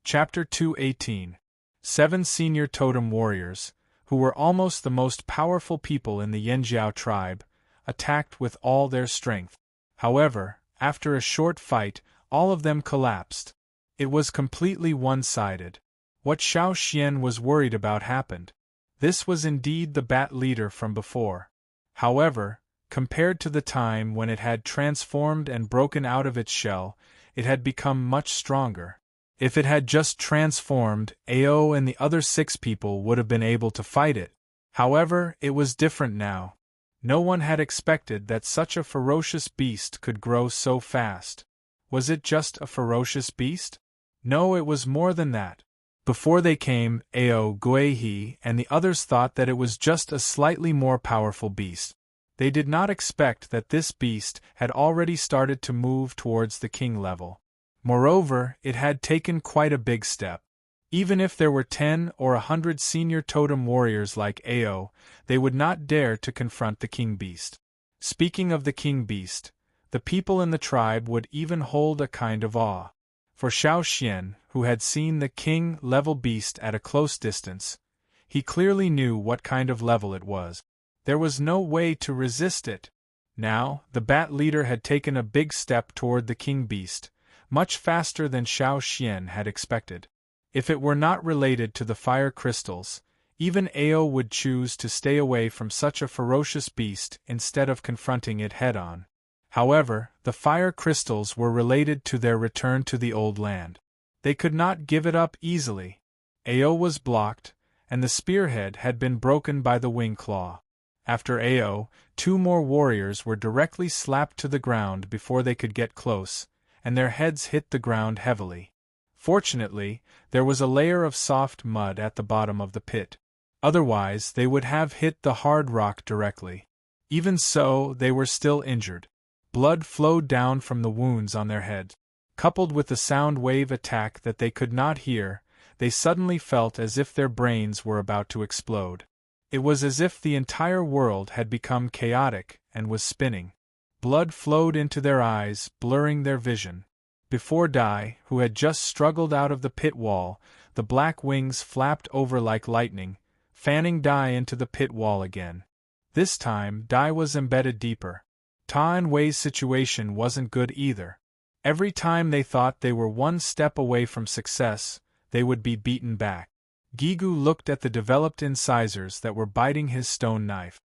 Chapter 218. 7 Senior Totem Warriors, who were almost the most powerful people in the Yanjiao tribe, attacked with all their strength. However, after a short fight, all of them collapsed. It was completely one-sided. What Xiao Xian was worried about happened. This was indeed the bat leader from before. However, compared to the time when it had transformed and broken out of its shell, it had become much stronger. If it had just transformed, Ao and the other 6 people would have been able to fight it. However, it was different now. No one had expected that such a ferocious beast could grow so fast. Was it just a ferocious beast? No, it was more than that. Before they came, Ao, Guihe, and the others thought that it was just a slightly more powerful beast. They did not expect that this beast had already started to move towards the king level. Moreover, it had taken quite a big step. Even if there were 10 or 100 senior totem warriors like Ao, they would not dare to confront the king beast. Speaking of the king beast, the people in the tribe would even hold a kind of awe. For Xiao Xian, who had seen the king-level beast at a close distance, he clearly knew what kind of level it was. There was no way to resist it. Now, the bat leader had taken a big step toward the king beast, much faster than Xiao Xian had expected. If it were not related to the fire crystals, even Ao would choose to stay away from such a ferocious beast instead of confronting it head-on. However, the fire crystals were related to their return to the old land. They could not give it up easily. Ao was blocked, and the spearhead had been broken by the wing claw. After Ao, 2 more warriors were directly slapped to the ground before they could get close, and their heads hit the ground heavily. Fortunately, there was a layer of soft mud at the bottom of the pit. Otherwise, they would have hit the hard rock directly. Even so, they were still injured. Blood flowed down from the wounds on their heads. Coupled with the sound wave attack that they could not hear, they suddenly felt as if their brains were about to explode. It was as if the entire world had become chaotic and was spinning. Blood flowed into their eyes, blurring their vision. Before Dai, who had just struggled out of the pit wall, the black wings flapped over like lightning, fanning Dai into the pit wall again. This time, Dai was embedded deeper. Ta and Wei's situation wasn't good either. Every time they thought they were one step away from success, they would be beaten back. Gigu looked at the developed incisors that were biting his stone knife.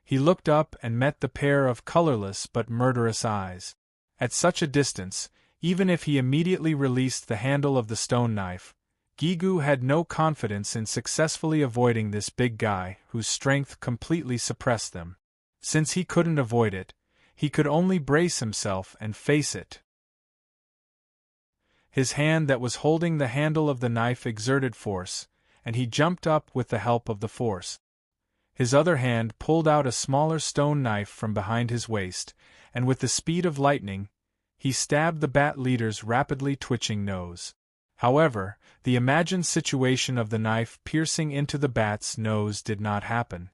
He looked up and met the pair of colorless but murderous eyes. At such a distance, even if he immediately released the handle of the stone knife, Gigu had no confidence in successfully avoiding this big guy whose strength completely suppressed them. Since he couldn't avoid it, he could only brace himself and face it. His hand that was holding the handle of the knife exerted force, and he jumped up with the help of the force. His other hand pulled out a smaller stone knife from behind his waist, and with the speed of lightning, he stabbed the bat leader's rapidly twitching nose. However, the imagined situation of the knife piercing into the bat's nose did not happen.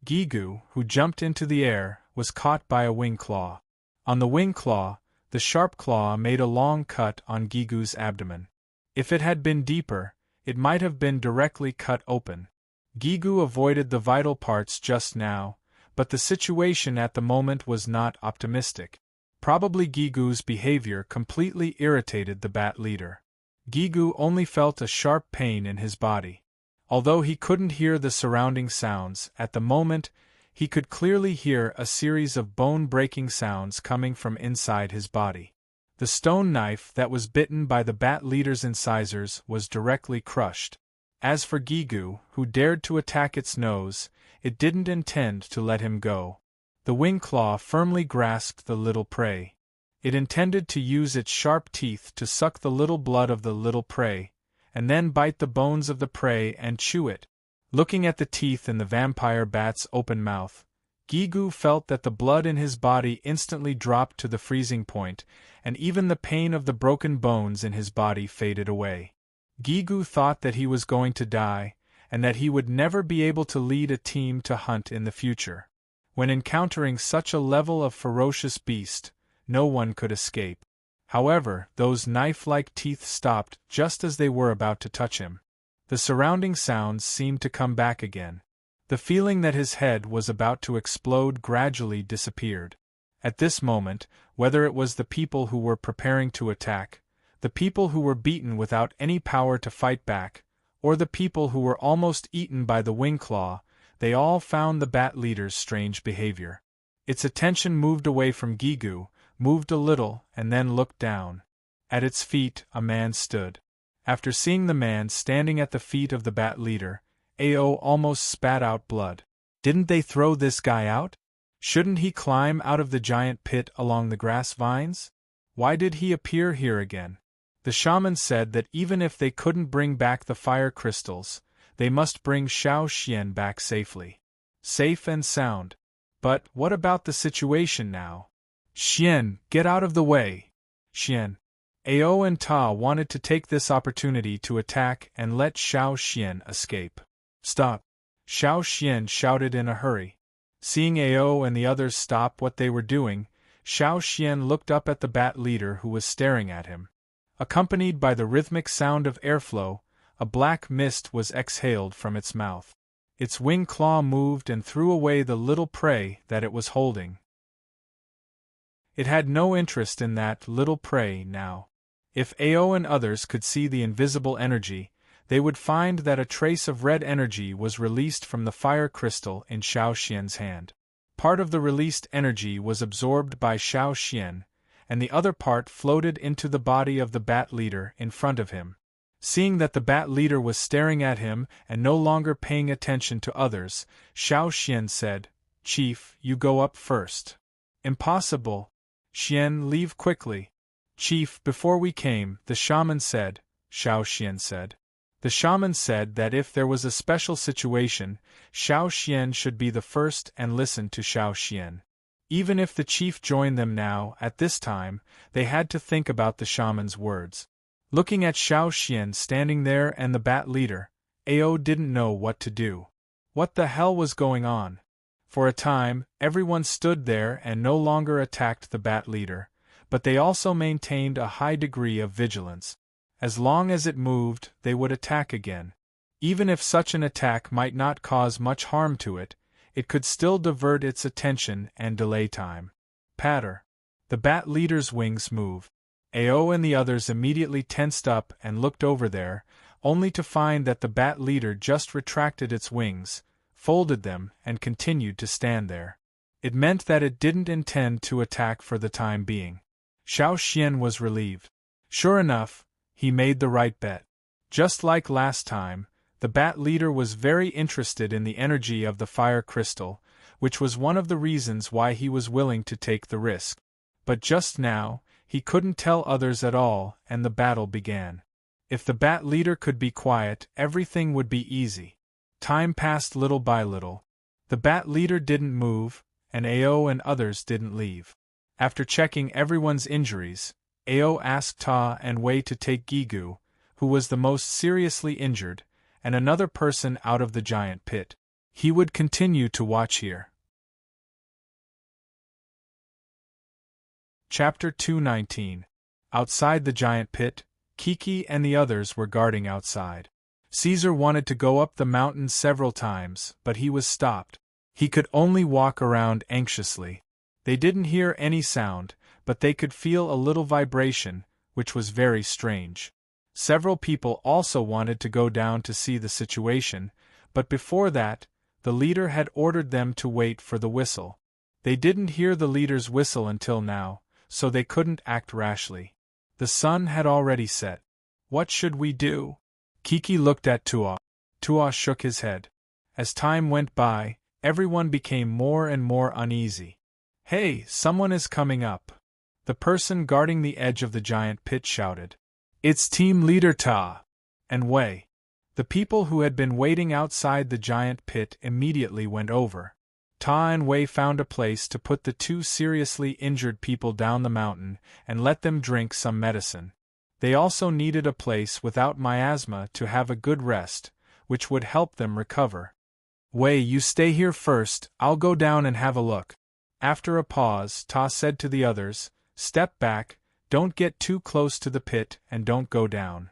Gigu, who jumped into the air, was caught by a wing claw. On the wing claw, the sharp claw made a long cut on Gigu's abdomen. If it had been deeper, it might have been directly cut open. Gigu avoided the vital parts just now, but the situation at the moment was not optimistic. Probably Gigu's behavior completely irritated the bat leader. Gigu only felt a sharp pain in his body. Although he couldn't hear the surrounding sounds, at the moment, he could clearly hear a series of bone-breaking sounds coming from inside his body. The stone knife that was bitten by the bat leader's incisors was directly crushed. As for Gigu, who dared to attack its nose, it didn't intend to let him go. The wing claw firmly grasped the little prey. It intended to use its sharp teeth to suck the little blood of the little prey, and then bite the bones of the prey and chew it. Looking at the teeth in the vampire bat's open mouth, Gigu felt that the blood in his body instantly dropped to the freezing point, and even the pain of the broken bones in his body faded away. Gigu thought that he was going to die, and that he would never be able to lead a team to hunt in the future. When encountering such a level of ferocious beast, no one could escape. However, those knife-like teeth stopped just as they were about to touch him. The surrounding sounds seemed to come back again. The feeling that his head was about to explode gradually disappeared. At this moment, whether it was the people who were preparing to attack, the people who were beaten without any power to fight back, or the people who were almost eaten by the wing-claw, they all found the bat leader's strange behavior. Its attention moved away from Gigu, moved a little, and then looked down. At its feet, a man stood. After seeing the man standing at the feet of the bat leader, Ao almost spat out blood. Didn't they throw this guy out? Shouldn't he climb out of the giant pit along the grass vines? Why did he appear here again? The shaman said that even if they couldn't bring back the fire crystals, they must bring Xiao Xian back safely. Safe and sound. But what about the situation now? Xian, get out of the way! Xian. Ao and Ta wanted to take this opportunity to attack and let Xiao Xian escape. Stop! Xiao Xian shouted in a hurry. Seeing Ao and the others stop what they were doing, Xiao Xian looked up at the bat leader who was staring at him. Accompanied by the rhythmic sound of airflow, a black mist was exhaled from its mouth. Its wing claw moved and threw away the little prey that it was holding. It had no interest in that little prey now. If Ao and others could see the invisible energy, they would find that a trace of red energy was released from the fire crystal in Xiao Xian's hand. Part of the released energy was absorbed by Xiao Xian, and the other part floated into the body of the bat leader in front of him. Seeing that the bat leader was staring at him and no longer paying attention to others, Xiao Xian said, "Chief, you go up first." "Impossible. Xian, leave quickly." "Chief, before we came, the shaman said," Xiao Xian said. The shaman said that if there was a special situation, Xiao Xian should be the first and listen to Xiao Xian. Even if the chief joined them now, at this time, they had to think about the shaman's words. Looking at Xiao Xian standing there and the bat leader, Ao didn't know what to do. What the hell was going on? For a time, everyone stood there and no longer attacked the bat leader, but they also maintained a high degree of vigilance. As long as it moved, they would attack again. Even if such an attack might not cause much harm to it, it could still divert its attention and delay time. Patter. The bat leader's wings moved. Ao and the others immediately tensed up and looked over there, only to find that the bat leader just retracted its wings, folded them, and continued to stand there. It meant that it didn't intend to attack for the time being. Xiao Xian was relieved. Sure enough, he made the right bet. Just like last time, the bat leader was very interested in the energy of the fire crystal, which was one of the reasons why he was willing to take the risk. But just now, he couldn't tell others at all, and the battle began. If the bat leader could be quiet, everything would be easy. Time passed little by little. The bat leader didn't move, and Ao and others didn't leave. After checking everyone's injuries, Ao asked Ta and Wei to take Gigu, who was the most seriously injured, and another person out of the giant pit. He would continue to watch here. Chapter 219. Outside the giant pit, Kiki and the others were guarding outside. Caesar wanted to go up the mountain several times, but he was stopped. He could only walk around anxiously. They didn't hear any sound, but they could feel a little vibration, which was very strange. Several people also wanted to go down to see the situation, but before that, the leader had ordered them to wait for the whistle. They didn't hear the leader's whistle until now, so they couldn't act rashly. The sun had already set. What should we do? Kiki looked at Tua. Tua shook his head. As time went by, everyone became more and more uneasy. Hey, someone is coming up. The person guarding the edge of the giant pit shouted. It's team leader Ta and Wei. The people who had been waiting outside the giant pit immediately went over. Ta and Wei found a place to put the two seriously injured people down the mountain and let them drink some medicine. They also needed a place without miasma to have a good rest, which would help them recover. Wei, you stay here first, I'll go down and have a look. After a pause, Ta said to the others, Step back, Don't get too close to the pit and don't go down.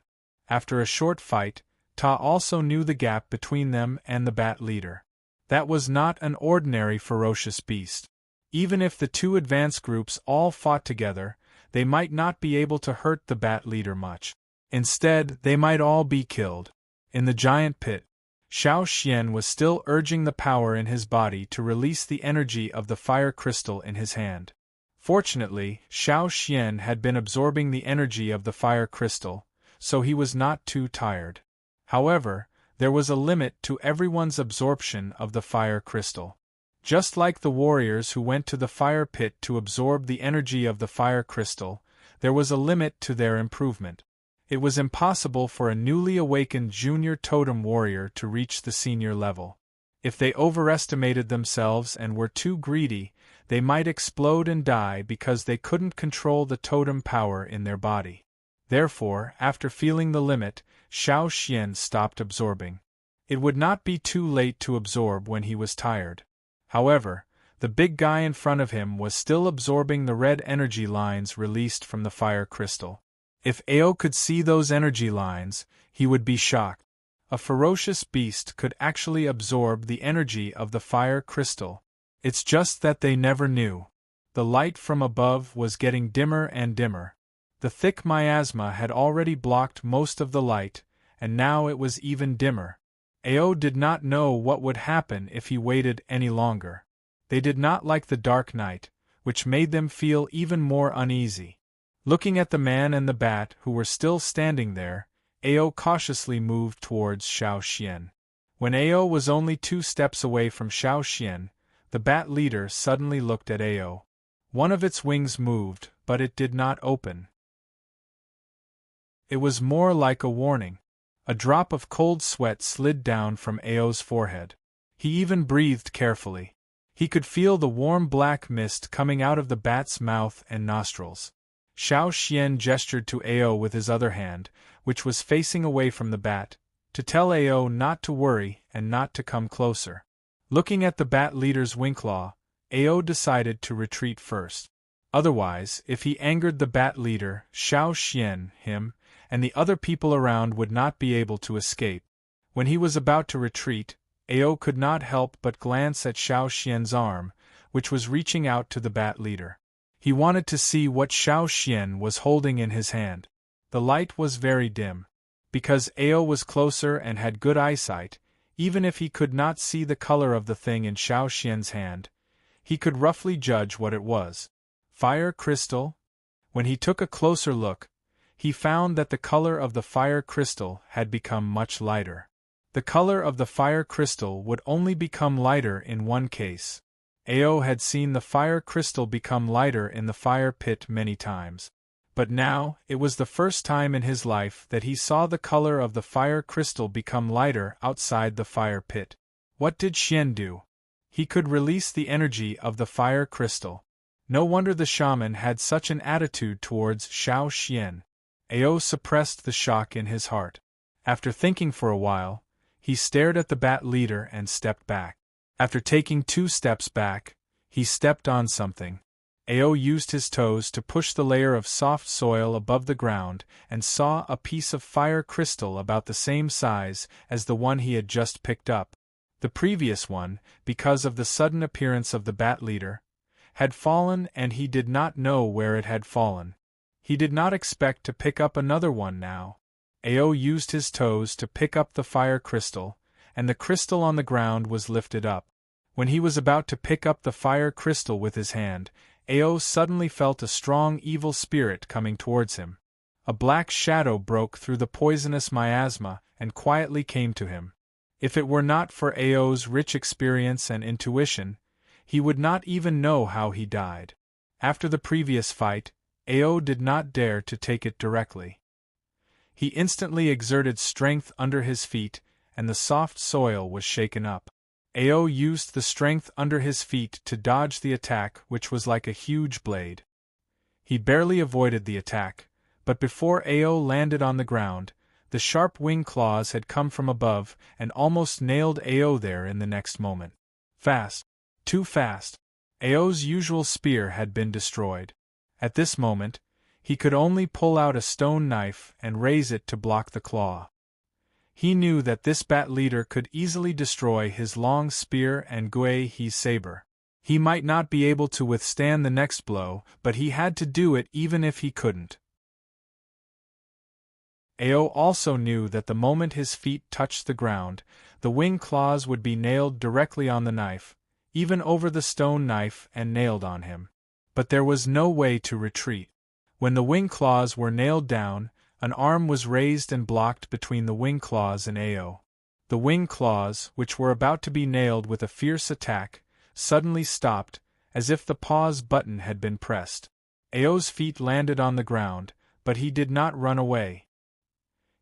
After a short fight, Ta also knew the gap between them and the bat leader. That was not an ordinary ferocious beast. Even if the two advance groups all fought together, they might not be able to hurt the bat leader much. Instead, they might all be killed. In the giant pit, Xiao Xian was still urging the power in his body to release the energy of the fire crystal in his hand. Fortunately, Xiao Xian had been absorbing the energy of the fire crystal, so he was not too tired. However, there was a limit to everyone's absorption of the fire crystal. Just like the warriors who went to the fire pit to absorb the energy of the fire crystal, there was a limit to their improvement. It was impossible for a newly awakened junior totem warrior to reach the senior level. If they overestimated themselves and were too greedy, they might explode and die because they couldn't control the totem power in their body. Therefore, after feeling the limit, Xiao Xian stopped absorbing. It would not be too late to absorb when he was tired. However, the big guy in front of him was still absorbing the red energy lines released from the fire crystal. If Ao could see those energy lines, he would be shocked. A ferocious beast could actually absorb the energy of the fire crystal. It's just that they never knew. The light from above was getting dimmer and dimmer. The thick miasma had already blocked most of the light, and now it was even dimmer. Ao did not know what would happen if he waited any longer. They did not like the dark night, which made them feel even more uneasy. Looking at the man and the bat who were still standing there, Ao cautiously moved towards Xiao Xian. When Ao was only 2 steps away from Xiao Xian, the bat leader suddenly looked at Ao. One of its wings moved, but it did not open. It was more like a warning. A drop of cold sweat slid down from Ao's forehead. He even breathed carefully. He could feel the warm black mist coming out of the bat's mouth and nostrils. Xiao Xian gestured to Ao with his other hand, which was facing away from the bat, to tell Ao not to worry and not to come closer. Looking at the bat leader's wingclaw, Ao decided to retreat first. Otherwise, if he angered the bat leader, Xiao Xian, him, and the other people around would not be able to escape. When he was about to retreat, Ao could not help but glance at Xiao Xian's arm, which was reaching out to the bat leader. He wanted to see what Xiao Xian was holding in his hand. The light was very dim. Because Ao was closer and had good eyesight, even if he could not see the color of the thing in Xiao Xian's hand, he could roughly judge what it was. Fire crystal? When he took a closer look, he found that the color of the fire crystal had become much lighter. The color of the fire crystal would only become lighter in one case. Ao had seen the fire crystal become lighter in the fire pit many times. But now, it was the first time in his life that he saw the color of the fire crystal become lighter outside the fire pit. What did Xian do? He could release the energy of the fire crystal. No wonder the shaman had such an attitude towards Xiao Xian. Ao suppressed the shock in his heart. After thinking for a while, he stared at the bat leader and stepped back. After taking 2 steps back, he stepped on something. Ao used his toes to push the layer of soft soil above the ground and saw a piece of fire crystal about the same size as the one he had just picked up. The previous one, because of the sudden appearance of the bat leader, had fallen and he did not know where it had fallen. He did not expect to pick up another one now. Ao used his toes to pick up the fire crystal, and the crystal on the ground was lifted up. When he was about to pick up the fire crystal with his hand, Ao suddenly felt a strong evil spirit coming towards him. A black shadow broke through the poisonous miasma and quietly came to him. If it were not for Ao's rich experience and intuition, he would not even know how he died. After the previous fight, Ao did not dare to take it directly. He instantly exerted strength under his feet, and the soft soil was shaken up. Ao used the strength under his feet to dodge the attack, which was like a huge blade. He barely avoided the attack, but before Ao landed on the ground, the sharp wing claws had come from above and almost nailed Ao there in the next moment. Fast. Too fast. Ao's usual spear had been destroyed. At this moment, He could only pull out a stone knife and raise it to block the claw. He knew that this bat leader could easily destroy his long spear and Gui-He's saber. He might not be able to withstand the next blow, but he had to do it even if he couldn't. Ao also knew that the moment his feet touched the ground, the wing claws would be nailed directly on the knife, even over the stone knife and nailed on him. But there was no way to retreat. When the wing claws were nailed down, an arm was raised and blocked between the wing claws and Ao. The wing claws, which were about to be nailed with a fierce attack, suddenly stopped, as if the pause button had been pressed. Ao's feet landed on the ground, but he did not run away.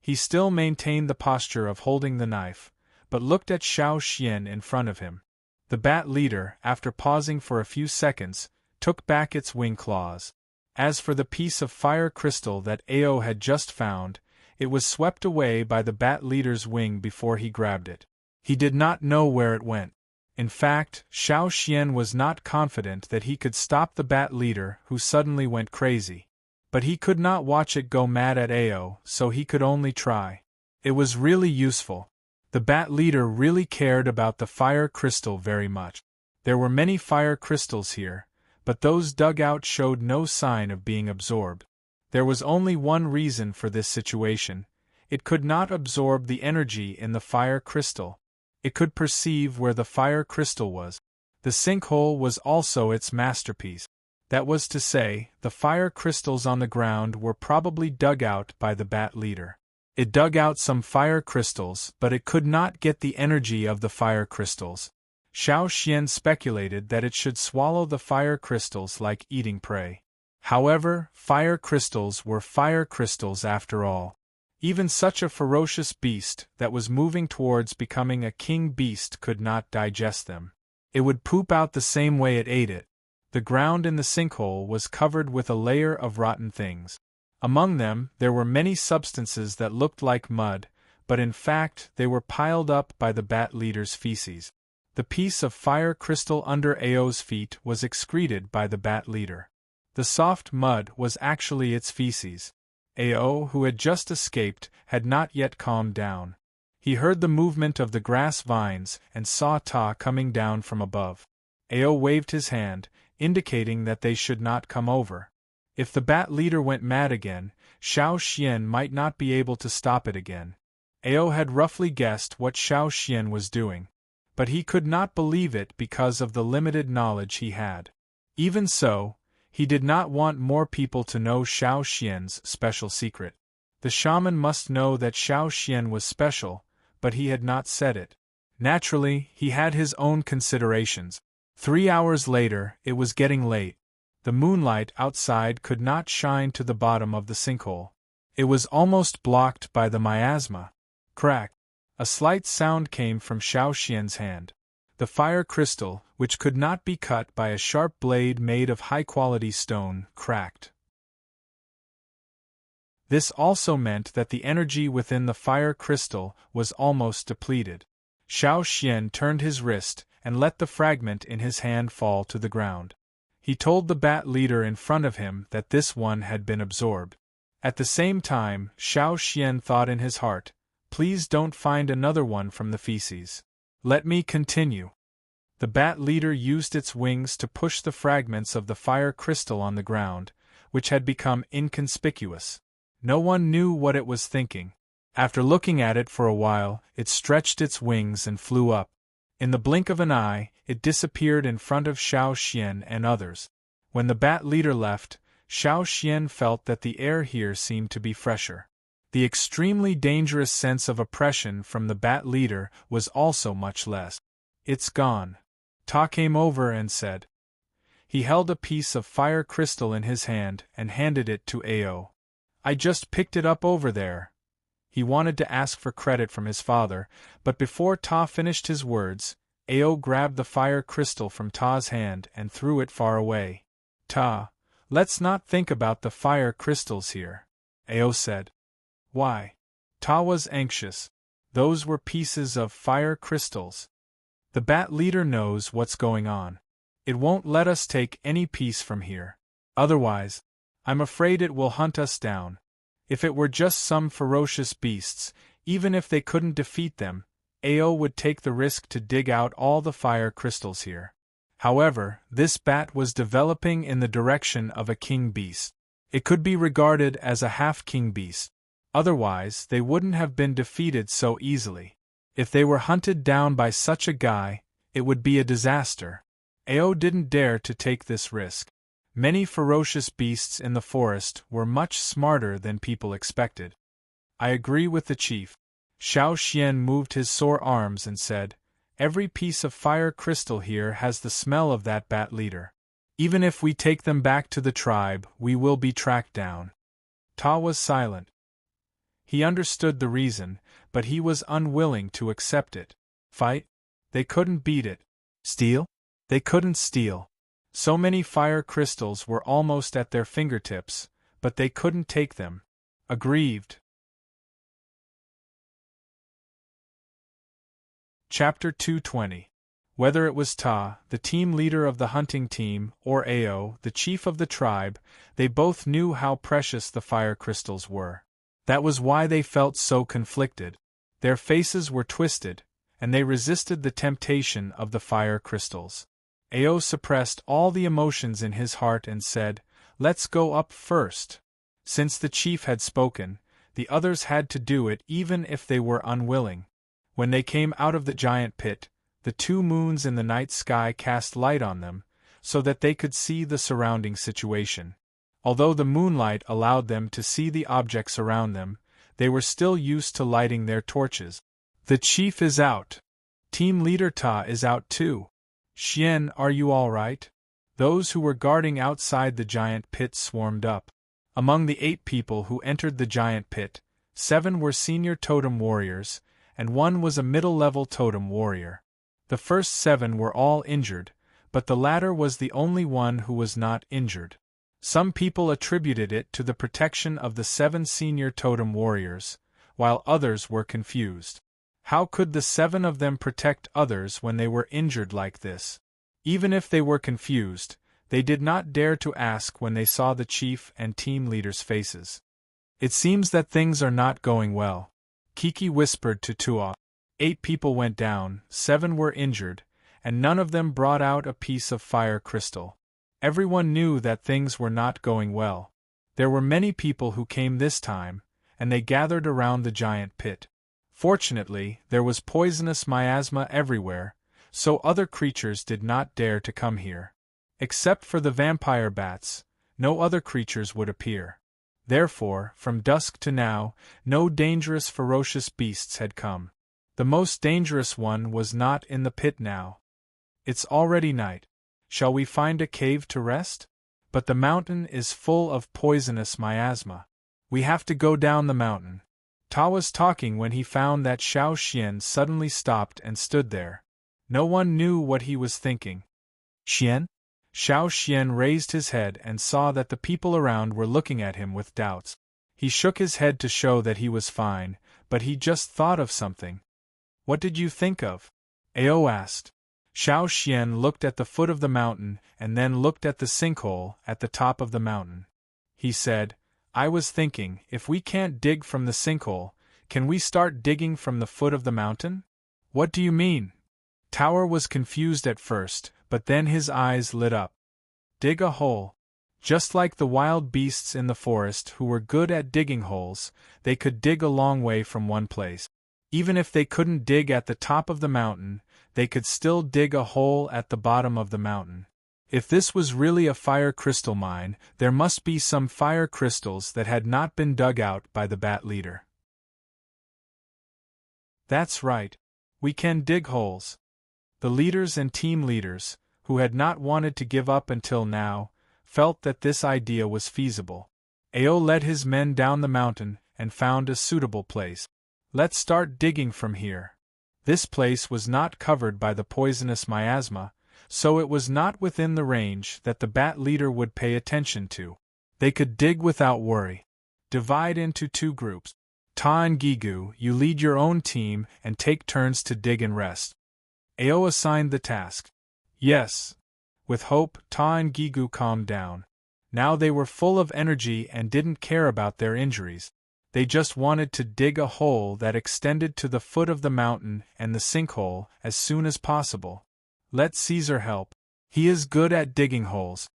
He still maintained the posture of holding the knife, but looked at Xiao Xian in front of him. The bat leader, after pausing for a few seconds, took back its wing claws. As for the piece of fire crystal that Ao had just found, it was swept away by the bat leader's wing before he grabbed it. He did not know where it went. In fact, Xiao Xian was not confident that he could stop the bat leader, who suddenly went crazy. But he could not watch it go mad at Ao, so he could only try. It was really useful. The bat leader really cared about the fire crystal very much. There were many fire crystals here, but those dug out showed no sign of being absorbed. There was only one reason for this situation. It could not absorb the energy in the fire crystal. It could perceive where the fire crystal was. The sinkhole was also its masterpiece. That was to say, the fire crystals on the ground were probably dug out by the bat leader. It dug out some fire crystals, but it could not get the energy of the fire crystals. Xiao Xian speculated that it should swallow the fire crystals like eating prey. However, fire crystals were fire crystals after all. Even such a ferocious beast that was moving towards becoming a king beast could not digest them. It would poop out the same way it ate it. The ground in the sinkhole was covered with a layer of rotten things. Among them, there were many substances that looked like mud, but in fact they were piled up by the bat leader's feces. The piece of fire crystal under Ao's feet was excreted by the bat leader. The soft mud was actually its feces. Ao, who had just escaped, had not yet calmed down. He heard the movement of the grass vines and saw Ta coming down from above. Ao waved his hand, indicating that they should not come over. If the bat leader went mad again, Xiao Xian might not be able to stop it again. Ao had roughly guessed what Xiao Xian was doing, but he could not believe it because of the limited knowledge he had. Even so, he did not want more people to know Xiao Xian's special secret. The shaman must know that Xiao Xian was special, but he had not said it. Naturally, he had his own considerations. 3 hours later, it was getting late. The moonlight outside could not shine to the bottom of the sinkhole. It was almost blocked by the miasma. Crack! A slight sound came from Xiao Xian's hand. The fire crystal, which could not be cut by a sharp blade made of high-quality stone, cracked. This also meant that the energy within the fire crystal was almost depleted. Xiao Xian turned his wrist and let the fragment in his hand fall to the ground. He told the bat leader in front of him that this one had been absorbed. At the same time, Xiao Xian thought in his heart, "Please don't find another one from the feces. Let me continue." The bat leader used its wings to push the fragments of the fire crystal on the ground, which had become inconspicuous. No one knew what it was thinking. After looking at it for a while, it stretched its wings and flew up. In the blink of an eye, it disappeared in front of Xiao Xian and others. When the bat leader left, Xiao Xian felt that the air here seemed to be fresher. The extremely dangerous sense of oppression from the bat leader was also much less. "It's gone." Ta came over and said. He held a piece of fire crystal in his hand and handed it to Ao. "I just picked it up over there." He wanted to ask for credit from his father, but before Ta finished his words, Ao grabbed the fire crystal from Ta's hand and threw it far away. "Ta, let's not think about the fire crystals here," Ao said. "Why?" Ta was anxious. "Those were pieces of fire crystals. The bat leader knows what's going on. It won't let us take any piece from here. Otherwise, I'm afraid it will hunt us down. If it were just some ferocious beasts, even if they couldn't defeat them, Ao would take the risk to dig out all the fire crystals here. However, this bat was developing in the direction of a king beast. It could be regarded as a half-king beast. Otherwise, they wouldn't have been defeated so easily. If they were hunted down by such a guy, it would be a disaster. Ao didn't dare to take this risk. Many ferocious beasts in the forest were much smarter than people expected. I agree with the chief. Xiao Xian moved his sore arms and said, "Every piece of fire crystal here has the smell of that bat leader. Even if we take them back to the tribe, we will be tracked down." Ta was silent. He understood the reason, but he was unwilling to accept it. Fight? They couldn't beat it. Steal? They couldn't steal. So many fire crystals were almost at their fingertips, but they couldn't take them. Aggrieved. Chapter 220. Whether it was Ta, the team leader of the hunting team, or Ao, the chief of the tribe, they both knew how precious the fire crystals were. That was why they felt so conflicted. Their faces were twisted, and they resisted the temptation of the fire crystals. Ao suppressed all the emotions in his heart and said, "Let's go up first." Since the chief had spoken, the others had to do it even if they were unwilling. When they came out of the giant pit, the 2 moons in the night sky cast light on them, so that they could see the surrounding situation. Although the moonlight allowed them to see the objects around them, they were still used to lighting their torches. "The chief is out. Team leader Ta is out too. Xian, are you all right?" Those who were guarding outside the giant pit swarmed up. Among the 8 people who entered the giant pit, 7 were senior totem warriors, and 1 was a middle-level totem warrior. The first 7 were all injured, but the latter was the only one who was not injured. Some people attributed it to the protection of the 7 senior totem warriors, while others were confused. How could the 7 of them protect others when they were injured like this? Even if they were confused, they did not dare to ask when they saw the chief and team leaders' faces. "It seems that things are not going well," Kiki whispered to Tua. 8 people went down, 7 were injured, and none of them brought out a piece of fire crystal. Everyone knew that things were not going well. There were many people who came this time, and they gathered around the giant pit. Fortunately, there was poisonous miasma everywhere, so other creatures did not dare to come here. Except for the vampire bats, no other creatures would appear. Therefore, from dusk to now, no dangerous ferocious beasts had come. The most dangerous one was not in the pit now. "It's already night. Shall we find a cave to rest? But the mountain is full of poisonous miasma. We have to go down the mountain." Ta was talking when he found that Xiao Xian suddenly stopped and stood there. No one knew what he was thinking. "Xian?" Xiao Xian raised his head and saw that the people around were looking at him with doubts. He shook his head to show that he was fine, but he just thought of something. "What did you think of?" Ao asked. Xiao Xian looked at the foot of the mountain and then looked at the sinkhole at the top of the mountain. He said, "I was thinking, if we can't dig from the sinkhole, can we start digging from the foot of the mountain?" "What do you mean?" Tower was confused at first, but then his eyes lit up. "Dig a hole." Just like the wild beasts in the forest who were good at digging holes, they could dig a long way from one place. Even if they couldn't dig at the top of the mountain, they could still dig a hole at the bottom of the mountain. If this was really a fire crystal mine, there must be some fire crystals that had not been dug out by the bat leader. "That's right. We can dig holes." The leaders and team leaders, who had not wanted to give up until now, felt that this idea was feasible. Ao led his men down the mountain and found a suitable place. "Let's start digging from here." This place was not covered by the poisonous miasma, so it was not within the range that the bat leader would pay attention to. They could dig without worry. "Divide into 2 groups. Ta and Gigu, you lead your own team and take turns to dig and rest." Ao assigned the task. Yes. With hope, Ta and Gigu calmed down. Now they were full of energy and didn't care about their injuries. They just wanted to dig a hole that extended to the foot of the mountain and the sinkhole as soon as possible. Let Caesar help. He is good at digging holes,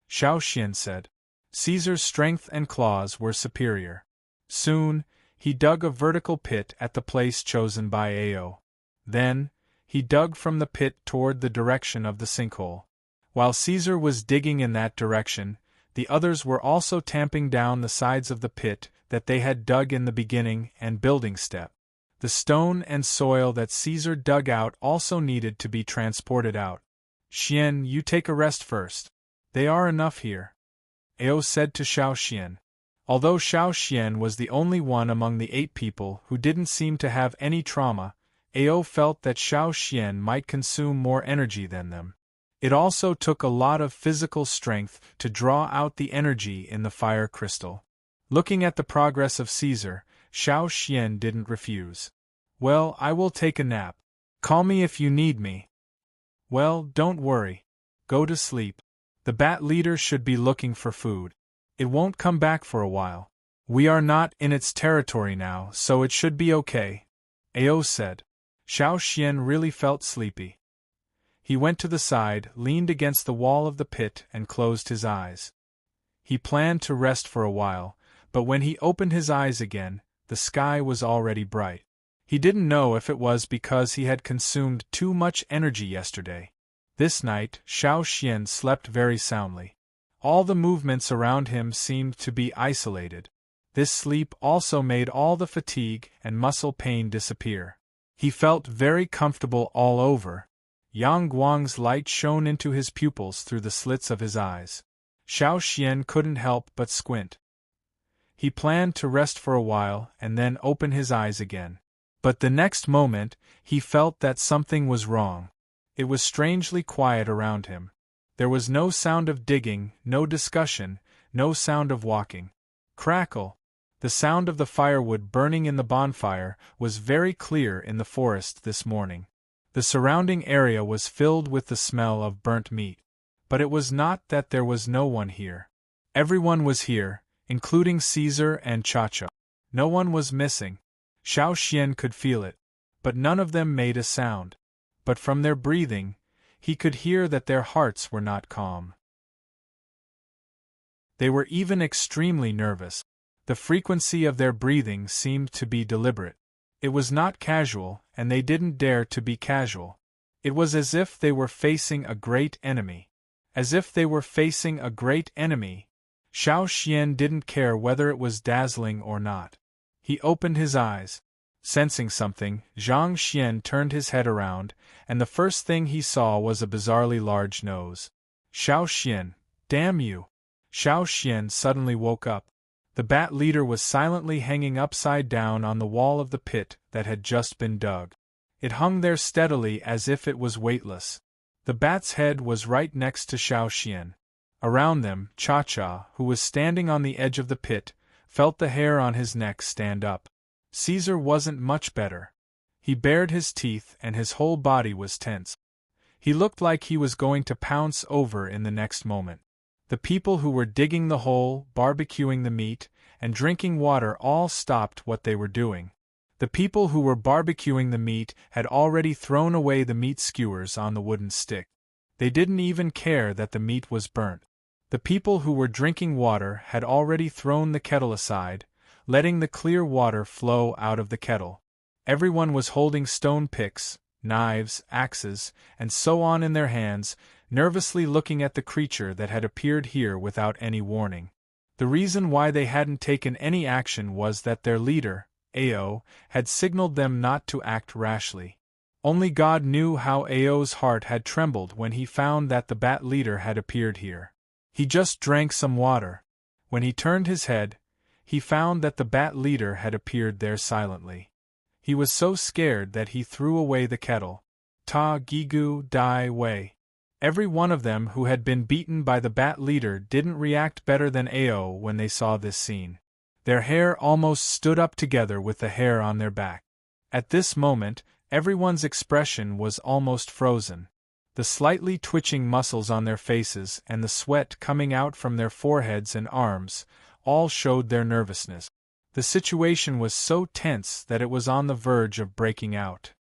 Xiao Xian said. Caesar's strength and claws were superior. Soon, he dug a vertical pit at the place chosen by Ao. Then, he dug from the pit toward the direction of the sinkhole. While Caesar was digging in that direction, the others were also tamping down the sides of the pit that they had dug in the beginning and building step. The stone and soil that Caesar dug out also needed to be transported out. Xian, you take a rest first. They are enough here, Ao said to Xiao Xian. Although Xiao Xian was the only one among the 8 people who didn't seem to have any trauma, Ao felt that Xiao Xian might consume more energy than them. It also took a lot of physical strength to draw out the energy in the fire crystal. Looking at the progress of Caesar, Xiao Xian didn't refuse. Well, I will take a nap. Call me if you need me. Well, don't worry. Go to sleep. The bat leader should be looking for food. It won't come back for a while. We are not in its territory now, so it should be okay, Ao said. Xiao Xian really felt sleepy. He went to the side, leaned against the wall of the pit, and closed his eyes. He planned to rest for a while, but when he opened his eyes again, the sky was already bright. He didn't know if it was because he had consumed too much energy yesterday. This night, Xiao Xian slept very soundly. All the movements around him seemed to be isolated. This sleep also made all the fatigue and muscle pain disappear. He felt very comfortable all over. Yang Guang's light shone into his pupils through the slits of his eyes. Xiao Xian couldn't help but squint. He planned to rest for a while and then open his eyes again. But the next moment, he felt that something was wrong. It was strangely quiet around him. There was no sound of digging, no discussion, no sound of walking. Crackle! The sound of the firewood burning in the bonfire was very clear in the forest this morning. The surrounding area was filled with the smell of burnt meat. But it was not that there was no one here. Everyone was here, including Caesar and Cha-Cha. No one was missing. Xiao Xian could feel it. But none of them made a sound. But from their breathing, he could hear that their hearts were not calm. They were even extremely nervous. The frequency of their breathing seemed to be deliberate. It was not casual, and they didn't dare to be casual. It was as if they were facing a great enemy. As if they were facing a great enemy. Xiao Xian didn't care whether it was dazzling or not. He opened his eyes. Sensing something, Zhang Xian turned his head around, and the first thing he saw was a bizarrely large nose. Xiao Xian, damn you! Xiao Xian suddenly woke up. The bat leader was silently hanging upside down on the wall of the pit that had just been dug. It hung there steadily as if it was weightless. The bat's head was right next to Xiao Xian. Around them, Cha-Cha, who was standing on the edge of the pit, felt the hair on his neck stand up. Caesar wasn't much better. He bared his teeth and his whole body was tense. He looked like he was going to pounce over in the next moment. The people who were digging the hole, barbecuing the meat, and drinking water all stopped what they were doing. The people who were barbecuing the meat had already thrown away the meat skewers on the wooden stick. They didn't even care that the meat was burnt. The people who were drinking water had already thrown the kettle aside, letting the clear water flow out of the kettle. Everyone was holding stone picks, knives, axes, and so on in their hands, nervously looking at the creature that had appeared here without any warning. The reason why they hadn't taken any action was that their leader, Ao, had signaled them not to act rashly. Only God knew how Ao's heart had trembled when he found that the bat leader had appeared here. He just drank some water. When he turned his head, he found that the bat leader had appeared there silently. He was so scared that he threw away the kettle. Ta Gigu Dai Wei. Every one of them who had been beaten by the bat leader didn't react better than Ao when they saw this scene. Their hair almost stood up together with the hair on their back. At this moment, everyone's expression was almost frozen. The slightly twitching muscles on their faces and the sweat coming out from their foreheads and arms all showed their nervousness. The situation was so tense that it was on the verge of breaking out.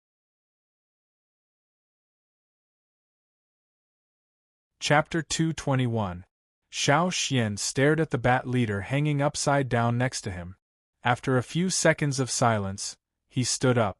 Chapter 221. Xiao Xian stared at the bat leader hanging upside down next to him. After a few seconds of silence, he stood up.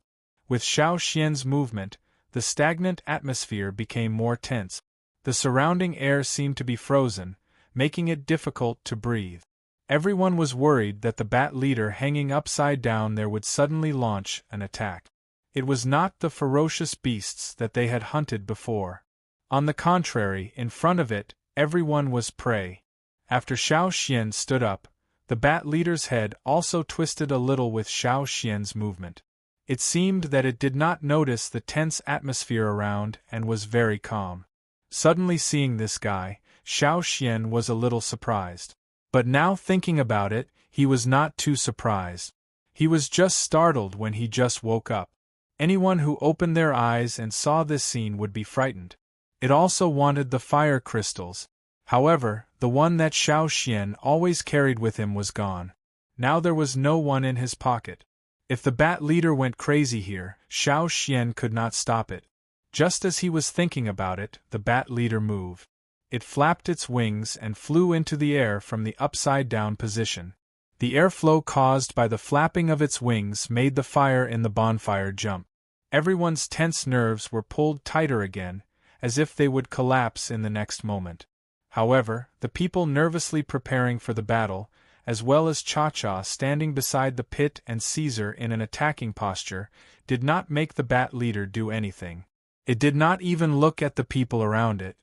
With Xiao Xian's movement, the stagnant atmosphere became more tense. The surrounding air seemed to be frozen, making it difficult to breathe. Everyone was worried that the bat leader hanging upside down there would suddenly launch an attack. It was not the ferocious beasts that they had hunted before. On the contrary, in front of it, everyone was prey. After Xiao Xian stood up, the bat leader's head also twisted a little with Xiao Xian's movement. It seemed that it did not notice the tense atmosphere around and was very calm. Suddenly seeing this guy, Xiao Xian was a little surprised. But now thinking about it, he was not too surprised. He was just startled when he just woke up. Anyone who opened their eyes and saw this scene would be frightened. It also wanted the fire crystals. However, the one that Xiao Xian always carried with him was gone. Now there was no one in his pocket. If the bat leader went crazy here, Xiao Xian could not stop it. Just as he was thinking about it, the bat leader moved. It flapped its wings and flew into the air from the upside-down position. The airflow caused by the flapping of its wings made the fire in the bonfire jump. Everyone's tense nerves were pulled tighter again, as if they would collapse in the next moment. However, the people nervously preparing for the battle, as well as Cha-Cha standing beside the pit and Caesar in an attacking posture, did not make the bat leader do anything. It did not even look at the people around it.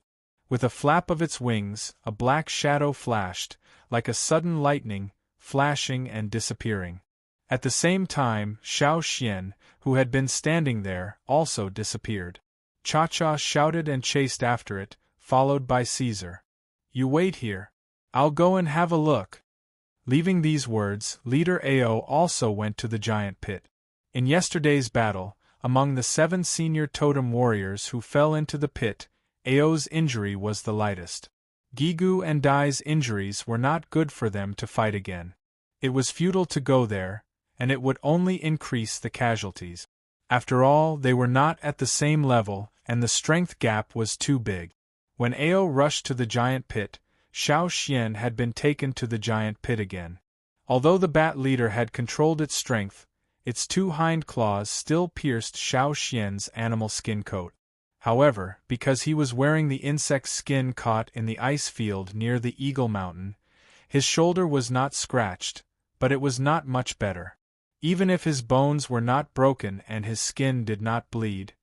With a flap of its wings, a black shadow flashed, like a sudden lightning, flashing and disappearing. At the same time, Xiao Xian, who had been standing there, also disappeared. Cha-Cha shouted and chased after it, followed by Caesar. "You wait here. I'll go and have a look." Leaving these words, Leader Ao also went to the giant pit. In yesterday's battle, among the 7 senior totem warriors who fell into the pit, Ao's injury was the lightest. Gigu and Dai's injuries were not good for them to fight again. It was futile to go there, and it would only increase the casualties. After all, they were not at the same level, and the strength gap was too big. When Ao rushed to the giant pit, Xiao Xian had been taken to the giant pit again. Although the bat leader had controlled its strength, its 2 hind claws still pierced Xiao Xian's animal skin coat. However, because he was wearing the insect's skin caught in the ice field near the Eagle Mountain, his shoulder was not scratched, but it was not much better. Even if his bones were not broken and his skin did not bleed,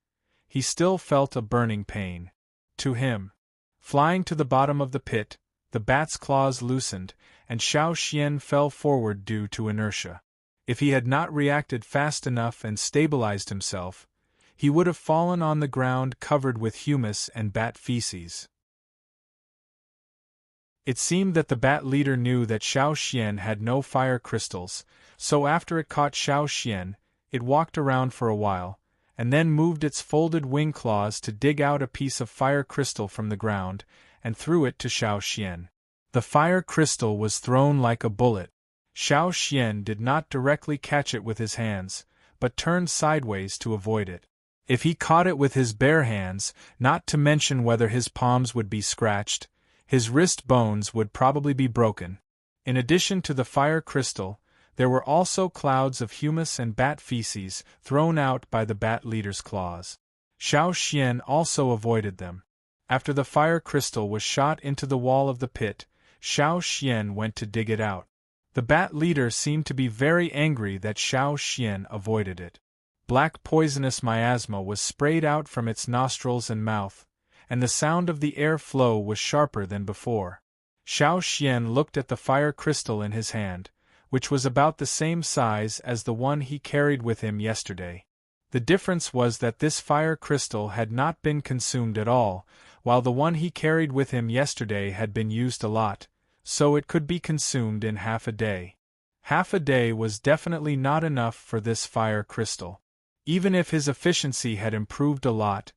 he still felt a burning pain. To him, flying to the bottom of the pit, the bat's claws loosened, and Xiao Xian fell forward due to inertia. If he had not reacted fast enough and stabilized himself, he would have fallen on the ground covered with humus and bat feces. It seemed that the bat leader knew that Xiao Xian had no fire crystals, so after it caught Xiao Xian, it walked around for a while, and then moved its folded wing claws to dig out a piece of fire crystal from the ground, and threw it to Xiao Xian. The fire crystal was thrown like a bullet. Xiao Xian did not directly catch it with his hands, but turned sideways to avoid it. If he caught it with his bare hands, not to mention whether his palms would be scratched, his wrist bones would probably be broken. In addition to the fire crystal, there were also clouds of humus and bat feces thrown out by the bat leader's claws. Xiao Xian also avoided them. After the fire crystal was shot into the wall of the pit, Xiao Xian went to dig it out. The bat leader seemed to be very angry that Xiao Xian avoided it. Black poisonous miasma was sprayed out from its nostrils and mouth, and the sound of the air flow was sharper than before. Xiao Xian looked at the fire crystal in his hand, which was about the same size as the one he carried with him yesterday. The difference was that this fire crystal had not been consumed at all, while the one he carried with him yesterday had been used a lot, so it could be consumed in half a day. Half a day was definitely not enough for this fire crystal. Even if his efficiency had improved a lot,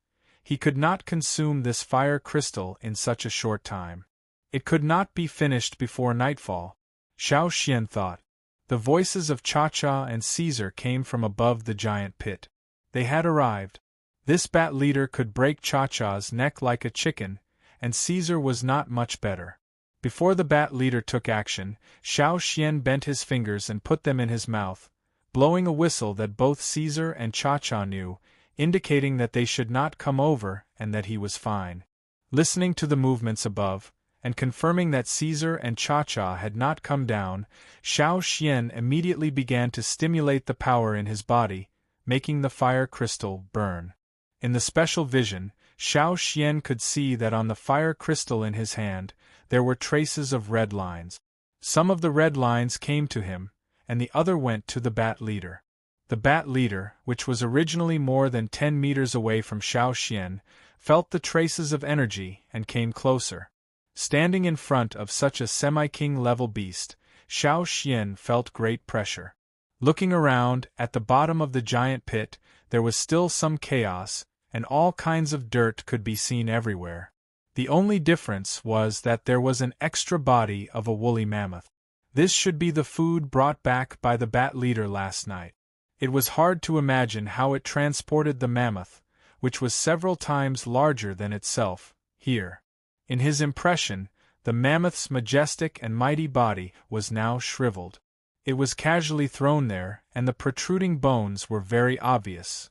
He could not consume this fire crystal in such a short time. It could not be finished before nightfall, Xiao Xian thought. The voices of Cha-Cha and Caesar came from above the giant pit. They had arrived. This bat leader could break Cha-Cha's neck like a chicken, and Caesar was not much better. Before the bat leader took action, Xiao Xian bent his fingers and put them in his mouth, blowing a whistle that both Caesar and Cha-Cha knew, indicating that they should not come over and that he was fine. Listening to the movements above, and confirming that Caesar and Cha-Cha had not come down, Xiao Xian immediately began to stimulate the power in his body, making the fire crystal burn. In the special vision, Xiao Xian could see that on the fire crystal in his hand, there were traces of red lines. Some of the red lines came to him, and the other went to the bat leader. The bat leader, which was originally more than 10 meters away from Xiao Xian, felt the traces of energy and came closer. Standing in front of such a semi-king level beast, Xiao Xian felt great pressure. Looking around, at the bottom of the giant pit, there was still some chaos, and all kinds of dirt could be seen everywhere. The only difference was that there was an extra body of a woolly mammoth. This should be the food brought back by the bat leader last night. It was hard to imagine how it transported the mammoth, which was several times larger than itself, here. In his impression, the mammoth's majestic and mighty body was now shriveled. It was casually thrown there, and the protruding bones were very obvious.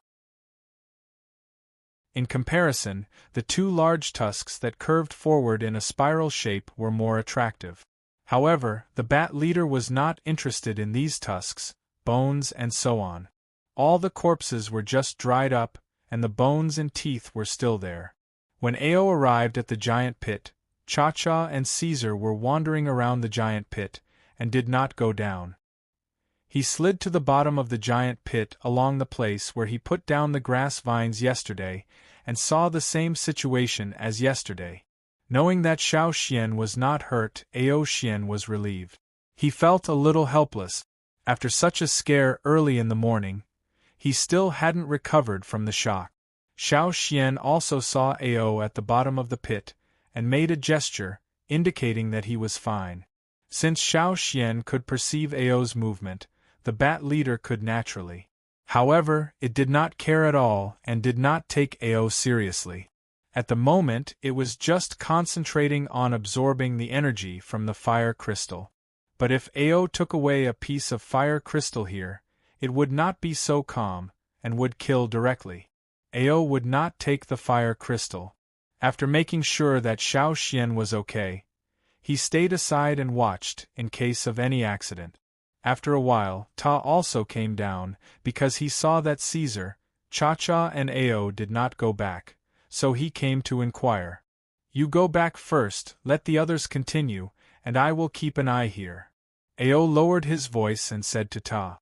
In comparison, the two large tusks that curved forward in a spiral shape were more attractive. However, the bat leader was not interested in these tusks, bones and so on. All the corpses were just dried up, and the bones and teeth were still there. When Ao arrived at the giant pit, Cha-Cha and Caesar were wandering around the giant pit, and did not go down. He slid to the bottom of the giant pit along the place where he put down the grass vines yesterday, and saw the same situation as yesterday. Knowing that Xiao Xian was not hurt, Ao Xian was relieved. He felt a little helpless. After such a scare early in the morning, he still hadn't recovered from the shock. Xiao Xian also saw Ao at the bottom of the pit, and made a gesture, indicating that he was fine. Since Xiao Xian could perceive Ao's movement, the bat leader could naturally. However, it did not care at all and did not take Ao seriously. At the moment, it was just concentrating on absorbing the energy from the fire crystal. But if Ao took away a piece of fire crystal here, it would not be so calm, and would kill directly. Ao would not take the fire crystal. After making sure that Xiao Xian was okay, he stayed aside and watched, in case of any accident. After a while, Ta also came down, because he saw that Caesar, Cha-Cha and Ao did not go back, so he came to inquire. "You go back first, let the others continue, and I will keep an eye here." Ao lowered his voice and said to Ta.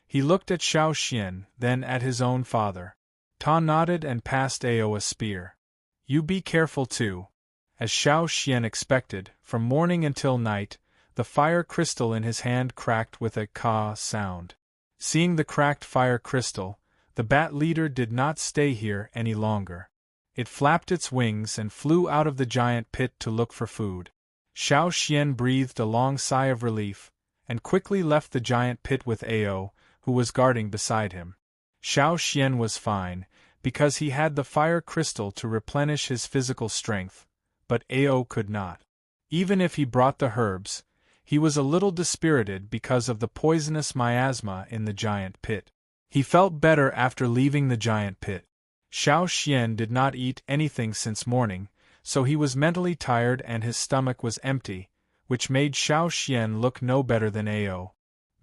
He looked at Xiao Xian, then at his own father. Ta nodded and passed Ao a spear. "You be careful too." As Xiao Xian expected, from morning until night, the fire crystal in his hand cracked with a "ka" sound. Seeing the cracked fire crystal, the bat leader did not stay here any longer. It flapped its wings and flew out of the giant pit to look for food. Xiao Xian breathed a long sigh of relief, and quickly left the giant pit with Ao, who was guarding beside him. Xiao Xian was fine, because he had the fire crystal to replenish his physical strength, but Ao could not. Even if he brought the herbs, he was a little dispirited because of the poisonous miasma in the giant pit. He felt better after leaving the giant pit. Xiao Xian did not eat anything since morning, so he was mentally tired and his stomach was empty, which made Xiao Xian look no better than Ao.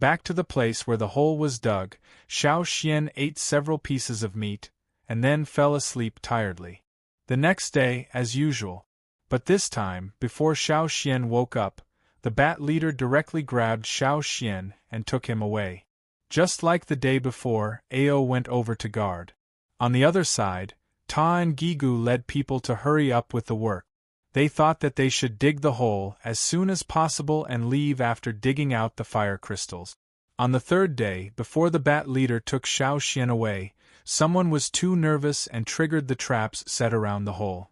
Back to the place where the hole was dug, Xiao Xian ate several pieces of meat, and then fell asleep tiredly. The next day, as usual. But this time, before Xiao Xian woke up, the bat leader directly grabbed Xiao Xian and took him away. Just like the day before, Ao went over to guard. On the other side, Ta and Gigu led people to hurry up with the work. They thought that they should dig the hole as soon as possible and leave after digging out the fire crystals. On the third day, before the bat leader took Xiao Xian away, someone was too nervous and triggered the traps set around the hole.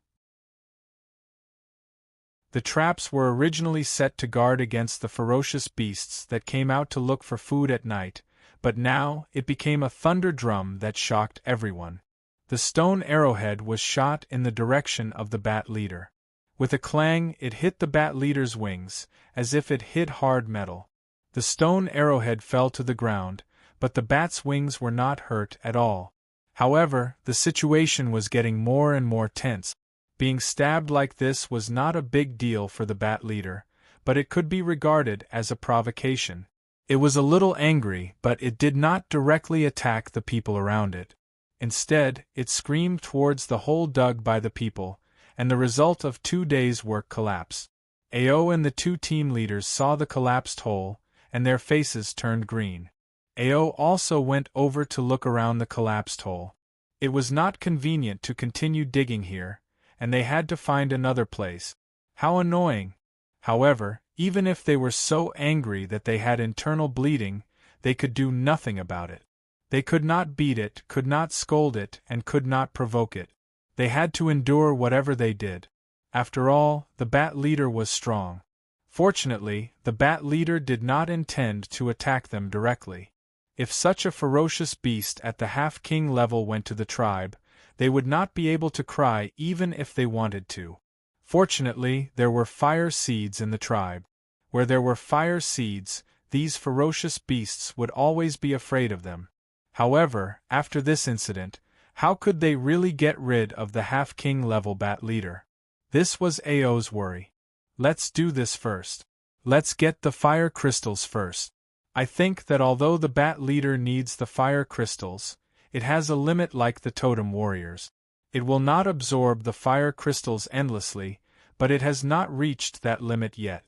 The traps were originally set to guard against the ferocious beasts that came out to look for food at night, but now it became a thunder drum that shocked everyone. The stone arrowhead was shot in the direction of the bat leader. With a clang, it hit the bat leader's wings, as if it hit hard metal. The stone arrowhead fell to the ground, but the bat's wings were not hurt at all. However, the situation was getting more and more tense. Being stabbed like this was not a big deal for the bat leader, but it could be regarded as a provocation. It was a little angry, but it did not directly attack the people around it. Instead, it screamed towards the hole dug by the people, and the result of 2 days' work collapsed. Ao and the 2 team leaders saw the collapsed hole, and their faces turned green. Ao also went over to look around the collapsed hole. It was not convenient to continue digging here, and they had to find another place. How annoying! However, even if they were so angry that they had internal bleeding, they could do nothing about it. They could not beat it, could not scold it, and could not provoke it. They had to endure whatever they did. After all, the bat leader was strong. Fortunately, the bat leader did not intend to attack them directly. If such a ferocious beast at the half-king level went to the tribe, they would not be able to cry even if they wanted to. Fortunately, there were fire seeds in the tribe. Where there were fire seeds, these ferocious beasts would always be afraid of them. However, after this incident, how could they really get rid of the half-king level bat leader? This was Ao's worry. Let's do this first. Let's get the fire crystals first. I think that although the bat leader needs the fire crystals, it has a limit like the totem warriors. It will not absorb the fire crystals endlessly, but it has not reached that limit yet.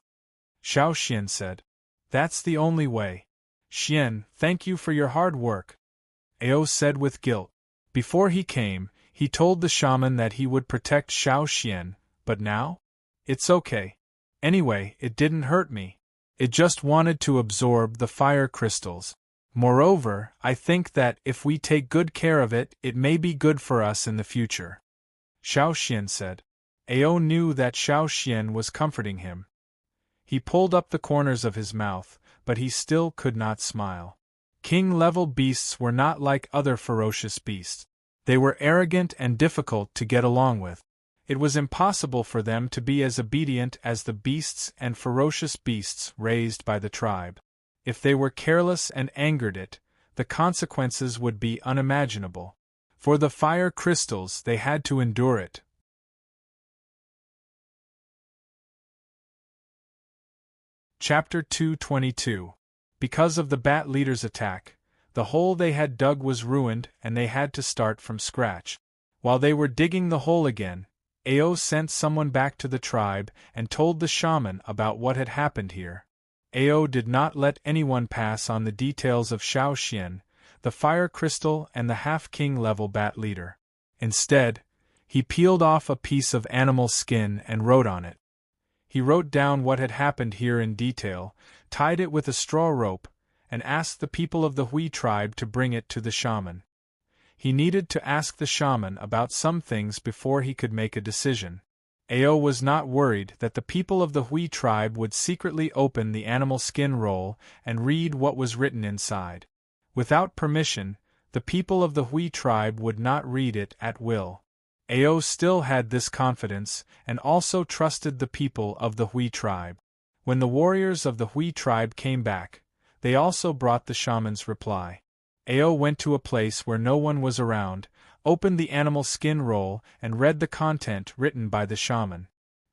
Xiao Xian said. That's the only way. Xian, thank you for your hard work. Ao said with guilt. Before he came, he told the shaman that he would protect Xiao Xian, but now? It's okay. Anyway, it didn't hurt me. It just wanted to absorb the fire crystals. Moreover, I think that if we take good care of it, it may be good for us in the future. Xiao Xian said. Ao knew that Xiao Xian was comforting him. He pulled up the corners of his mouth, but he still could not smile. King-level beasts were not like other ferocious beasts. They were arrogant and difficult to get along with. It was impossible for them to be as obedient as the beasts and ferocious beasts raised by the tribe. If they were careless and angered it, the consequences would be unimaginable. For the fire crystals, they had to endure it. Chapter 222. Because of the bat leader's attack, the hole they had dug was ruined and they had to start from scratch. While they were digging the hole again, Ao sent someone back to the tribe and told the shaman about what had happened here. Ao did not let anyone pass on the details of Xiao Xian, the fire crystal and the half-king level bat leader. Instead, he peeled off a piece of animal skin and wrote on it. He wrote down what had happened here in detail, tied it with a straw rope, and asked the people of the Hui tribe to bring it to the shaman. He needed to ask the shaman about some things before he could make a decision. Ao was not worried that the people of the Hui tribe would secretly open the animal skin roll and read what was written inside. Without permission, the people of the Hui tribe would not read it at will. Ao still had this confidence and also trusted the people of the Hui tribe. When the warriors of the Hui tribe came back, they also brought the shaman's reply. Ao went to a place where no one was around, opened the animal skin roll and read the content written by the shaman.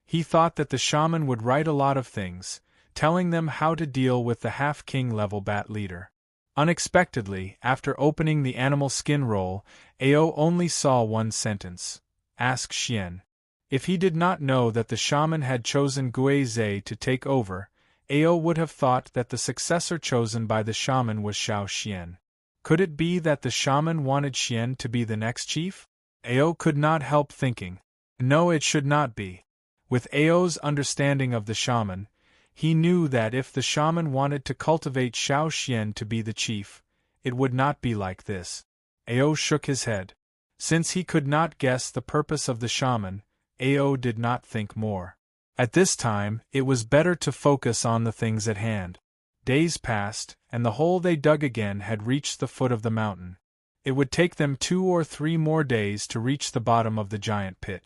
He thought that the shaman would write a lot of things, telling them how to deal with the half-king level bat leader. Unexpectedly, after opening the animal skin roll, Ao only saw one sentence. Ask Xian. If he did not know that the shaman had chosen Gui Zhe to take over, Ao would have thought that the successor chosen by the shaman was Xiao Xian. Could it be that the shaman wanted Xian to be the next chief? Ao could not help thinking. No, it should not be. With Ao's understanding of the shaman, he knew that if the shaman wanted to cultivate Xiao Xian to be the chief, it would not be like this. Ao shook his head. Since he could not guess the purpose of the shaman, Ao did not think more. At this time, it was better to focus on the things at hand. Days passed, and the hole they dug again had reached the foot of the mountain. It would take them 2 or 3 more days to reach the bottom of the giant pit.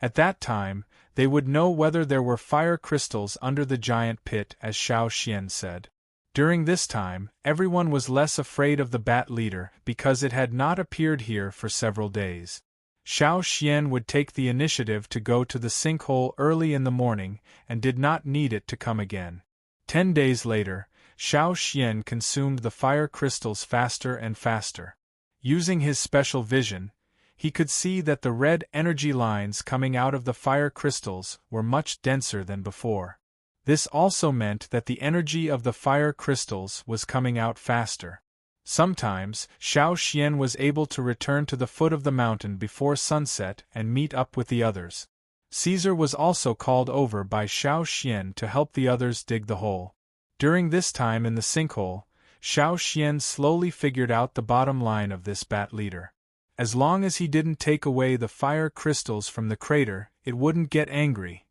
At that time, they would know whether there were fire crystals under the giant pit, as Xiao Xian said. During this time, everyone was less afraid of the bat leader because it had not appeared here for several days. Xiao Xian would take the initiative to go to the sinkhole early in the morning and did not need it to come again. 10 days later, Xiao Xian consumed the fire crystals faster and faster. Using his special vision, he could see that the red energy lines coming out of the fire crystals were much denser than before. This also meant that the energy of the fire crystals was coming out faster. Sometimes, Xiao Xian was able to return to the foot of the mountain before sunset and meet up with the others. Caesar was also called over by Xiao Xian to help the others dig the hole. During this time in the sinkhole, Xiao Xian slowly figured out the bottom line of this bat leader. As long as he didn't take away the fire crystals from the crater, it wouldn't get angry.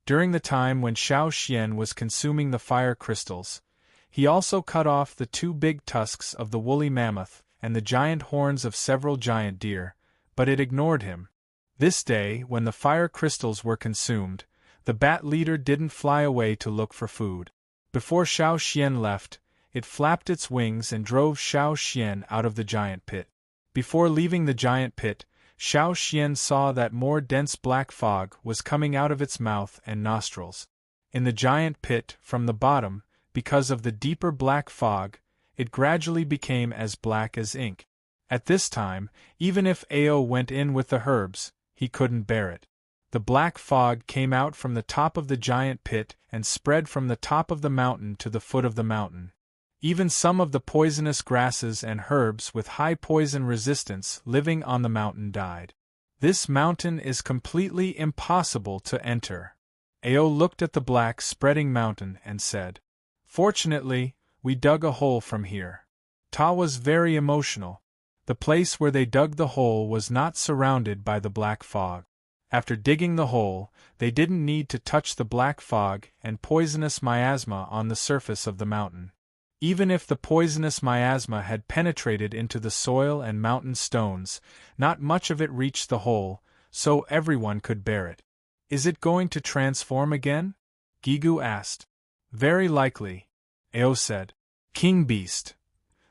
During the time when Xiao Xian was consuming the fire crystals, he also cut off the 2 big tusks of the woolly mammoth and the giant horns of several giant deer, but it ignored him. This day, when the fire crystals were consumed, the bat leader didn't fly away to look for food. Before Xiao Xian left, it flapped its wings and drove Xiao Xian out of the giant pit. Before leaving the giant pit, Xiao Xian saw that more dense black fog was coming out of its mouth and nostrils. In the giant pit, from the bottom, because of the deeper black fog, it gradually became as black as ink. At this time, even if Ao went in with the herbs, he couldn't bear it. The black fog came out from the top of the giant pit and spread from the top of the mountain to the foot of the mountain. Even some of the poisonous grasses and herbs with high poison resistance living on the mountain died. This mountain is completely impossible to enter. Ao looked at the black spreading mountain and said, "Fortunately, we dug a hole from here." Ta was very emotional. The place where they dug the hole was not surrounded by the black fog. After digging the hole, they didn't need to touch the black fog and poisonous miasma on the surface of the mountain. Even if the poisonous miasma had penetrated into the soil and mountain stones, not much of it reached the hole, so everyone could bear it. "Is it going to transform again?" Gigu asked. "Very likely," Ao said. "King Beast."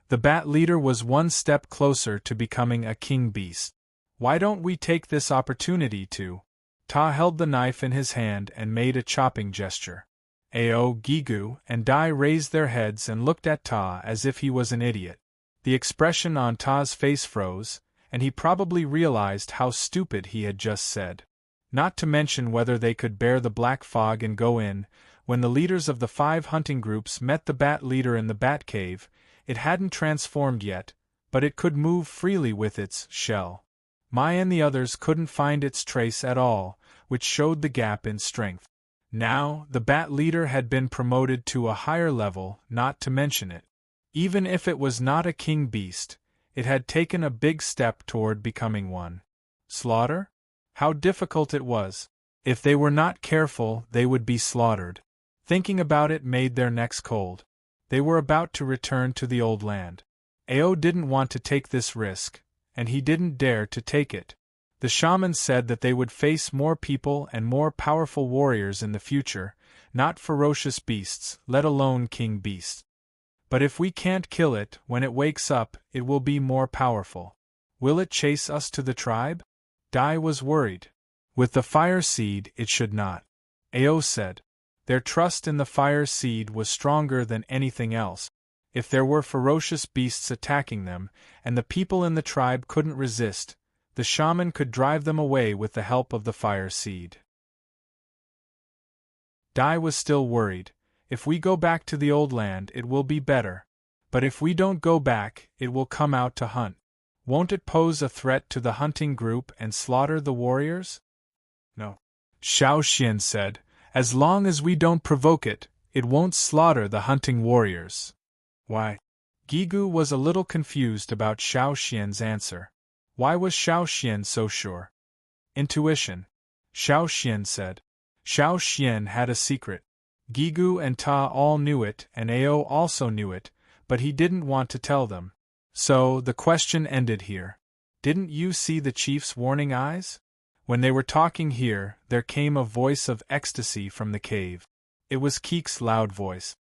The bat leader was 1 step closer to becoming a king beast. "Why don't we take this opportunity to?" Ta held the knife in his hand and made a chopping gesture. Ao, Gigu, and Dai raised their heads and looked at Ta as if he was an idiot. The expression on Ta's face froze, and he probably realized how stupid he had just said. Not to mention whether they could bear the black fog and go in. When the leaders of the 5 hunting groups met the bat leader in the bat cave, it hadn't transformed yet, but it could move freely with its shell. Mai and the others couldn't find its trace at all, which showed the gap in strength. Now, the bat leader had been promoted to a higher level, not to mention it. Even if it was not a king beast, it had taken a big step toward becoming one. Slaughter? How difficult it was. If they were not careful, they would be slaughtered. Thinking about it made their necks cold. They were about to return to the old land. Ao didn't want to take this risk, and he didn't dare to take it. The shaman said that they would face more people and more powerful warriors in the future, not ferocious beasts, let alone king beasts. But if we can't kill it, when it wakes up, it will be more powerful. Will it chase us to the tribe? Dai was worried. With the fire seed, it should not. Ao said. Their trust in the fire seed was stronger than anything else. If there were ferocious beasts attacking them, and the people in the tribe couldn't resist, the shaman could drive them away with the help of the fire seed. Dai was still worried. If we go back to the old land, it will be better. But if we don't go back, it will come out to hunt. Won't it pose a threat to the hunting group and slaughter the warriors? No. Xiao Xian said, as long as we don't provoke it, it won't slaughter the hunting warriors. Why? Gigu was a little confused about Xiao Xian's answer. Why was Xiao Xian so sure? Intuition, Xiao Xian said. Xiao Xian had a secret. Gigu and Ta all knew it, and Ao also knew it, but he didn't want to tell them. So, the question ended here. Didn't you see the chief's warning eyes? When they were talking here, there came a voice of ecstasy from the cave. It was Keek's loud voice.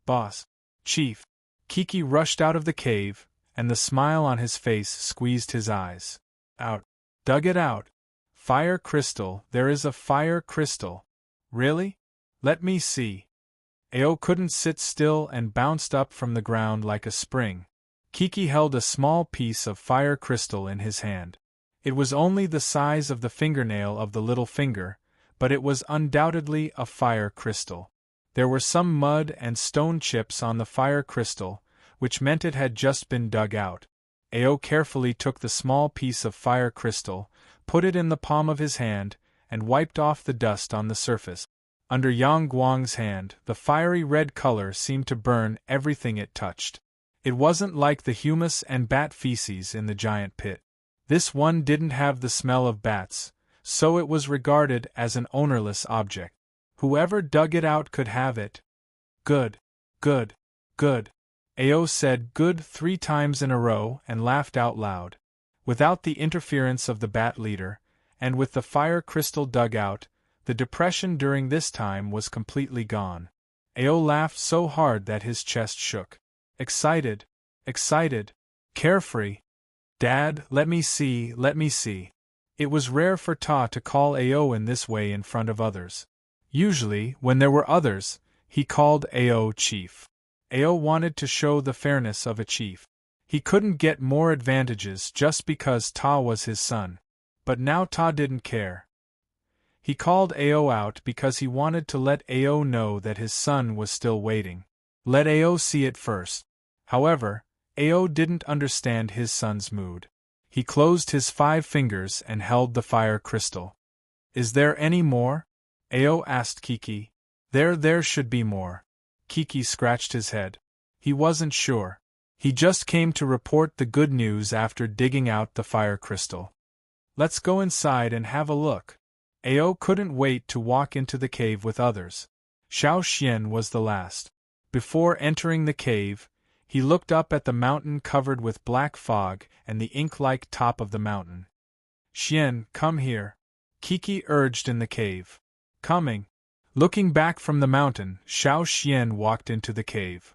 Boss. Chief. Kiki rushed out of the cave, and the smile on his face squeezed his eyes. Out. Dug it out. Fire crystal, there is a fire crystal. Really? Let me see. Ao couldn't sit still and bounced up from the ground like a spring. Kiki held a small piece of fire crystal in his hand. It was only the size of the fingernail of the little finger, but it was undoubtedly a fire crystal. There were some mud and stone chips on the fire crystal, which meant it had just been dug out. Ao carefully took the small piece of fire crystal, put it in the palm of his hand, and wiped off the dust on the surface. Under Yang Guang's hand, the fiery red color seemed to burn everything it touched. It wasn't like the humus and bat feces in the giant pit. This one didn't have the smell of bats, so it was regarded as an ownerless object. Whoever dug it out could have it. Good. Good. Good. Ao said good 3 times in a row and laughed out loud. Without the interference of the bat leader, and with the fire crystal dug out, the depression during this time was completely gone. Ao laughed so hard that his chest shook. Excited. Excited. Carefree. Dad, let me see, let me see. It was rare for Ta to call Ao in this way in front of others. Usually, when there were others, he called Ao chief. Ao wanted to show the fairness of a chief. He couldn't get more advantages just because Ta was his son. But now Ta didn't care. He called Ao out because he wanted to let Ao know that his son was still waiting. Let Ao see it first. However, Ao didn't understand his son's mood. He closed his 5 fingers and held the fire crystal. Is there any more? Ao asked Kiki. There should be more. Kiki scratched his head. He wasn't sure. He just came to report the good news after digging out the fire crystal. Let's go inside and have a look. Ao couldn't wait to walk into the cave with others. Xiao Xian was the last. Before entering the cave, he looked up at the mountain covered with black fog and the ink-like top of the mountain. Xian, come here. Kiki urged in the cave. Coming. Looking back from the mountain, Xiao Xian walked into the cave.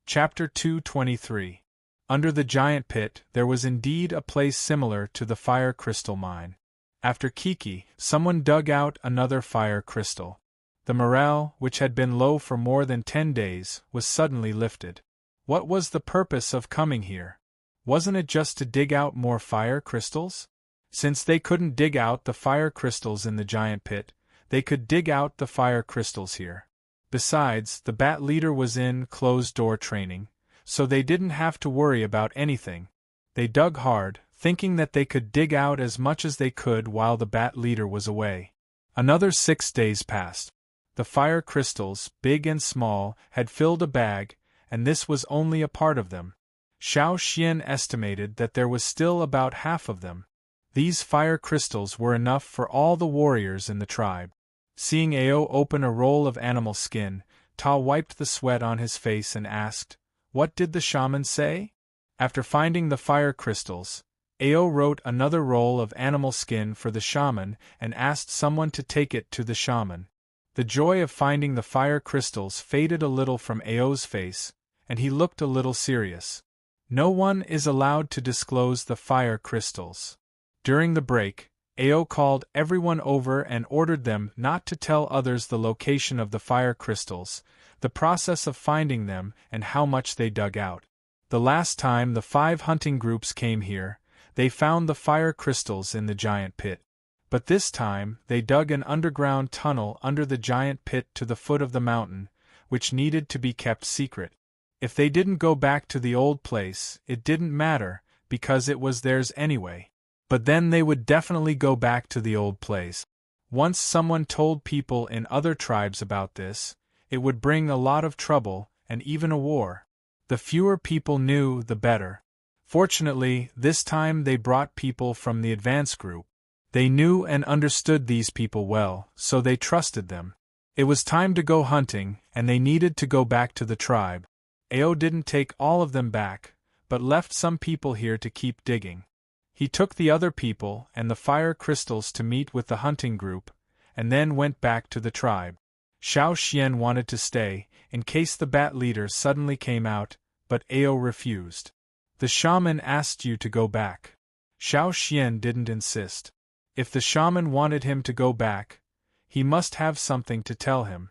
Chapter 223. Under the giant pit, there was indeed a place similar to the fire crystal mine. After Kiki, someone dug out another fire crystal. The morale, which had been low for more than 10 days, was suddenly lifted. What was the purpose of coming here? Wasn't it just to dig out more fire crystals? Since they couldn't dig out the fire crystals in the giant pit, they could dig out the fire crystals here. Besides, the bat leader was in closed-door training, so they didn't have to worry about anything. They dug hard, thinking that they could dig out as much as they could while the bat leader was away. Another 6 days passed. The fire crystals, big and small, had filled a bag, and this was only a part of them. Xiao Xian estimated that there was still about half of them. These fire crystals were enough for all the warriors in the tribe. Seeing Ao open a roll of animal skin, Ta wiped the sweat on his face and asked, "What did the shaman say?" After finding the fire crystals, Ao wrote another roll of animal skin for the shaman and asked someone to take it to the shaman. The joy of finding the fire crystals faded a little from Ao's face, and he looked a little serious. No one is allowed to disclose the fire crystals. During the break, Ao called everyone over and ordered them not to tell others the location of the fire crystals, the process of finding them, and how much they dug out. The last time the 5 hunting groups came here, they found the fire crystals in the giant pit. But this time, they dug an underground tunnel under the giant pit to the foot of the mountain, which needed to be kept secret. If they didn't go back to the old place, it didn't matter, because it was theirs anyway. But then they would definitely go back to the old place. Once someone told people in other tribes about this, it would bring a lot of trouble, and even a war. The fewer people knew, the better. Fortunately, this time they brought people from the advance group. They knew and understood these people well, so they trusted them. It was time to go hunting, and they needed to go back to the tribe. Ao didn't take all of them back, but left some people here to keep digging. He took the other people and the fire crystals to meet with the hunting group, and then went back to the tribe. Xiao Xian wanted to stay, in case the bat leader suddenly came out, but Ao refused. The shaman asked you to go back. Xiao Xian didn't insist. If the shaman wanted him to go back, he must have something to tell him.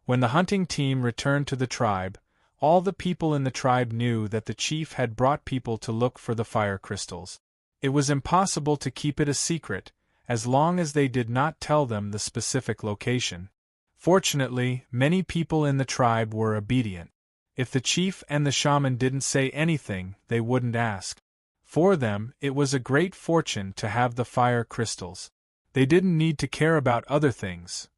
When the hunting team returned to the tribe, all the people in the tribe knew that the chief had brought people to look for the fire crystals. It was impossible to keep it a secret, as long as they did not tell them the specific location. Fortunately, many people in the tribe were obedient. If the chief and the shaman didn't say anything, they wouldn't ask. For them, it was a great fortune to have the fire crystals. They didn't need to care about other things.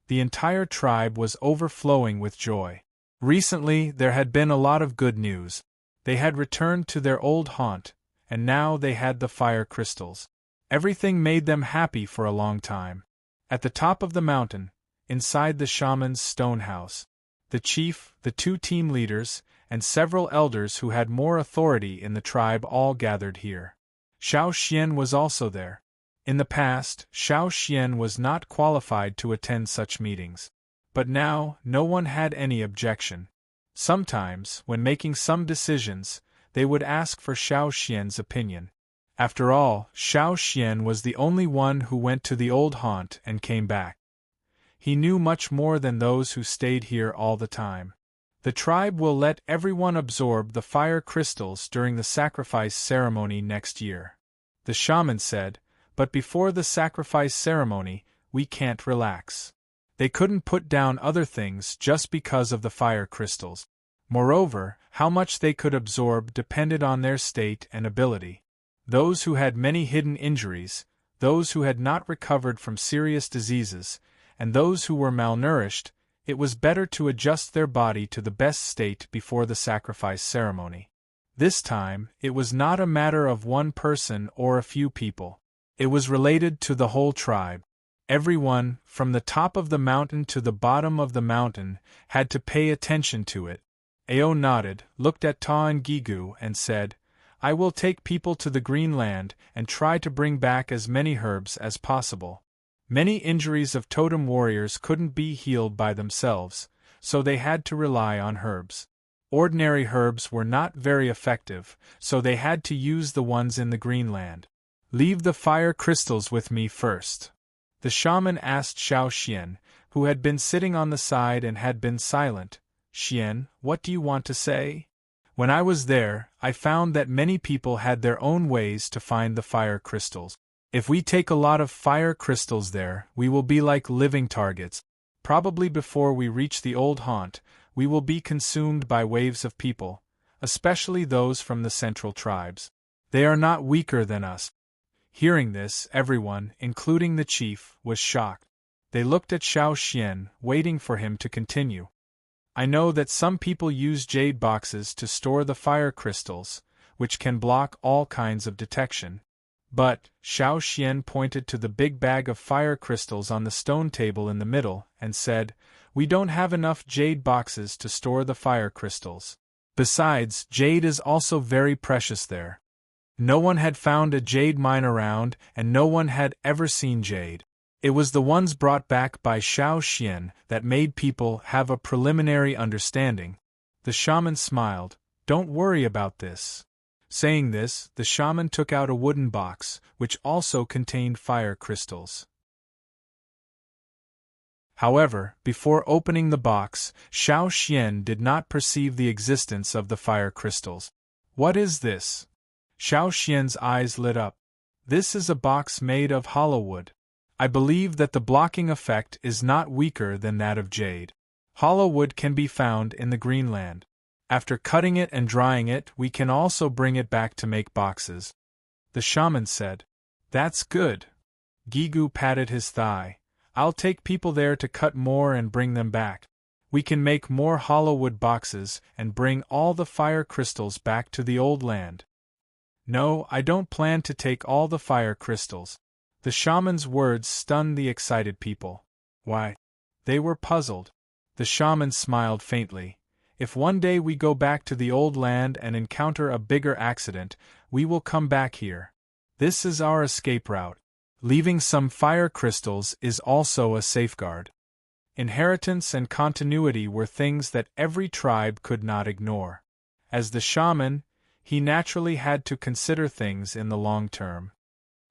The entire tribe was overflowing with joy. Recently, there had been a lot of good news. They had returned to their old haunt, and now they had the fire crystals. Everything made them happy for a long time. At the top of the mountain, inside the shaman's stone house, the chief, the 2 team leaders, and several elders who had more authority in the tribe all gathered here. Xiao Xian was also there. In the past, Xiao Xian was not qualified to attend such meetings. But now, no one had any objection. Sometimes, when making some decisions, they would ask for Xiao Xian's opinion. After all, Xiao Xian was the only one who went to the old haunt and came back. He knew much more than those who stayed here all the time. The tribe will let everyone absorb the fire crystals during the sacrifice ceremony next year. The shaman said, but before the sacrifice ceremony, we can't relax. They couldn't put down other things just because of the fire crystals. Moreover, how much they could absorb depended on their state and ability. Those who had many hidden injuries, those who had not recovered from serious diseases, and those who were malnourished, it was better to adjust their body to the best state before the sacrifice ceremony. This time, it was not a matter of one person or a few people. It was related to the whole tribe. Everyone, from the top of the mountain to the bottom of the mountain, had to pay attention to it. Ao nodded, looked at Ta and Gigu and said, I will take people to the Green Land and try to bring back as many herbs as possible. Many injuries of totem warriors couldn't be healed by themselves, so they had to rely on herbs. Ordinary herbs were not very effective, so they had to use the ones in the Green Land. Leave the fire crystals with me first. The shaman asked Xiao Xian, who had been sitting on the side and had been silent, Xian, what do you want to say? When I was there, I found that many people had their own ways to find the fire crystals. If we take a lot of fire crystals there, we will be like living targets. Probably before we reach the old haunt, we will be consumed by waves of people, especially those from the central tribes. They are not weaker than us. Hearing this, everyone, including the chief, was shocked. They looked at Xiao Xian, waiting for him to continue. I know that some people use jade boxes to store the fire crystals, which can block all kinds of detection. But, Xiao Xian pointed to the big bag of fire crystals on the stone table in the middle, and said, we don't have enough jade boxes to store the fire crystals. Besides, jade is also very precious there. No one had found a jade mine around, and no one had ever seen jade. It was the ones brought back by Xiao Xian that made people have a preliminary understanding. The shaman smiled, don't worry about this. Saying this, the shaman took out a wooden box, which also contained fire crystals. However, before opening the box, Xiao Xian did not perceive the existence of the fire crystals. What is this? Xiao Xian's eyes lit up. This is a box made of hollow wood. I believe that the blocking effect is not weaker than that of jade. Hollow wood can be found in the Green Land. After cutting it and drying it, we can also bring it back to make boxes. The shaman said, that's good. Gigu patted his thigh. I'll take people there to cut more and bring them back. We can make more hollow wood boxes and bring all the fire crystals back to the old land. No, I don't plan to take all the fire crystals. The shaman's words stunned the excited people. Why? They were puzzled. The shaman smiled faintly. If one day we go back to the old land and encounter a bigger accident, we will come back here. This is our escape route. Leaving some fire crystals is also a safeguard. Inheritance and continuity were things that every tribe could not ignore. As the shaman, he naturally had to consider things in the long term.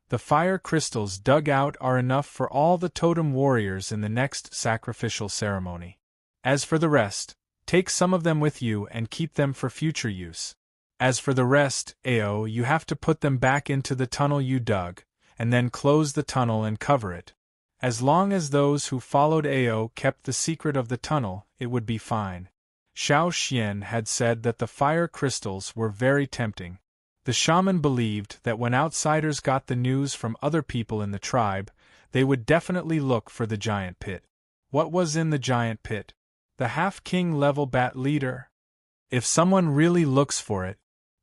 The fire crystals dug out are enough for all the totem warriors in the next sacrificial ceremony. As for the rest, take some of them with you and keep them for future use. As for the rest, Ao, you have to put them back into the tunnel you dug, and then close the tunnel and cover it. As long as those who followed Ao kept the secret of the tunnel, it would be fine. Xiao Xian had said that the fire crystals were very tempting. The shaman believed that when outsiders got the news from other people in the tribe, they would definitely look for the giant pit. What was in the giant pit? The half-king level bat leader? If someone really looks for it,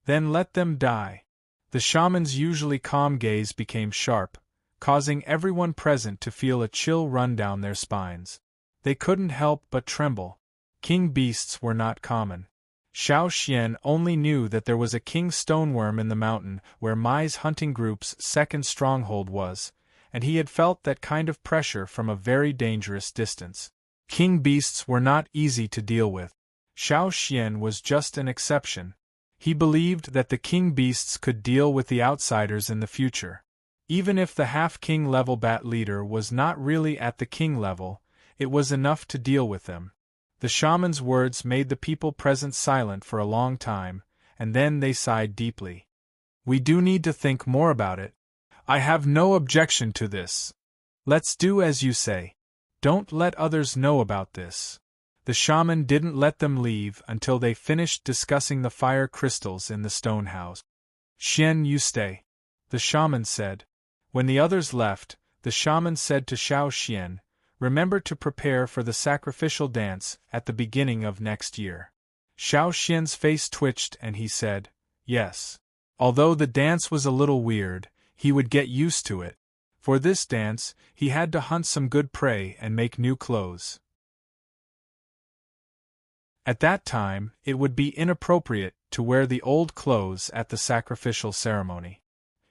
then let them die. The shaman's usually calm gaze became sharp, causing everyone present to feel a chill run down their spines. They couldn't help but tremble. King beasts were not common. Xiao Xian only knew that there was a king stoneworm in the mountain where Mai's hunting group's second stronghold was, and he had felt that kind of pressure from a very dangerous distance. King beasts were not easy to deal with. Xiao Xian was just an exception. He believed that the king beasts could deal with the outsiders in the future. Even if the half-king level bat leader was not really at the king level, it was enough to deal with them. The shaman's words made the people present silent for a long time, and then they sighed deeply. We do need to think more about it. I have no objection to this. Let's do as you say. Don't let others know about this. The shaman didn't let them leave until they finished discussing the fire crystals in the stone house. Xian, you stay, the shaman said. When the others left, the shaman said to Xiao Xian, remember to prepare for the sacrificial dance at the beginning of next year. Xiao Xian's face twitched and he said, yes. Although the dance was a little weird, he would get used to it. For this dance, he had to hunt some good prey and make new clothes. At that time, it would be inappropriate to wear the old clothes at the sacrificial ceremony.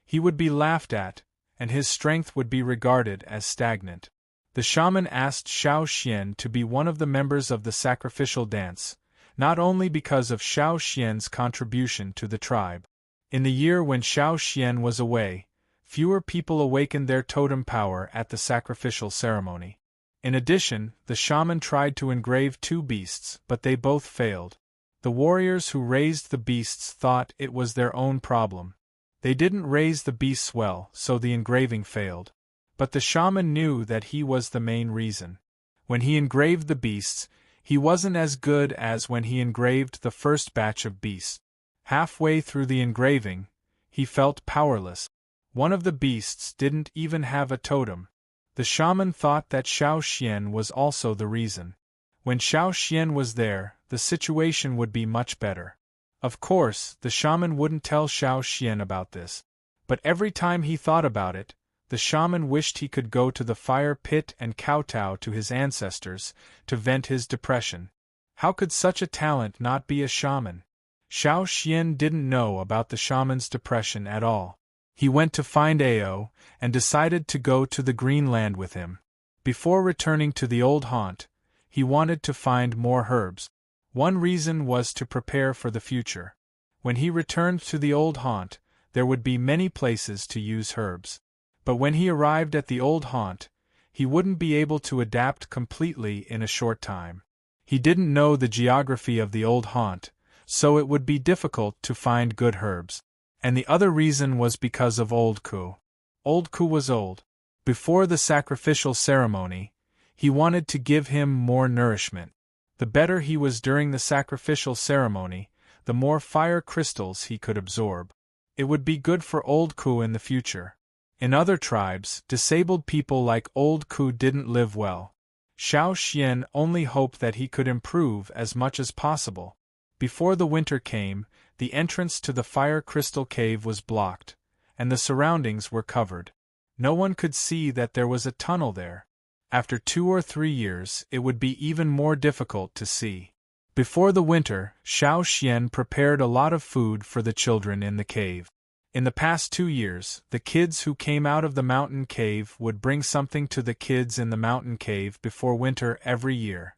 He would be laughed at, and his strength would be regarded as stagnant. The shaman asked Xiao Xian to be one of the members of the sacrificial dance, not only because of Xiao Xian's contribution to the tribe. In the year when Xiao Xian was away, fewer people awakened their totem power at the sacrificial ceremony. In addition, the shaman tried to engrave 2 beasts, but they both failed. The warriors who raised the beasts thought it was their own problem. They didn't raise the beasts well, so the engraving failed. But the shaman knew that he was the main reason. When he engraved the beasts, he wasn't as good as when he engraved the first batch of beasts. Halfway through the engraving, he felt powerless. One of the beasts didn't even have a totem. The shaman thought that Xiao Xian was also the reason. When Xiao Xian was there, the situation would be much better. Of course, the shaman wouldn't tell Xiao Xian about this. But every time he thought about it, the shaman wished he could go to the fire pit and kowtow to his ancestors, to vent his depression. How could such a talent not be a shaman? Xiao Xian didn't know about the shaman's depression at all. He went to find Ao, and decided to go to the Green Land with him. Before returning to the old haunt, he wanted to find more herbs. One reason was to prepare for the future. When he returned to the old haunt, there would be many places to use herbs. But when he arrived at the old haunt, he wouldn't be able to adapt completely in a short time. He didn't know the geography of the old haunt, so it would be difficult to find good herbs. And the other reason was because of Old Ku. Old Ku was old. Before the sacrificial ceremony, he wanted to give him more nourishment. The better he was during the sacrificial ceremony, the more fire crystals he could absorb. It would be good for Old Ku in the future. In other tribes, disabled people like Old Ku didn't live well. Xiao Xian only hoped that he could improve as much as possible. Before the winter came, the entrance to the fire crystal cave was blocked, and the surroundings were covered. No one could see that there was a tunnel there. After 2 or 3 years, it would be even more difficult to see. Before the winter, Xiao Xian prepared a lot of food for the children in the cave. In the past 2 years, the kids who came out of the mountain cave would bring something to the kids in the mountain cave before winter every year.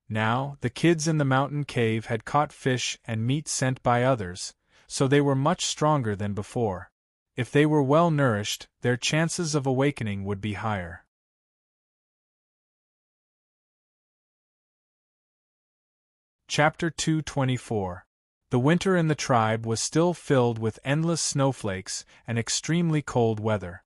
Now, the kids in the mountain cave had caught fish and meat sent by others, so they were much stronger than before. If they were well nourished, their chances of awakening would be higher. Chapter 224. The winter in the tribe was still filled with endless snowflakes and extremely cold weather.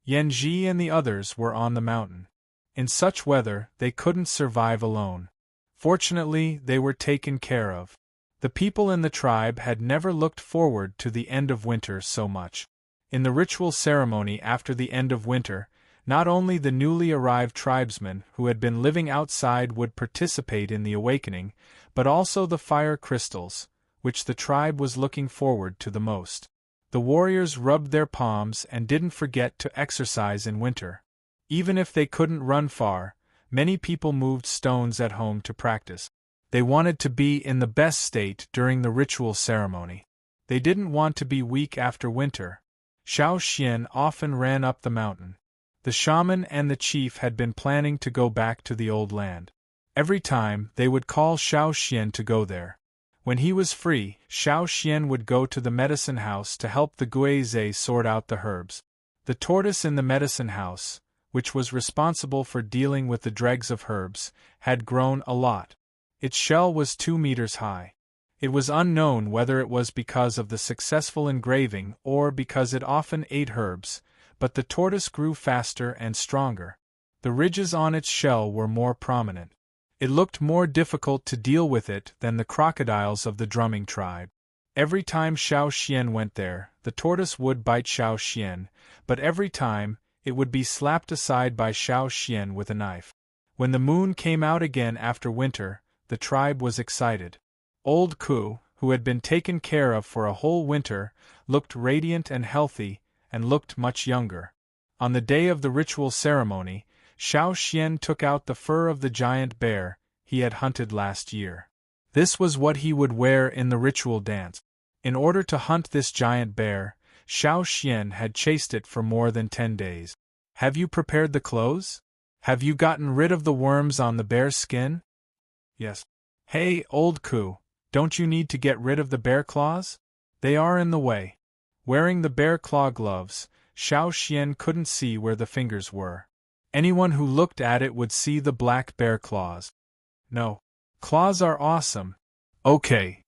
Yanji and the others were on the mountain. In such weather, they couldn't survive alone. Fortunately, they were taken care of. The people in the tribe had never looked forward to the end of winter so much. In the ritual ceremony after the end of winter, not only the newly arrived tribesmen who had been living outside would participate in the awakening, but also the fire crystals, which the tribe was looking forward to the most. The warriors rubbed their palms and didn't forget to exercise in winter. Even if they couldn't run far, many people moved stones at home to practice. They wanted to be in the best state during the ritual ceremony. They didn't want to be weak after winter. Xiao Xian often ran up the mountain. The shaman and the chief had been planning to go back to the old land. Every time, they would call Xiao Xian to go there. When he was free, Xiao Xian would go to the medicine house to help the Guizhe sort out the herbs. The tortoise in the medicine house, which was responsible for dealing with the dregs of herbs, had grown a lot. Its shell was 2 meters high. It was unknown whether it was because of the successful engraving or because it often ate herbs, but the tortoise grew faster and stronger. The ridges on its shell were more prominent. It looked more difficult to deal with it than the crocodiles of the drumming tribe. Every time Xiao Xian went there, the tortoise would bite Xiao Xian, but every time, it would be slapped aside by Xiao Xian with a knife. When the moon came out again after winter, the tribe was excited. Old Ku, who had been taken care of for a whole winter, looked radiant and healthy, and looked much younger. On the day of the ritual ceremony, Xiao Xian took out the fur of the giant bear he had hunted last year. This was what he would wear in the ritual dance. In order to hunt this giant bear, Xiao Xian had chased it for more than 10 days. Have you prepared the clothes? Have you gotten rid of the worms on the bear's skin? Yes. Hey, Old Ku, don't you need to get rid of the bear claws? They are in the way. Wearing the bear claw gloves, Xiao Xian couldn't see where the fingers were. Anyone who looked at it would see the black bear claws. No. Claws are awesome. Okay.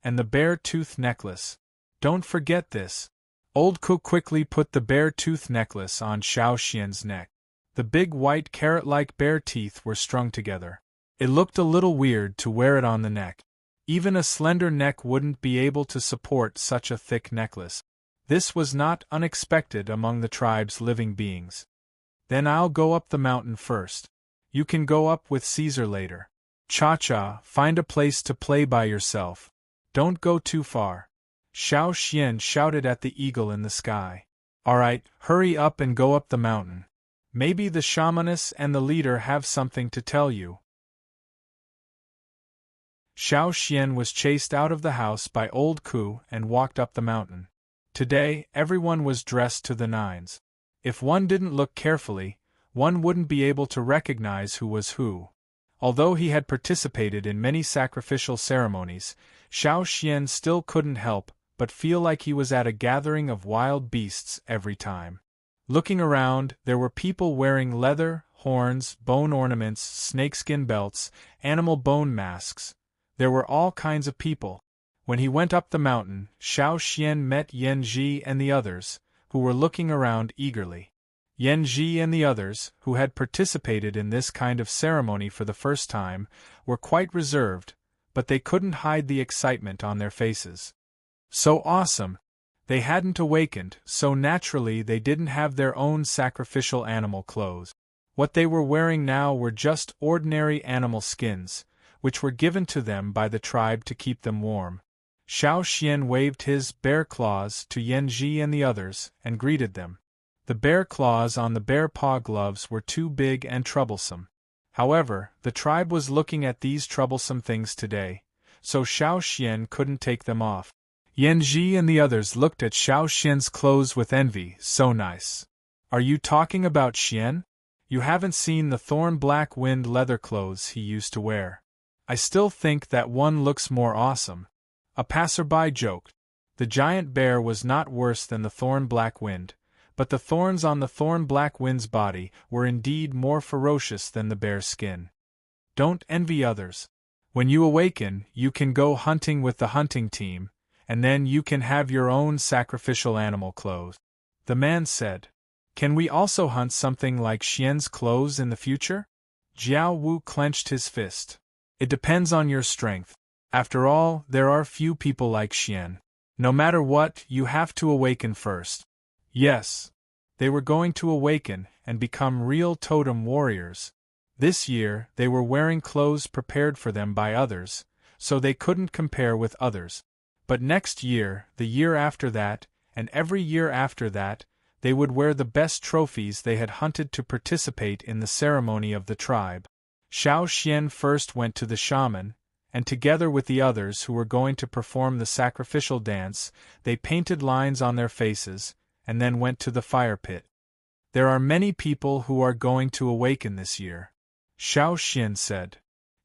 And the bear tooth necklace. Don't forget this. Old Ku quickly put the bear tooth necklace on Xiao Xian's neck. The big white carrot-like bear teeth were strung together. It looked a little weird to wear it on the neck. Even a slender neck wouldn't be able to support such a thick necklace. This was not unexpected among the tribe's living beings. Then I'll go up the mountain first. You can go up with Caesar later. Cha-cha, find a place to play by yourself. Don't go too far. Xiao Xian shouted at the eagle in the sky. All right, hurry up and go up the mountain. Maybe the shamaness and the leader have something to tell you. Xiao Xian was chased out of the house by Old Ku and walked up the mountain. Today, everyone was dressed to the nines. If one didn't look carefully, one wouldn't be able to recognize who was who. Although he had participated in many sacrificial ceremonies, Xiao Xian still couldn't help but feel like he was at a gathering of wild beasts every time. Looking around, there were people wearing leather, horns, bone ornaments, snakeskin belts, animal bone masks. There were all kinds of people. When he went up the mountain, Xiao Xian met Yanji and the others, who were looking around eagerly. Yanji and the others, who had participated in this kind of ceremony for the first time, were quite reserved, but they couldn't hide the excitement on their faces. So awesome! They hadn't awakened, so naturally they didn't have their own sacrificial animal clothes. What they were wearing now were just ordinary animal skins, which were given to them by the tribe to keep them warm. Xiao Xian waved his bear claws to Yanji and the others, and greeted them. The bear claws on the bear paw gloves were too big and troublesome. However, the tribe was looking at these troublesome things today, so Xiao Xian couldn't take them off. Yanji and the others looked at Xiao Xian's clothes with envy. So nice. Are you talking about Xian? You haven't seen the thorn black wind leather clothes he used to wear. I still think that one looks more awesome. A passerby joked. The giant bear was not worse than the thorn black wind, but the thorns on the thorn black wind's body were indeed more ferocious than the bear's skin. Don't envy others. When you awaken, you can go hunting with the hunting team, and then you can have your own sacrificial animal clothes. The man said. Can we also hunt something like Xian's clothes in the future? Jiao Wu clenched his fist. It depends on your strength. After all, there are few people like Xian. No matter what, you have to awaken first. Yes. They were going to awaken and become real totem warriors. This year, they were wearing clothes prepared for them by others, so they couldn't compare with others. But next year, the year after that, and every year after that, they would wear the best trophies they had hunted to participate in the ceremony of the tribe. Xiao Xian first went to the shaman, and together with the others who were going to perform the sacrificial dance, they painted lines on their faces, and then went to the fire pit. There are many people who are going to awaken this year. Xiao Xian said.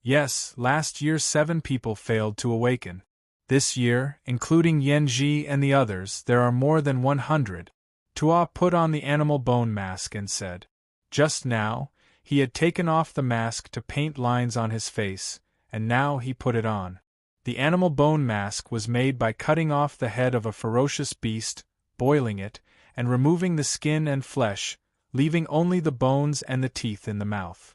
Yes, last year 7 people failed to awaken. This year, including Yanji and the others, there are more than 100. Tua put on the animal bone mask and said. Just now, he had taken off the mask to paint lines on his face, and now he put it on. The animal bone mask was made by cutting off the head of a ferocious beast, boiling it, and removing the skin and flesh, leaving only the bones and the teeth in the mouth.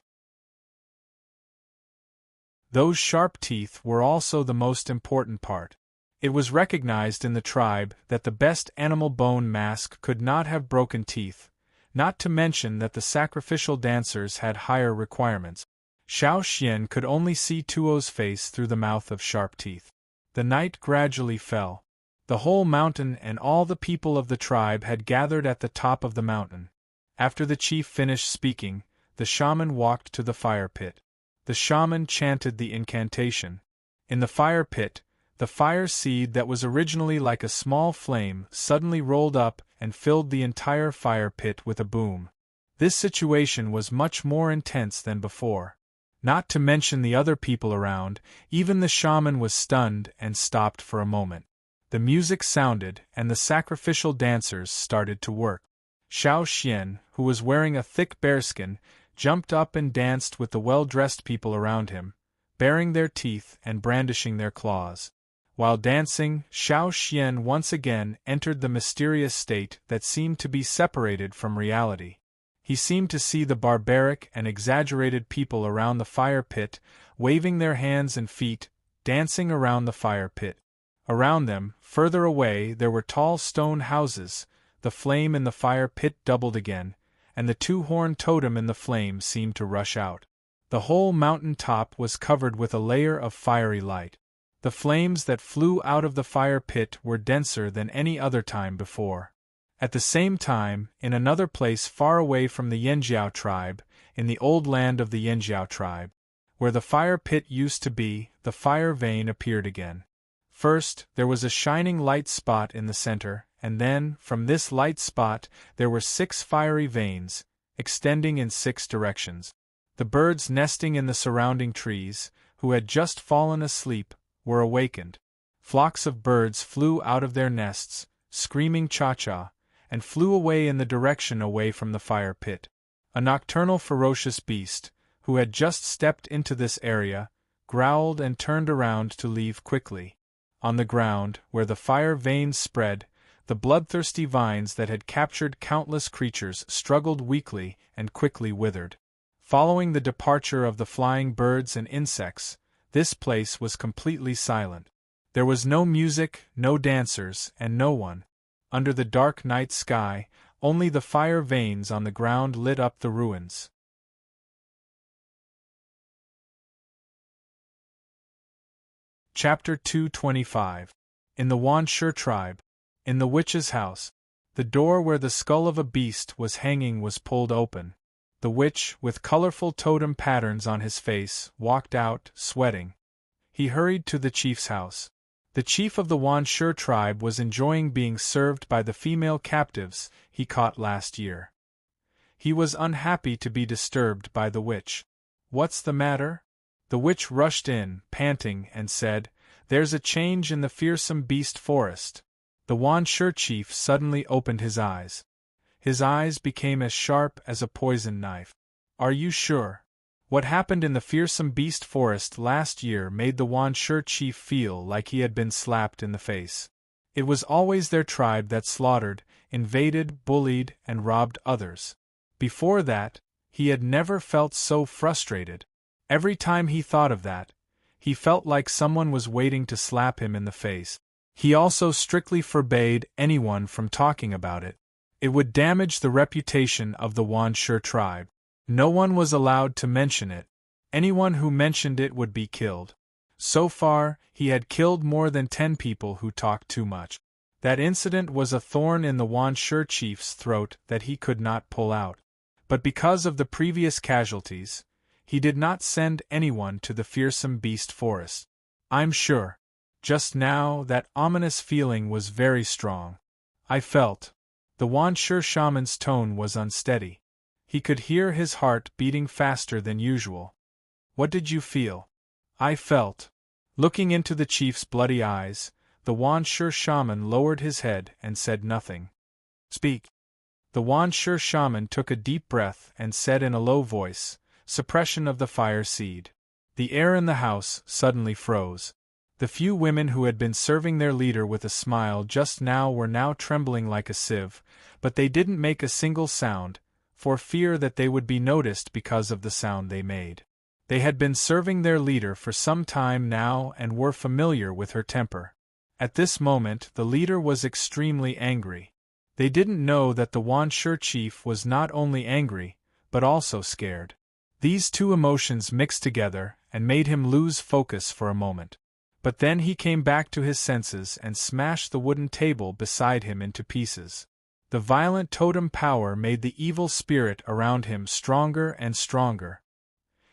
Those sharp teeth were also the most important part. It was recognized in the tribe that the best animal bone mask could not have broken teeth, not to mention that the sacrificial dancers had higher requirements. Xiao Xian could only see Tuo's face through the mouth of sharp teeth. The night gradually fell. The whole mountain and all the people of the tribe had gathered at the top of the mountain. After the chief finished speaking, the shaman walked to the fire pit. The shaman chanted the incantation. In the fire pit, the fire seed that was originally like a small flame suddenly rolled up and filled the entire fire pit with a boom. This situation was much more intense than before. Not to mention the other people around, even the shaman was stunned and stopped for a moment. The music sounded, and the sacrificial dancers started to work. Xiao Xian, who was wearing a thick bearskin, jumped up and danced with the well-dressed people around him, baring their teeth and brandishing their claws. While dancing, Xiao Xian once again entered the mysterious state that seemed to be separated from reality. He seemed to see the barbaric and exaggerated people around the fire pit, waving their hands and feet, dancing around the fire pit. Around them, further away, there were tall stone houses. The flame in the fire pit doubled again, and the 2-horned totem in the flame seemed to rush out. The whole mountain top was covered with a layer of fiery light. The flames that flew out of the fire pit were denser than any other time before. At the same time, in another place far away from the Yanjiao tribe, in the old land of the Yanjiao tribe, where the fire pit used to be, the fire vein appeared again. First, there was a shining light spot in the center, and then, from this light spot, there were 6 fiery veins, extending in 6 directions. The birds nesting in the surrounding trees, who had just fallen asleep, were awakened. Flocks of birds flew out of their nests, screaming cha-cha, and flew away in the direction away from the fire pit. A nocturnal ferocious beast, who had just stepped into this area, growled and turned around to leave quickly. On the ground, where the fire veins spread, the bloodthirsty vines that had captured countless creatures struggled weakly and quickly withered. Following the departure of the flying birds and insects, this place was completely silent. There was no music, no dancers, and no one. Under the dark night sky, only the fire veins on the ground lit up the ruins. Chapter 225. In the Wanshur tribe. In the witch's house. The door where the skull of a beast was hanging was pulled open. The witch, with colorful totem patterns on his face, walked out, sweating. He hurried to the chief's house. The chief of the Wanshur tribe was enjoying being served by the female captives he caught last year. He was unhappy to be disturbed by the witch. "What's the matter?" The witch rushed in, panting, and said, "There's a change in the fearsome beast forest." The Wanshur chief suddenly opened his eyes. His eyes became as sharp as a poisoned knife. "Are you sure?" What happened in the fearsome beast forest last year made the Wanshur chief feel like he had been slapped in the face. It was always their tribe that slaughtered, invaded, bullied, and robbed others. Before that, he had never felt so frustrated. Every time he thought of that, he felt like someone was waiting to slap him in the face. He also strictly forbade anyone from talking about it. It would damage the reputation of the Wanshur tribe. No one was allowed to mention it. Anyone who mentioned it would be killed. So far, he had killed more than 10 people who talked too much. That incident was a thorn in the Wanshur chief's throat that he could not pull out. But because of the previous casualties, he did not send anyone to the fearsome beast forest. "I'm sure. Just now, that ominous feeling was very strong. I felt." The Wanshur shaman's tone was unsteady. He could hear his heart beating faster than usual. "What did you feel?" "I felt." Looking into the chief's bloody eyes, the Wanshur shaman lowered his head and said nothing. "Speak." The Wanshur shaman took a deep breath and said in a low voice, "Suppression of the fire seed." The air in the house suddenly froze. The few women who had been serving their leader with a smile just now were now trembling like a sieve, but they didn't make a single sound, for fear that they would be noticed because of the sound they made. They had been serving their leader for some time now and were familiar with her temper. At this moment the leader was extremely angry. They didn't know that the Wanshur chief was not only angry, but also scared. These two emotions mixed together and made him lose focus for a moment. But then he came back to his senses and smashed the wooden table beside him into pieces. The violent totem power made the evil spirit around him stronger and stronger.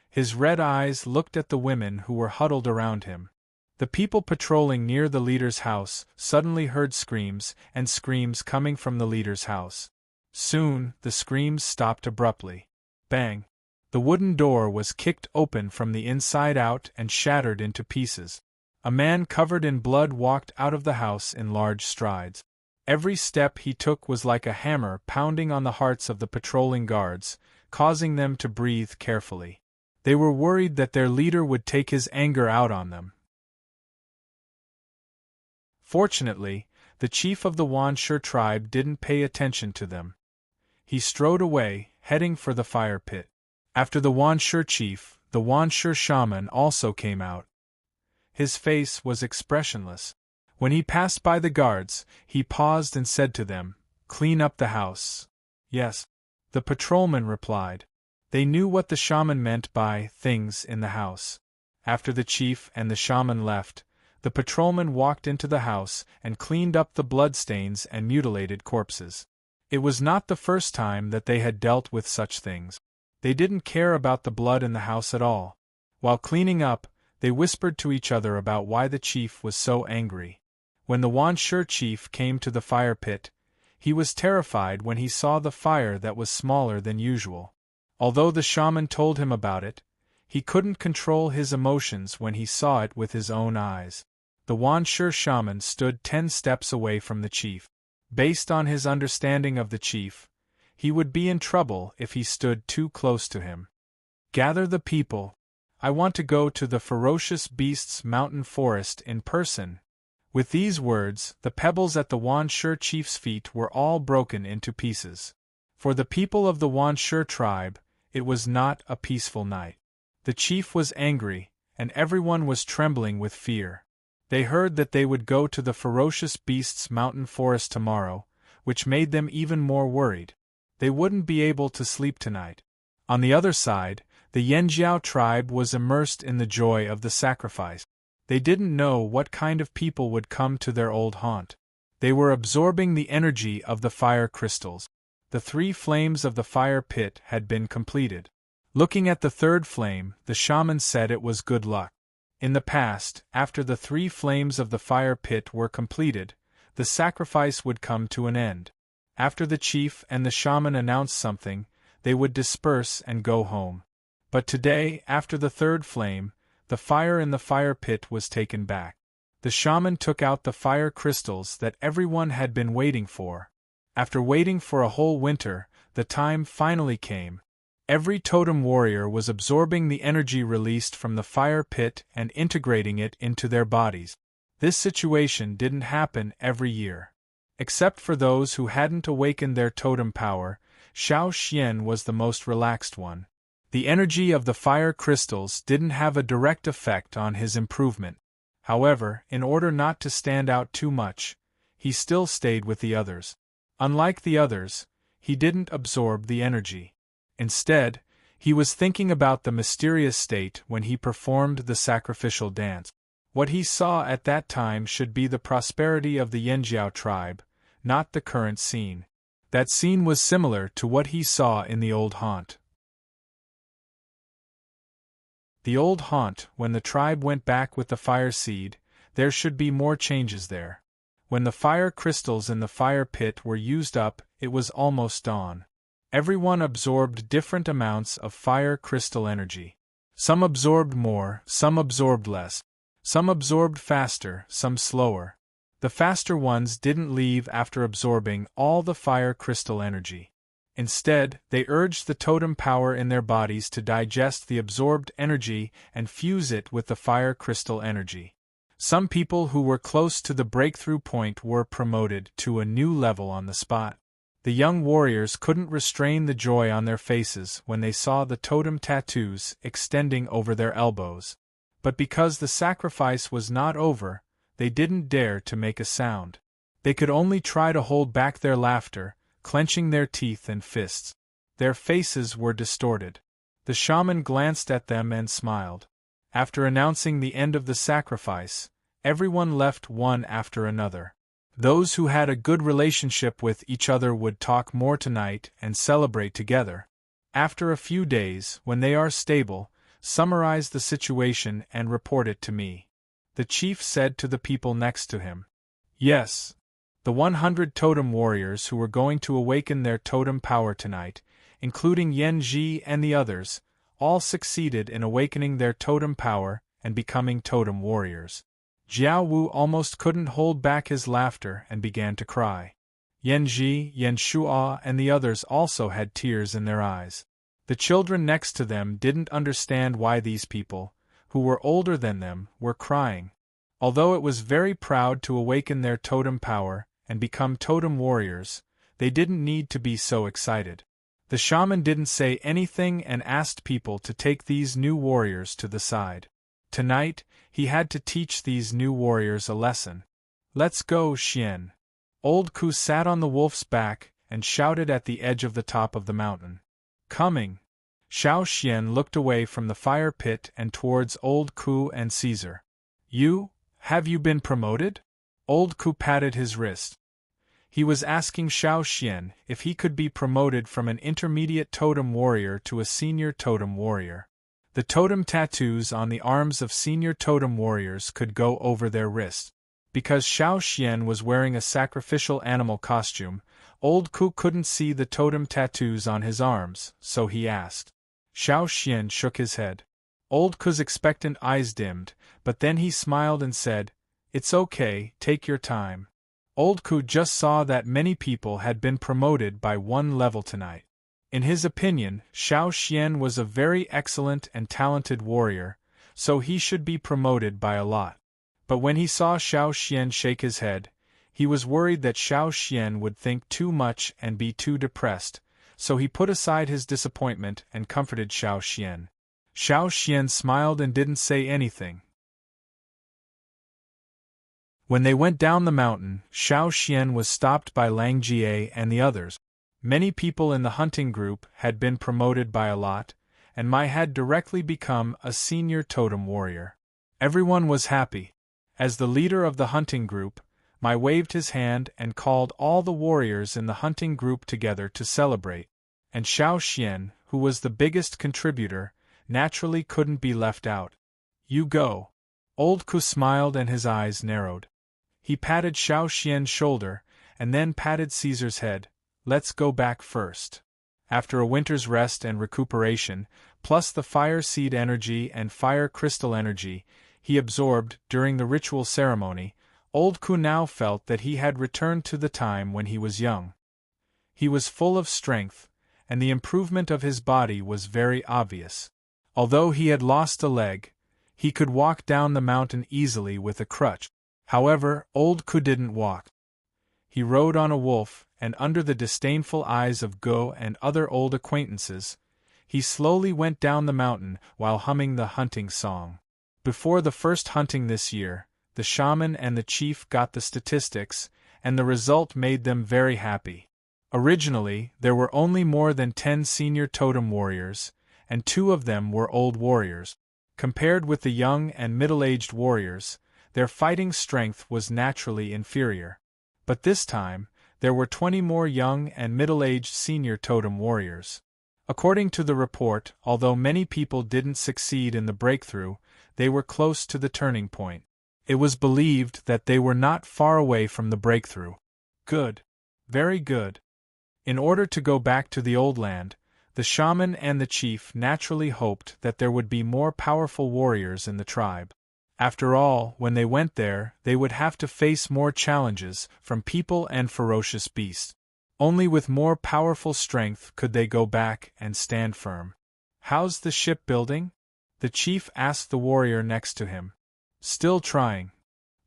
His red eyes looked at the women who were huddled around him. The people patrolling near the leader's house suddenly heard screams and screams coming from the leader's house. Soon, the screams stopped abruptly. Bang! The wooden door was kicked open from the inside out and shattered into pieces. A man covered in blood walked out of the house in large strides. Every step he took was like a hammer pounding on the hearts of the patrolling guards, causing them to breathe carefully. They were worried that their leader would take his anger out on them. Fortunately, the chief of the Wanshur tribe didn't pay attention to them. He strode away, heading for the fire pit. After the Wanshur chief, the Wanshur shaman also came out. His face was expressionless. When he passed by the guards, he paused and said to them, "Clean up the house." "Yes," the patrolmen replied. They knew what the shaman meant by things in the house. After the chief and the shaman left, the patrolmen walked into the house and cleaned up the bloodstains and mutilated corpses. It was not the first time that they had dealt with such things. They didn't care about the blood in the house at all. While cleaning up, they whispered to each other about why the chief was so angry. When the Wanshur chief came to the fire pit, he was terrified when he saw the fire that was smaller than usual. Although the shaman told him about it, he couldn't control his emotions when he saw it with his own eyes. The Wanshur shaman stood 10 steps away from the chief. Based on his understanding of the chief, he would be in trouble if he stood too close to him. "Gather the people. I want to go to the ferocious beast's mountain forest in person." With these words, the pebbles at the Wanshur chief's feet were all broken into pieces. For the people of the Wanshur tribe, it was not a peaceful night. The chief was angry, and everyone was trembling with fear. They heard that they would go to the ferocious beast's mountain forest tomorrow, which made them even more worried. They wouldn't be able to sleep tonight. On the other side, the Yanjiao tribe was immersed in the joy of the sacrifice. They didn't know what kind of people would come to their old haunt. They were absorbing the energy of the fire crystals. The 3 flames of the fire pit had been completed. Looking at the 3rd flame, the shaman said it was good luck. In the past, after the 3 flames of the fire pit were completed, the sacrifice would come to an end. After the chief and the shaman announced something, they would disperse and go home. But today, after the 3rd flame, the fire in the fire pit was taken back. The shaman took out the fire crystals that everyone had been waiting for. After waiting for a whole winter, the time finally came. Every totem warrior was absorbing the energy released from the fire pit and integrating it into their bodies. This situation didn't happen every year. Except for those who hadn't awakened their totem power, Xiao Xian was the most relaxed one. The energy of the fire crystals didn't have a direct effect on his improvement. However, in order not to stand out too much, he still stayed with the others. Unlike the others, he didn't absorb the energy. Instead, he was thinking about the mysterious state when he performed the sacrificial dance. What he saw at that time should be the prosperity of the Yanjiao tribe, not the current scene. That scene was similar to what he saw in the old haunt. The old haunt, when the tribe went back with the fire seed, there should be more changes there. When the fire crystals in the fire pit were used up, it was almost dawn. Everyone absorbed different amounts of fire crystal energy. Some absorbed more, some absorbed less. Some absorbed faster, some slower. The faster ones didn't leave after absorbing all the fire crystal energy. Instead, they urged the totem power in their bodies to digest the absorbed energy and fuse it with the fire crystal energy. Some people who were close to the breakthrough point were promoted to a new level on the spot. The young warriors couldn't restrain the joy on their faces when they saw the totem tattoos extending over their elbows. But because the sacrifice was not over, they didn't dare to make a sound. They could only try to hold back their laughter, clenching their teeth and fists. Their faces were distorted. The shaman glanced at them and smiled. After announcing the end of the sacrifice, everyone left one after another. Those who had a good relationship with each other would talk more tonight and celebrate together. After a few days, when they are stable, summarize the situation and report it to me. The chief said to the people next to him. Yes. The 100 totem warriors who were going to awaken their totem power tonight, including Yen Ji and the others, all succeeded in awakening their totem power and becoming totem warriors. Jiao Wu almost couldn't hold back his laughter and began to cry. Yen Ji, Yen Shu'a and the others also had tears in their eyes. The children next to them didn't understand why these people, who were older than them, were crying. Although it was very proud to awaken their totem power and become totem warriors, they didn't need to be so excited. The shaman didn't say anything and asked people to take these new warriors to the side. Tonight, he had to teach these new warriors a lesson. Let's go, Xian. Old Ku sat on the wolf's back and shouted at the edge of the top of the mountain. Coming. Xiao Xian looked away from the fire pit and towards Old Ku and Caesar. Have you been promoted? Old Ku patted his wrist. He was asking Xiao Xian if he could be promoted from an intermediate totem warrior to a senior totem warrior. The totem tattoos on the arms of senior totem warriors could go over their wrists. Because Xiao Xian was wearing a sacrificial animal costume, Old Ku couldn't see the totem tattoos on his arms, so he asked. Xiao Xian shook his head. Old Ku's expectant eyes dimmed, but then he smiled and said, "It's okay, take your time." Old Ku just saw that many people had been promoted by one level tonight. In his opinion, Xiao Xian was a very excellent and talented warrior, so he should be promoted by a lot. But when he saw Xiao Xian shake his head, he was worried that Xiao Xian would think too much and be too depressed, so he put aside his disappointment and comforted Xiao Xian. Xiao Xian smiled and didn't say anything. When they went down the mountain, Xiao Xian was stopped by Lang Jie and the others. Many people in the hunting group had been promoted by a lot, and Mai had directly become a senior totem warrior. Everyone was happy. As the leader of the hunting group, Mai waved his hand and called all the warriors in the hunting group together to celebrate, and Xiao Xian, who was the biggest contributor, naturally couldn't be left out. You go. Old Ku smiled and his eyes narrowed. He patted Xiao Xian's shoulder, and then patted Caesar's head. Let's go back first. After a winter's rest and recuperation, plus the fire seed energy and fire crystal energy he absorbed during the ritual ceremony, Old Ku now felt that he had returned to the time when he was young. He was full of strength, and the improvement of his body was very obvious. Although he had lost a leg, he could walk down the mountain easily with a crutch. However, Old Ku didn't walk. He rode on a wolf, and under the disdainful eyes of Go and other old acquaintances, he slowly went down the mountain while humming the hunting song. Before the first hunting this year, the shaman and the chief got the statistics, and the result made them very happy. Originally, there were only more than 10 senior totem warriors, and 2 of them were old warriors. Compared with the young and middle-aged warriors, their fighting strength was naturally inferior. But this time, there were 20 more young and middle-aged senior totem warriors. According to the report, although many people didn't succeed in the breakthrough, they were close to the turning point. It was believed that they were not far away from the breakthrough. Good. Very good. In order to go back to the old land, the shaman and the chief naturally hoped that there would be more powerful warriors in the tribe. After all, when they went there, they would have to face more challenges from people and ferocious beasts. Only with more powerful strength could they go back and stand firm. How's the ship building? The chief asked the warrior next to him. Still trying.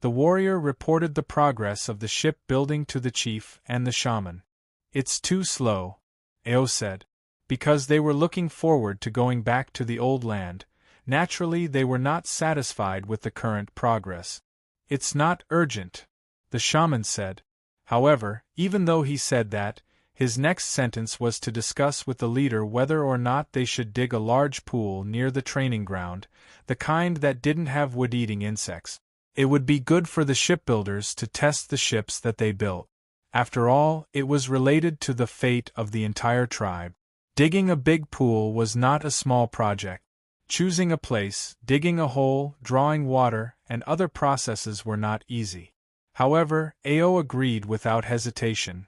The warrior reported the progress of the ship building to the chief and the shaman. It's too slow, Ao said. Because they were looking forward to going back to the old land, naturally they were not satisfied with the current progress. It's not urgent, the shaman said. However, even though he said that, his next sentence was to discuss with the leader whether or not they should dig a large pool near the training ground, the kind that didn't have wood-eating insects. It would be good for the shipbuilders to test the ships that they built. After all, it was related to the fate of the entire tribe. Digging a big pool was not a small project. Choosing a place, digging a hole, drawing water, and other processes were not easy. However, Ao agreed without hesitation.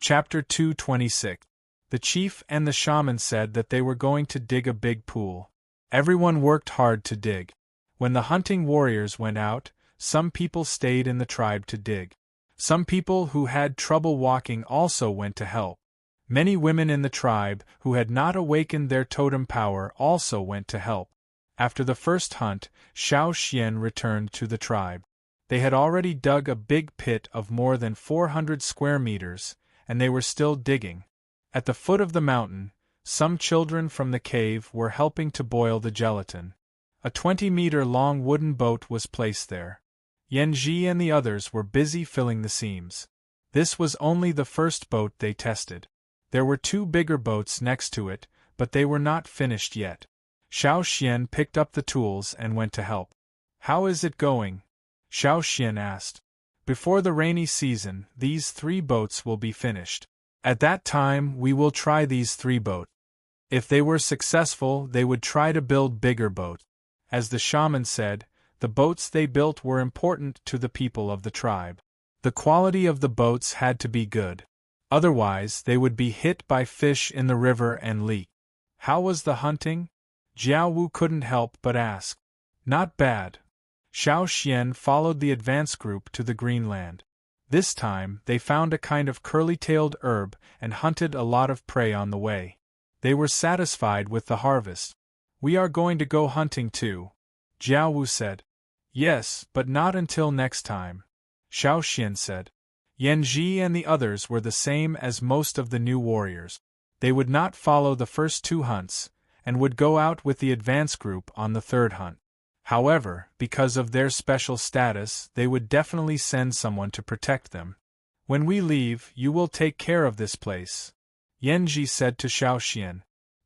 Chapter 226. The chief and the shaman said that they were going to dig a big pool. Everyone worked hard to dig. When the hunting warriors went out, some people stayed in the tribe to dig. Some people who had trouble walking also went to help. Many women in the tribe who had not awakened their totem power also went to help. After the first hunt, Xiao Xian returned to the tribe. They had already dug a big pit of more than 400 square meters, and they were still digging. At the foot of the mountain, some children from the cave were helping to boil the gelatin. A 20-meter-long wooden boat was placed there. Yanji and the others were busy filling the seams. This was only the first boat they tested. There were 2 bigger boats next to it, but they were not finished yet. Xiao Xian picked up the tools and went to help. How is it going? Xiao Xian asked. Before the rainy season, these 3 boats will be finished. At that time, we will try these 3 boats. If they were successful, they would try to build bigger boats. As the shaman said, the boats they built were important to the people of the tribe. The quality of the boats had to be good. Otherwise, they would be hit by fish in the river and leak. How was the hunting? Jiao Wu couldn't help but ask. Not bad. Xiao Xian followed the advance group to the Greenland. This time, they found a kind of curly-tailed herb and hunted a lot of prey on the way. They were satisfied with the harvest. We are going to go hunting too, Jiao Wu said. Yes, but not until next time, Xiao Xian said. Yanji and the others were the same as most of the new warriors. They would not follow the first 2 hunts, and would go out with the advance group on the third hunt. However, because of their special status, they would definitely send someone to protect them. When we leave, you will take care of this place, Yanji said to Xiao Xian.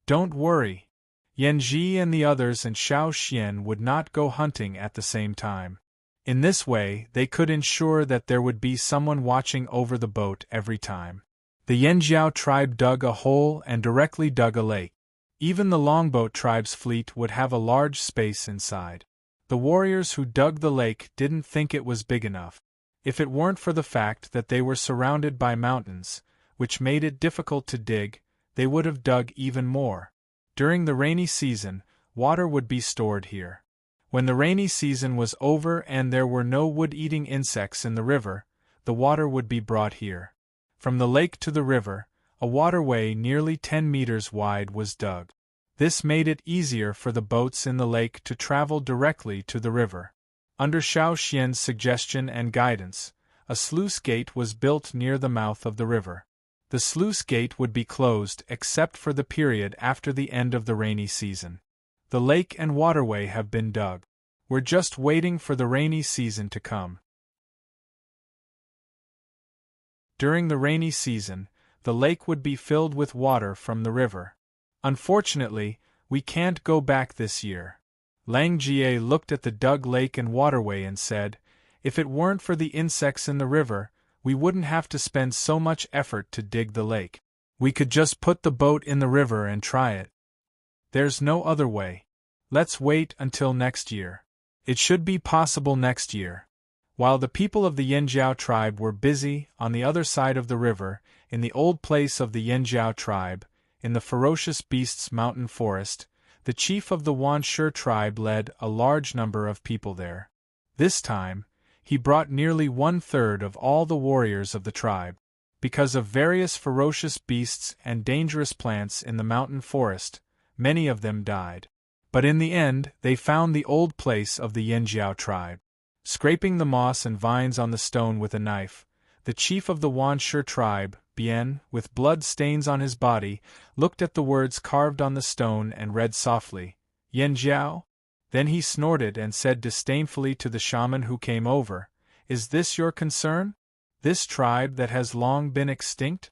Don't worry. Yanji and the others and Xiao Xian would not go hunting at the same time. In this way, they could ensure that there would be someone watching over the boat every time. The Yanjiao tribe dug a hole and directly dug a lake. Even the longboat tribe's fleet would have a large space inside. The warriors who dug the lake didn't think it was big enough. If it weren't for the fact that they were surrounded by mountains, which made it difficult to dig, they would have dug even more. During the rainy season, water would be stored here. When the rainy season was over and there were no wood-eating insects in the river, the water would be brought here. From the lake to the river, a waterway nearly 10 meters wide was dug. This made it easier for the boats in the lake to travel directly to the river. Under Xiao Xian's suggestion and guidance, a sluice gate was built near the mouth of the river. The sluice gate would be closed except for the period after the end of the rainy season. The lake and waterway have been dug. We're just waiting for the rainy season to come. During the rainy season, the lake would be filled with water from the river. Unfortunately, we can't go back this year. Lang Jie looked at the dug lake and waterway and said, if it weren't for the insects in the river, we wouldn't have to spend so much effort to dig the lake. We could just put the boat in the river and try it. There's no other way. Let's wait until next year. It should be possible next year. While the people of the Yanjiao tribe were busy on the other side of the river, in the old place of the Yanjiao tribe, in the ferocious beasts mountain forest, the chief of the Wanshi tribe led a large number of people there. This time, he brought nearly 1/3 of all the warriors of the tribe. Because of various ferocious beasts and dangerous plants in the mountain forest, many of them died. But in the end, they found the old place of the Yanjiao tribe. Scraping the moss and vines on the stone with a knife, the chief of the Wanshi tribe, Bian, with blood stains on his body, looked at the words carved on the stone and read softly, Yanjiao? Then he snorted and said disdainfully to the shaman who came over, is this your concern? This tribe that has long been extinct?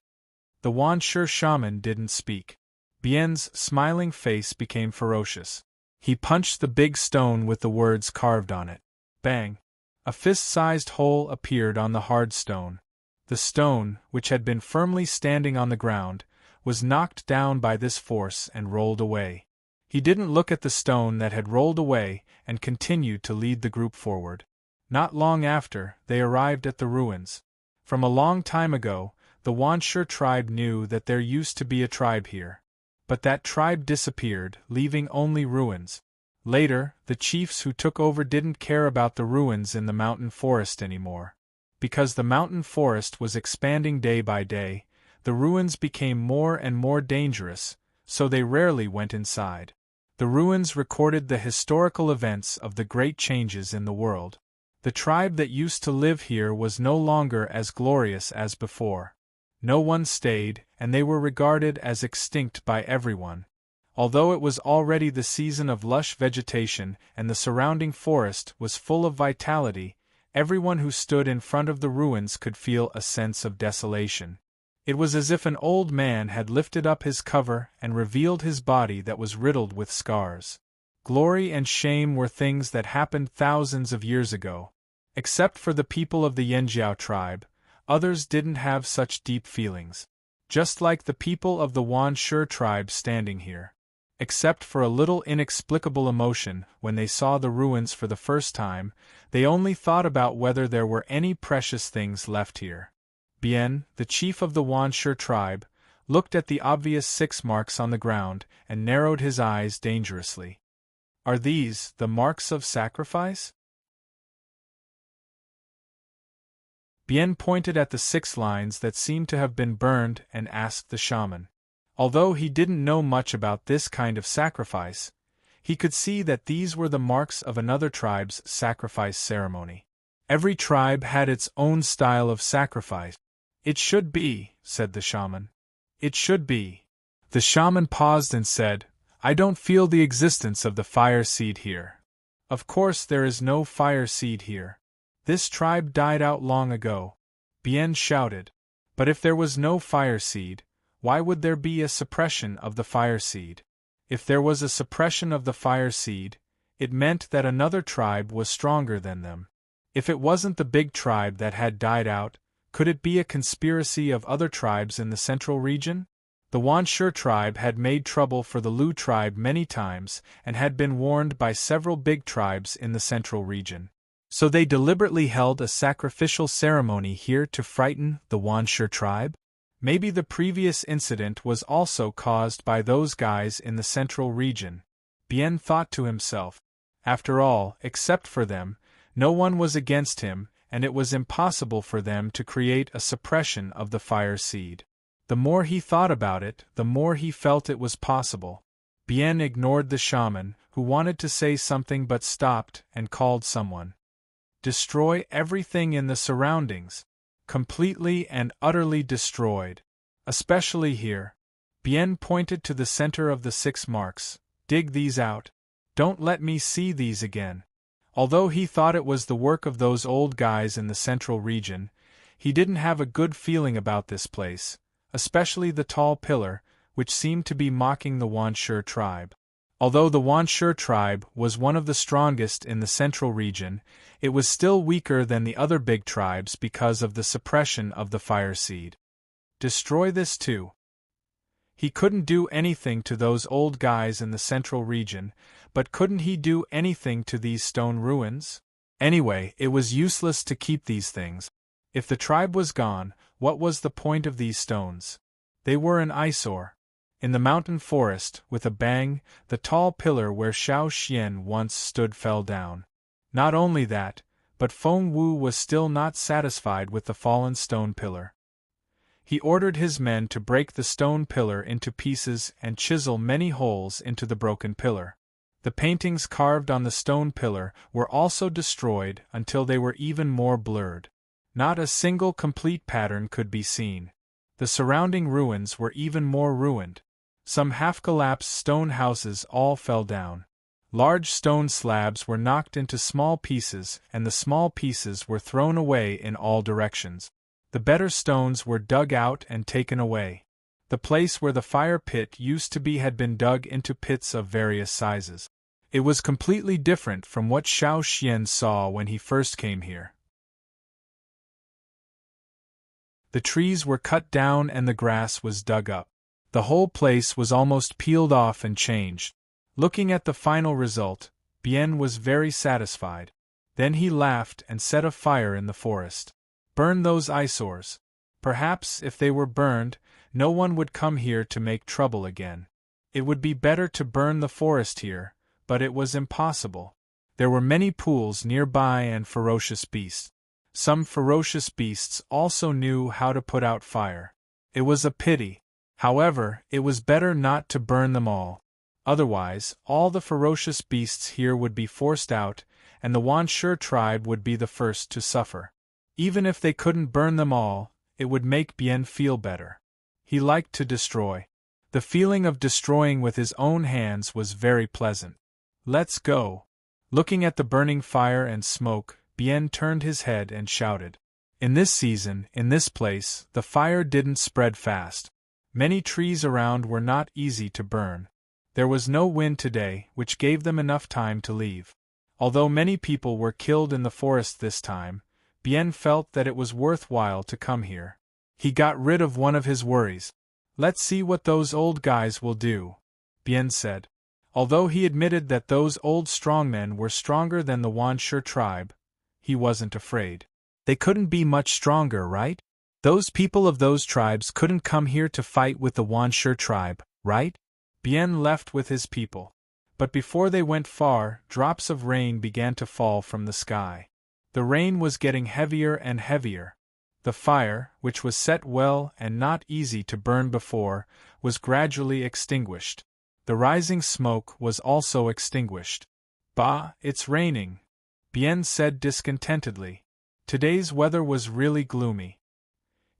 The Wanshi shaman didn't speak. Bian's smiling face became ferocious. He punched the big stone with the words carved on it. Bang! A fist-sized hole appeared on the hard stone. The stone, which had been firmly standing on the ground, was knocked down by this force and rolled away. He didn't look at the stone that had rolled away and continued to lead the group forward. Not long after, they arrived at the ruins. From a long time ago, the Wanshi tribe knew that there used to be a tribe here. But that tribe disappeared, leaving only ruins. Later, the chiefs who took over didn't care about the ruins in the mountain forest anymore. Because the mountain forest was expanding day by day, the ruins became more and more dangerous, so they rarely went inside. The ruins recorded the historical events of the great changes in the world. The tribe that used to live here was no longer as glorious as before. No one stayed, and they were regarded as extinct by everyone. Although it was already the season of lush vegetation and the surrounding forest was full of vitality, everyone who stood in front of the ruins could feel a sense of desolation. It was as if an old man had lifted up his cover and revealed his body that was riddled with scars. Glory and shame were things that happened thousands of years ago. Except for the people of the Yanjiao tribe, others didn't have such deep feelings. Just like the people of the Wanshi tribe standing here. Except for a little inexplicable emotion when they saw the ruins for the first time, they only thought about whether there were any precious things left here. Bian, the chief of the Wanshi tribe, looked at the obvious 6 marks on the ground and narrowed his eyes dangerously. Are these the marks of sacrifice? Bian pointed at the 6 lines that seemed to have been burned and asked the shaman. Although he didn't know much about this kind of sacrifice, he could see that these were the marks of another tribe's sacrifice ceremony. Every tribe had its own style of sacrifice. It should be, said the shaman. It should be. The shaman paused and said, I don't feel the existence of the fire seed here. Of course there is no fire seed here. This tribe died out long ago. Bien shouted. But if there was no fire seed, why would there be a suppression of the fire seed? If there was a suppression of the fire seed, it meant that another tribe was stronger than them. If it wasn't the big tribe that had died out, could it be a conspiracy of other tribes in the central region? The Wanshur tribe had made trouble for the Lu tribe many times and had been warned by several big tribes in the central region. So they deliberately held a sacrificial ceremony here to frighten the Wanshur tribe? Maybe the previous incident was also caused by those guys in the central region. Bien thought to himself. After all, except for them, no one was against him, and it was impossible for them to create a suppression of the fire seed. The more he thought about it, the more he felt it was possible. Bien ignored the shaman, who wanted to say something but stopped and called someone. Destroy everything in the surroundings. Completely and utterly destroyed. Especially here. Bien pointed to the center of the 6 marks. Dig these out. Don't let me see these again. Although he thought it was the work of those old guys in the central region, he didn't have a good feeling about this place, especially the tall pillar, which seemed to be mocking the Wanshur tribe. Although the Wanshur tribe was one of the strongest in the central region, it was still weaker than the other big tribes because of the suppression of the fire seed. Destroy this too. He couldn't do anything to those old guys in the central region, but couldn't he do anything to these stone ruins? Anyway, it was useless to keep these things. If the tribe was gone, what was the point of these stones? They were an eyesore. In the mountain forest, with a bang, the tall pillar where Xiao Xian once stood fell down. Not only that, but Feng Wu was still not satisfied with the fallen stone pillar. He ordered his men to break the stone pillar into pieces and chisel many holes into the broken pillar. The paintings carved on the stone pillar were also destroyed until they were even more blurred. Not a single complete pattern could be seen. The surrounding ruins were even more ruined. Some half-collapsed stone houses all fell down. Large stone slabs were knocked into small pieces, and the small pieces were thrown away in all directions. The better stones were dug out and taken away. The place where the fire pit used to be had been dug into pits of various sizes. It was completely different from what Xiao Xian saw when he first came here. The trees were cut down and the grass was dug up. The whole place was almost peeled off and changed. Looking at the final result, Bien was very satisfied. Then he laughed and set a fire in the forest. Burn those eyesores. Perhaps, if they were burned, no one would come here to make trouble again. It would be better to burn the forest here, but it was impossible. There were many pools nearby and ferocious beasts. Some ferocious beasts also knew how to put out fire. It was a pity. However, it was better not to burn them all. Otherwise, all the ferocious beasts here would be forced out, and the Wanshur tribe would be the first to suffer. Even if they couldn't burn them all, it would make Bien feel better. He liked to destroy. The feeling of destroying with his own hands was very pleasant. Let's go. Looking at the burning fire and smoke, Bien turned his head and shouted. In this season, in this place, the fire didn't spread fast. Many trees around were not easy to burn. There was no wind today, which gave them enough time to leave. Although many people were killed in the forest this time, Bien felt that it was worthwhile to come here. He got rid of one of his worries. Let's see what those old guys will do, Bien said. Although he admitted that those old strongmen were stronger than the Wanshur tribe, he wasn't afraid. They couldn't be much stronger, right? Those people of those tribes couldn't come here to fight with the Wanshur tribe, right? Bien left with his people. But before they went far, drops of rain began to fall from the sky. The rain was getting heavier and heavier. The fire, which was set well and not easy to burn before, was gradually extinguished. The rising smoke was also extinguished. Bah, it's raining, Bien said discontentedly. Today's weather was really gloomy.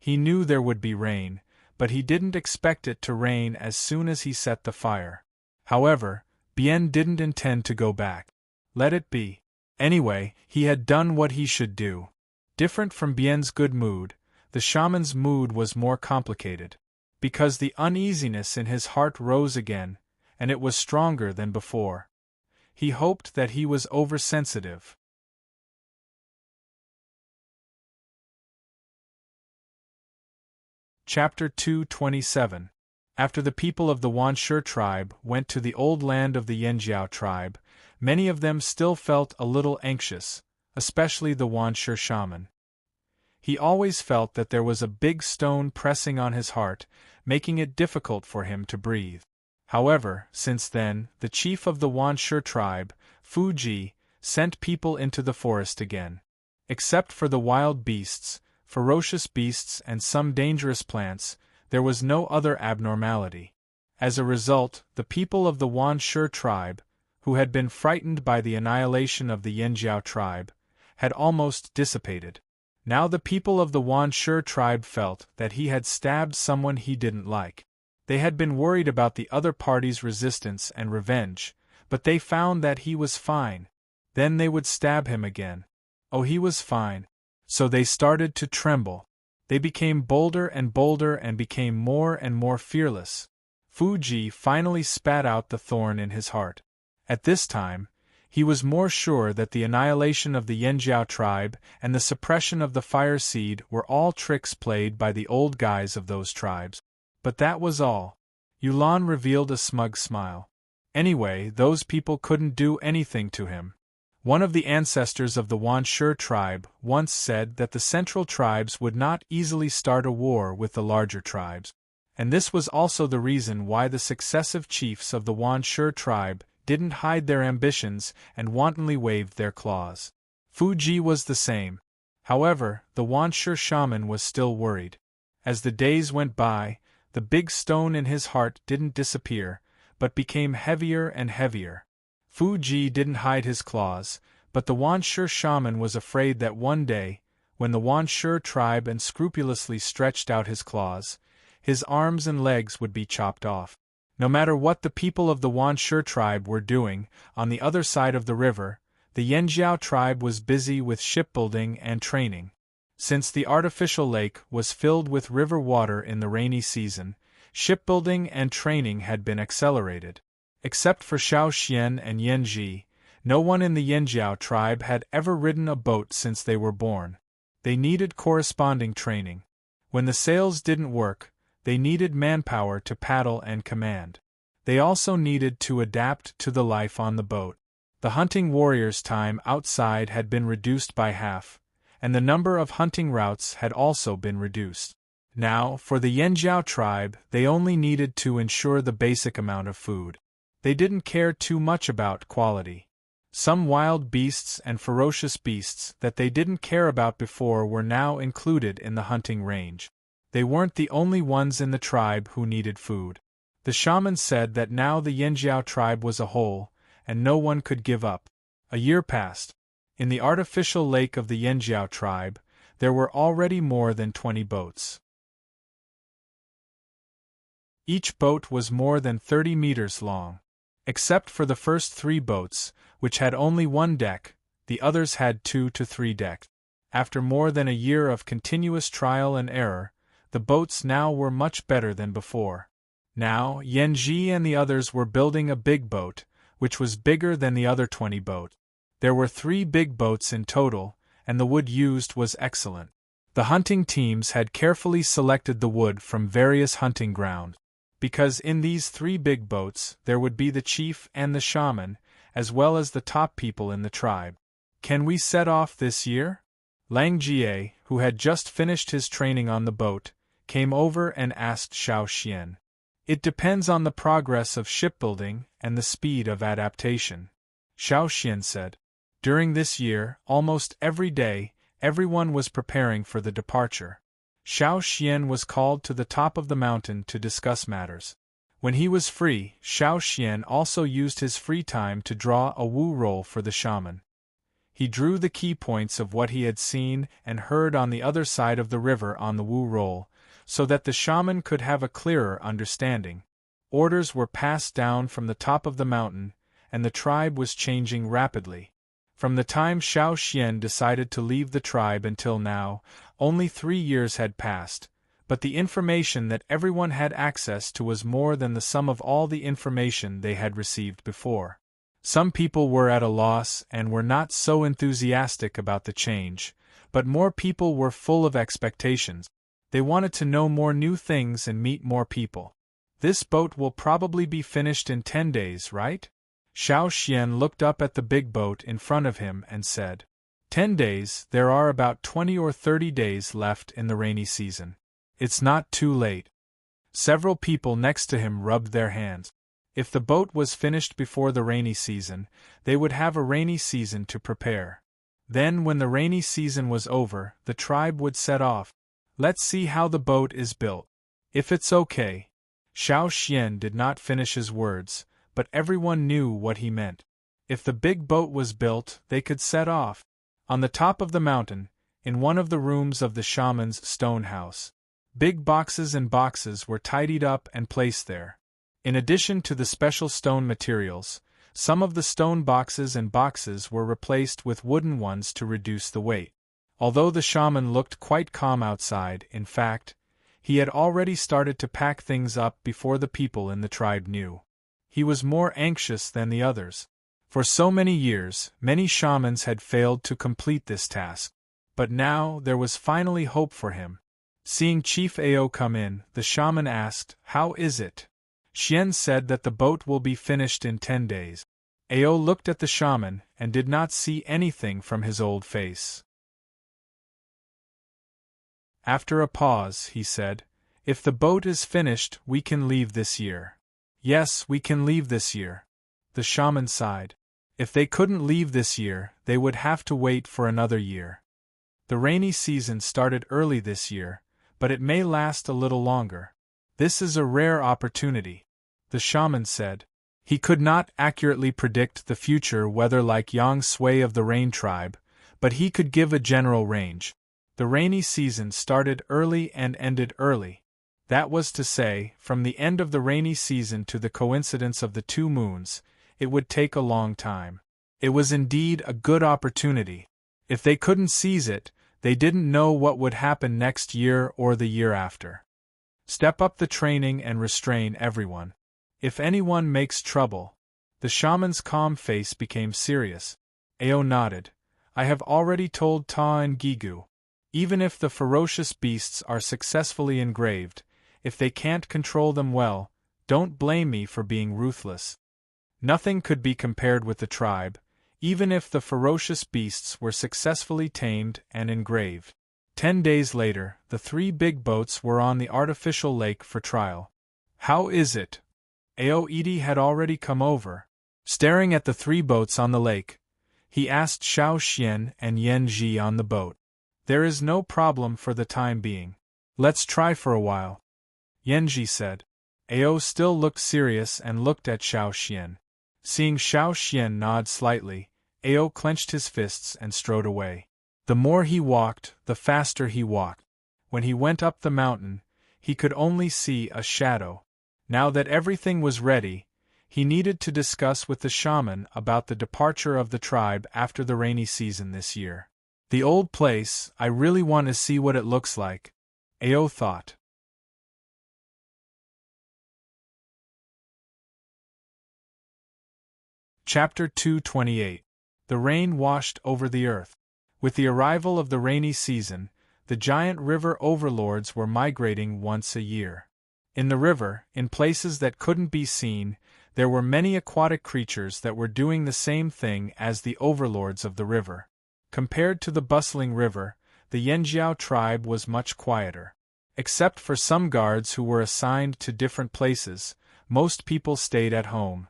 He knew there would be rain, but he didn't expect it to rain as soon as he set the fire. However, Bien didn't intend to go back. Let it be. Anyway, he had done what he should do. Different from Bien's good mood, the shaman's mood was more complicated. Because the uneasiness in his heart rose again, and it was stronger than before. He hoped that he was oversensitive. Chapter 227. After the people of the Wanshi tribe went to the old land of the Yanjiao tribe, many of them still felt a little anxious, especially the Wanshi shaman. He always felt that there was a big stone pressing on his heart, making it difficult for him to breathe. However, since then, the chief of the Wanshi tribe, Fuji, sent people into the forest again. Except for the wild beasts, ferocious beasts and some dangerous plants, there was no other abnormality. As a result, the people of the Wanshi tribe, who had been frightened by the annihilation of the Yanjiao tribe, had almost dissipated. Now the people of the Wanshi tribe felt that he had stabbed someone he didn't like. They had been worried about the other party's resistance and revenge, but they found that he was fine. Then they would stab him again. Oh, he was fine. So they started to tremble. They became bolder and became more and more fearless. Fuji finally spat out the thorn in his heart. At this time, he was more sure that the annihilation of the Yanjiao tribe and the suppression of the fire seed were all tricks played by the old guys of those tribes. But that was all. Yulan revealed a smug smile. Anyway, those people couldn't do anything to him. One of the ancestors of the Wanshi tribe once said that the central tribes would not easily start a war with the larger tribes. And this was also the reason why the successive chiefs of the Wanshi tribe didn't hide their ambitions and wantonly waved their claws. Fuji was the same. However, the Wanshi shaman was still worried. As the days went by, the big stone in his heart didn't disappear, but became heavier and heavier. Fuji didn't hide his claws, but the Wanshi shaman was afraid that one day, when the Wanshi tribe unscrupulously stretched out his claws, his arms and legs would be chopped off. No matter what the people of the Wanshi tribe were doing, on the other side of the river, the Yanjiao tribe was busy with shipbuilding and training. Since the artificial lake was filled with river water in the rainy season, shipbuilding and training had been accelerated. Except for Xiao Xian and Yanji, no one in the Yanjiao tribe had ever ridden a boat since they were born. They needed corresponding training. When the sails didn't work, they needed manpower to paddle and command. They also needed to adapt to the life on the boat. The hunting warriors' time outside had been reduced by half, and the number of hunting routes had also been reduced. Now, for the Yanjiao tribe, they only needed to ensure the basic amount of food. They didn't care too much about quality. Some wild beasts and ferocious beasts that they didn't care about before were now included in the hunting range. They weren't the only ones in the tribe who needed food. The shaman said that now the Yanjiao tribe was a whole, and no one could give up. A year passed. In the artificial lake of the Yanjiao tribe, there were already more than 20 boats. Each boat was more than 30 meters long. Except for the first 3 boats, which had only 1 deck, the others had 2 to 3 decks. After more than a year of continuous trial and error, the boats now were much better than before. Now, Yanji and the others were building a big boat, which was bigger than the other 20 boats. There were 3 big boats in total, and the wood used was excellent. The hunting teams had carefully selected the wood from various hunting grounds. Because in these 3 big boats there would be the chief and the shaman, as well as the top people in the tribe. Can we set off this year? Lang Jie, who had just finished his training on the boat, came over and asked Xiao Xian. It depends on the progress of shipbuilding and the speed of adaptation. Xiao Xian said. During this year, almost every day, everyone was preparing for the departure. Xiao Xian was called to the top of the mountain to discuss matters. When he was free, Xiao Xian also used his free time to draw a wu roll for the shaman. He drew the key points of what he had seen and heard on the other side of the river on the wu roll, so that the shaman could have a clearer understanding. Orders were passed down from the top of the mountain, and the tribe was changing rapidly. From the time Xiao Xian decided to leave the tribe until now, only 3 years had passed, but the information that everyone had access to was more than the sum of all the information they had received before. Some people were at a loss and were not so enthusiastic about the change, but more people were full of expectations. They wanted to know more new things and meet more people. This boat will probably be finished in 10 days, right? Xiao Xian looked up at the big boat in front of him and said, 10 days, there are about 20 or 30 days left in the rainy season. It's not too late. Several people next to him rubbed their hands. If the boat was finished before the rainy season, they would have a rainy season to prepare. Then when the rainy season was over, the tribe would set off. Let's see how the boat is built. If it's okay. Xiao Xian did not finish his words, but everyone knew what he meant. If the big boat was built, they could set off. On the top of the mountain, in one of the rooms of the shaman's stone house, big boxes and boxes were tidied up and placed there. In addition to the special stone materials, some of the stone boxes and boxes were replaced with wooden ones to reduce the weight. Although the shaman looked quite calm outside, in fact, he had already started to pack things up before the people in the tribe knew. He was more anxious than the others. For so many years, many shamans had failed to complete this task. But now there was finally hope for him. Seeing Chief Ao come in, the shaman asked, "How is it?" Xian said that the boat will be finished in 10 days. Ao looked at the shaman and did not see anything from his old face. After a pause, he said, "If the boat is finished, we can leave this year." "Yes, we can leave this year." The shaman sighed. If they couldn't leave this year, they would have to wait for another year. The rainy season started early this year, but it may last a little longer. This is a rare opportunity, the shaman said. He could not accurately predict the future weather like Yang Sui of the Rain tribe, but he could give a general range. The rainy season started early and ended early. That was to say, from the end of the rainy season to the coincidence of the 2 moons, it would take a long time. It was indeed a good opportunity. If they couldn't seize it, they didn't know what would happen next year or the year after. Step up the training and restrain everyone. If anyone makes trouble. The shaman's calm face became serious. Ao nodded. I have already told Ta and Gigu. Even if the ferocious beasts are successfully engraved, if they can't control them well, don't blame me for being ruthless. Nothing could be compared with the tribe, even if the ferocious beasts were successfully tamed and engraved. 10 days later, the 3 big boats were on the artificial lake for trial. How is it? Aoidi had already come over. Staring at the 3 boats on the lake, he asked Xiao Xian and Yan Ji on the boat. There is no problem for the time being. Let's try for a while. Yan Ji said. Ao still looked serious and looked at Xiao Xian. Seeing Xiao Xian nod slightly, Ao clenched his fists and strode away. The more he walked, the faster he walked. When he went up the mountain, he could only see a shadow. Now that everything was ready, he needed to discuss with the shaman about the departure of the tribe after the rainy season this year. The old place, I really want to see what it looks like, Ao thought. Chapter 228. The rain washed over the earth. With the arrival of the rainy season, the giant river overlords were migrating once a year. In the river, in places that couldn't be seen, there were many aquatic creatures that were doing the same thing as the overlords of the river. Compared to the bustling river, the Yanjiao tribe was much quieter. Except for some guards who were assigned to different places, most people stayed at home.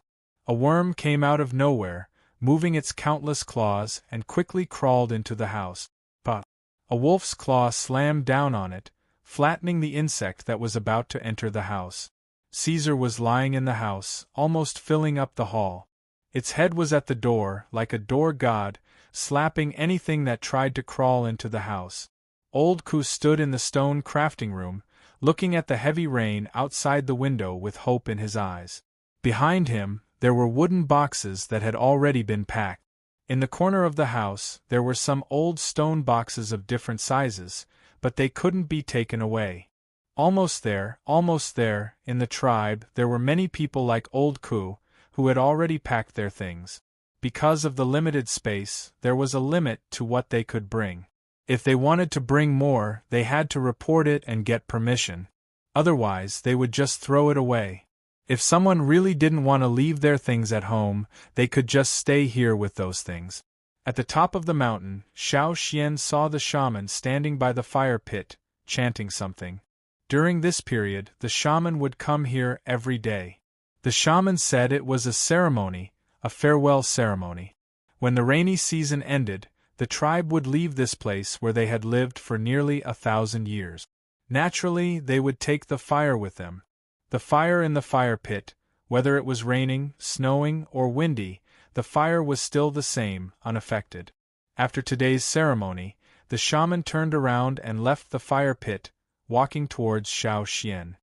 A worm came out of nowhere, moving its countless claws, and quickly crawled into the house. But a wolf's claw slammed down on it, flattening the insect that was about to enter the house. Caesar was lying in the house, almost filling up the hall. Its head was at the door, like a door god, slapping anything that tried to crawl into the house. Old Ku stood in the stone crafting room, looking at the heavy rain outside the window with hope in his eyes. Behind him, there were wooden boxes that had already been packed. In the corner of the house, there were some old stone boxes of different sizes, but they couldn't be taken away. Almost there, in the tribe, there were many people like Old Ku, who had already packed their things. Because of the limited space, there was a limit to what they could bring. If they wanted to bring more, they had to report it and get permission. Otherwise, they would just throw it away. If someone really didn't want to leave their things at home, they could just stay here with those things. At the top of the mountain, Xiao Xian saw the shaman standing by the fire pit, chanting something. During this period, the shaman would come here every day. The shaman said it was a ceremony, a farewell ceremony. When the rainy season ended, the tribe would leave this place where they had lived for nearly 1,000 years. Naturally, they would take the fire with them. The fire in the fire pit, whether it was raining, snowing, or windy, the fire was still the same, unaffected. After today's ceremony, the shaman turned around and left the fire pit, walking towards Xiao Xian.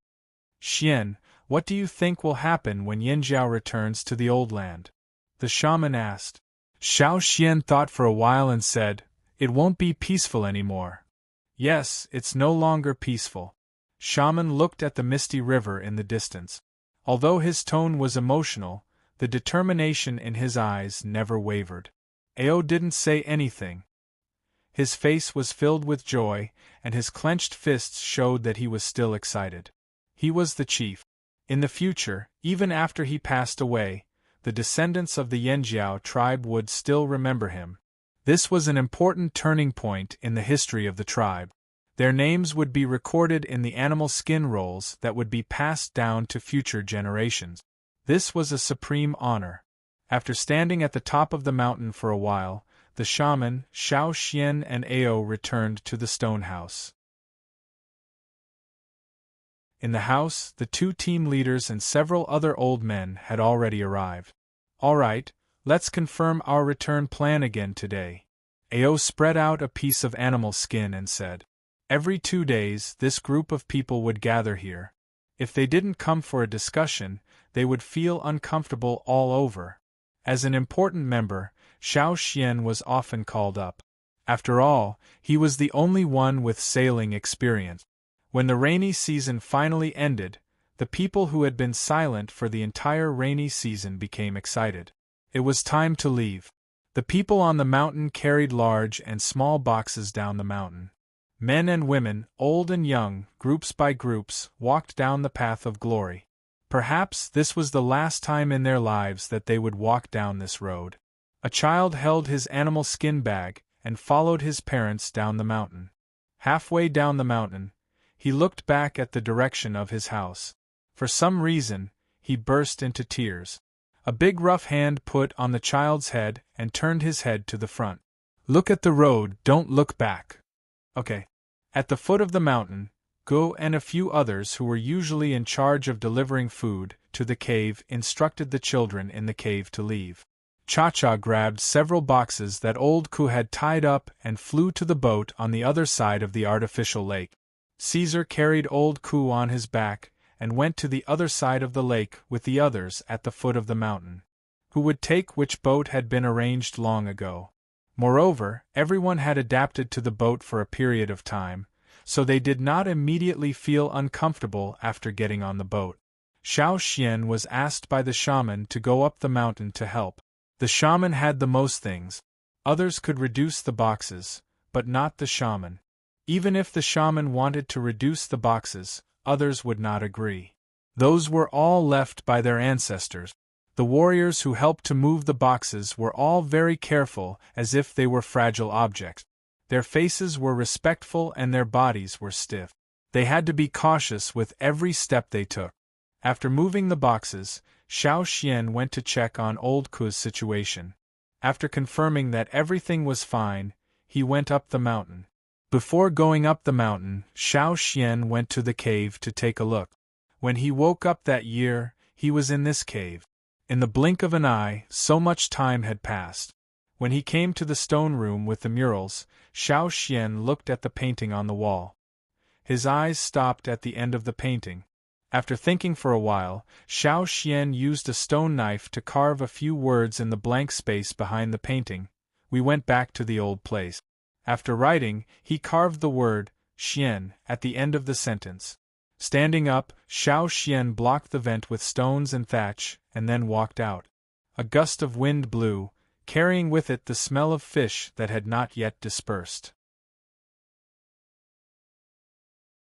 Xian, what do you think will happen when Yanjiao returns to the old land? The shaman asked. Xiao Xian thought for a while and said, "It won't be peaceful anymore." Yes, it's no longer peaceful. Shaman looked at the misty river in the distance. Although his tone was emotional, the determination in his eyes never wavered. Ao didn't say anything. His face was filled with joy, and his clenched fists showed that he was still excited. He was the chief. In the future, even after he passed away, the descendants of the Yanjiao tribe would still remember him. This was an important turning point in the history of the tribe. Their names would be recorded in the animal skin rolls that would be passed down to future generations. This was a supreme honor. After standing at the top of the mountain for a while, the shaman, Xiao Xian and Ao returned to the stone house. In the house, the two team leaders and several other old men had already arrived. All right, let's confirm our return plan again today. Ao spread out a piece of animal skin and said, "Every 2 days, this group of people would gather here. If they didn't come for a discussion, they would feel uncomfortable all over." As an important member, Xiao Xian was often called up. After all, he was the only one with sailing experience. When the rainy season finally ended, the people who had been silent for the entire rainy season became excited. It was time to leave. The people on the mountain carried large and small boxes down the mountain. Men and women, old and young, groups by groups, walked down the path of glory. Perhaps this was the last time in their lives that they would walk down this road. A child held his animal skin bag and followed his parents down the mountain. Halfway down the mountain, he looked back at the direction of his house. For some reason, he burst into tears. A big rough hand put on the child's head and turned his head to the front. "Look at the road, don't look back." Okay. At the foot of the mountain, Go and a few others who were usually in charge of delivering food to the cave instructed the children in the cave to leave. Cha-Cha grabbed several boxes that Old Ku had tied up and flew to the boat on the other side of the artificial lake. Caesar carried Old Ku on his back and went to the other side of the lake with the others at the foot of the mountain. Who would take which boat had been arranged long ago. Moreover, everyone had adapted to the boat for a period of time, so they did not immediately feel uncomfortable after getting on the boat. Xiao Xian was asked by the shaman to go up the mountain to help. The shaman had the most things. Others could reduce the boxes, but not the shaman. Even if the shaman wanted to reduce the boxes, others would not agree. Those were all left by their ancestors. The warriors who helped to move the boxes were all very careful, as if they were fragile objects. Their faces were respectful and their bodies were stiff. They had to be cautious with every step they took. After moving the boxes, Xiao Xian went to check on Old Ku's situation. After confirming that everything was fine, he went up the mountain. Before going up the mountain, Xiao Xian went to the cave to take a look. When he woke up that year, he was in this cave. In the blink of an eye, so much time had passed. When he came to the stone room with the murals, Xiao Xian looked at the painting on the wall. His eyes stopped at the end of the painting. After thinking for a while, Xiao Xian used a stone knife to carve a few words in the blank space behind the painting. We went back to the old place. After writing, he carved the word, Xian, at the end of the sentence. Standing up, Xiao Xian blocked the vent with stones and thatch, and then walked out. A gust of wind blew, carrying with it the smell of fish that had not yet dispersed.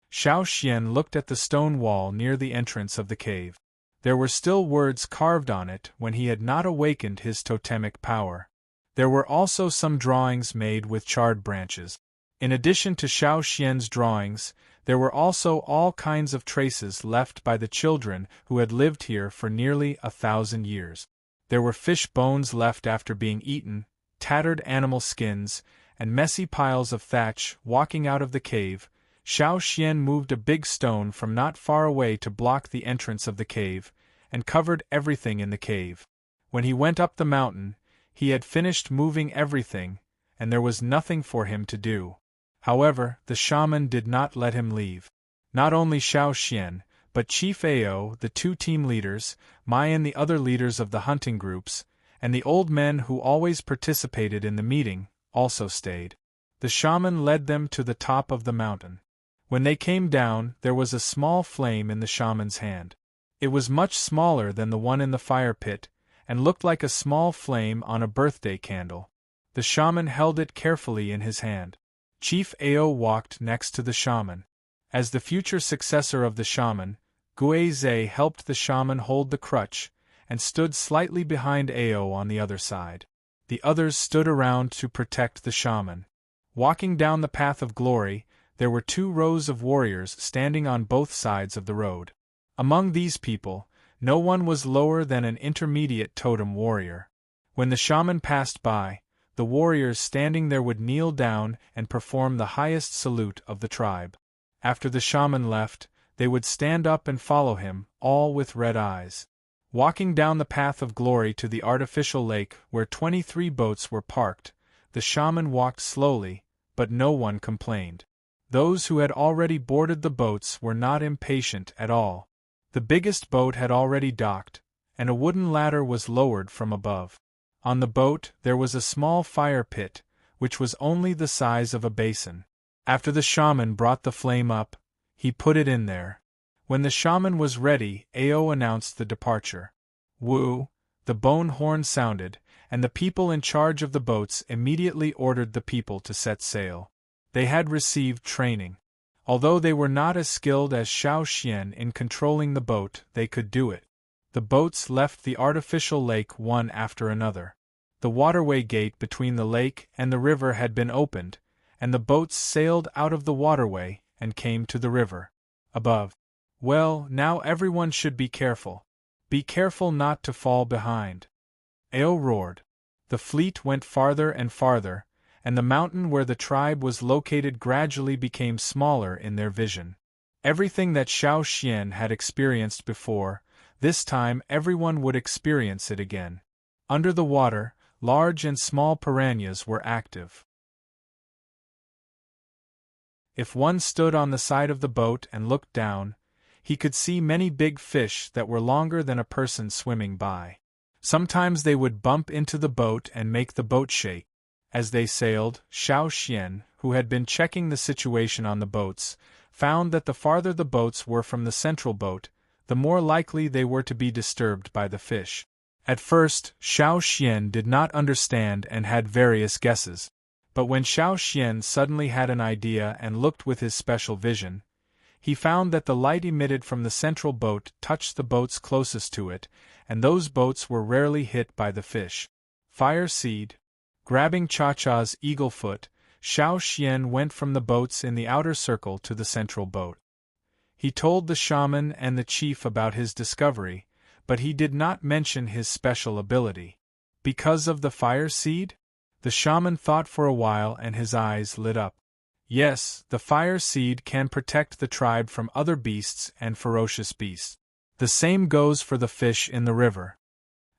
Xiao Xian looked at the stone wall near the entrance of the cave. There were still words carved on it when he had not awakened his totemic power. There were also some drawings made with charred branches. In addition to Xiao Xian's drawings, there were also all kinds of traces left by the children who had lived here for nearly 1,000 years. There were fish bones left after being eaten, tattered animal skins, and messy piles of thatch. Walking out of the cave, Xiao Xian moved a big stone from not far away to block the entrance of the cave, and covered everything in the cave. When he went up the mountain, he had finished moving everything, and there was nothing for him to do. However, the shaman did not let him leave. Not only Xiao Xian, but Chief Ao, the 2 team leaders, Mai and the other leaders of the hunting groups, and the old men who always participated in the meeting, also stayed. The shaman led them to the top of the mountain. When they came down, there was a small flame in the shaman's hand. It was much smaller than the one in the fire pit, and looked like a small flame on a birthday candle. The shaman held it carefully in his hand. Chief Ao walked next to the shaman. As the future successor of the shaman, Guizhe helped the shaman hold the crutch, and stood slightly behind Ao on the other side. The others stood around to protect the shaman. Walking down the path of glory, there were 2 rows of warriors standing on both sides of the road. Among these people, no one was lower than an intermediate totem warrior. When the shaman passed by, the warriors standing there would kneel down and perform the highest salute of the tribe. After the shaman left, they would stand up and follow him, all with red eyes. Walking down the path of glory to the artificial lake where 23 boats were parked, the shaman walked slowly, but no one complained. Those who had already boarded the boats were not impatient at all. The biggest boat had already docked, and a wooden ladder was lowered from above. On the boat there was a small fire pit, which was only the size of a basin. After the shaman brought the flame up, he put it in there. When the shaman was ready, Ao announced the departure. Woo! The bone horn sounded, and the people in charge of the boats immediately ordered the people to set sail. They had received training. Although they were not as skilled as Xiao Xian in controlling the boat, they could do it. The boats left the artificial lake one after another. The waterway gate between the lake and the river had been opened, and the boats sailed out of the waterway and came to the river. Above. Well, now everyone should be careful. Be careful not to fall behind. Ao roared. The fleet went farther and farther, and the mountain where the tribe was located gradually became smaller in their vision. Everything that Xiao Xian had experienced before, this time everyone would experience it again. Under the water, large and small piranhas were active. If one stood on the side of the boat and looked down, he could see many big fish that were longer than a person swimming by. Sometimes they would bump into the boat and make the boat shake. As they sailed, Xiao Xian, who had been checking the situation on the boats, found that the farther the boats were from the central boat, the more likely they were to be disturbed by the fish. At first, Xiao Xian did not understand and had various guesses. But when Xiao Xian suddenly had an idea and looked with his special vision, he found that the light emitted from the central boat touched the boats closest to it, and those boats were rarely hit by the fish. Fire seed. Grabbing Cha-Cha's eagle foot, Xiao Xian went from the boats in the outer circle to the central boat. He told the shaman and the chief about his discovery, but he did not mention his special ability. Because of the fire seed? The shaman thought for a while and his eyes lit up. Yes, the fire seed can protect the tribe from other beasts and ferocious beasts. The same goes for the fish in the river.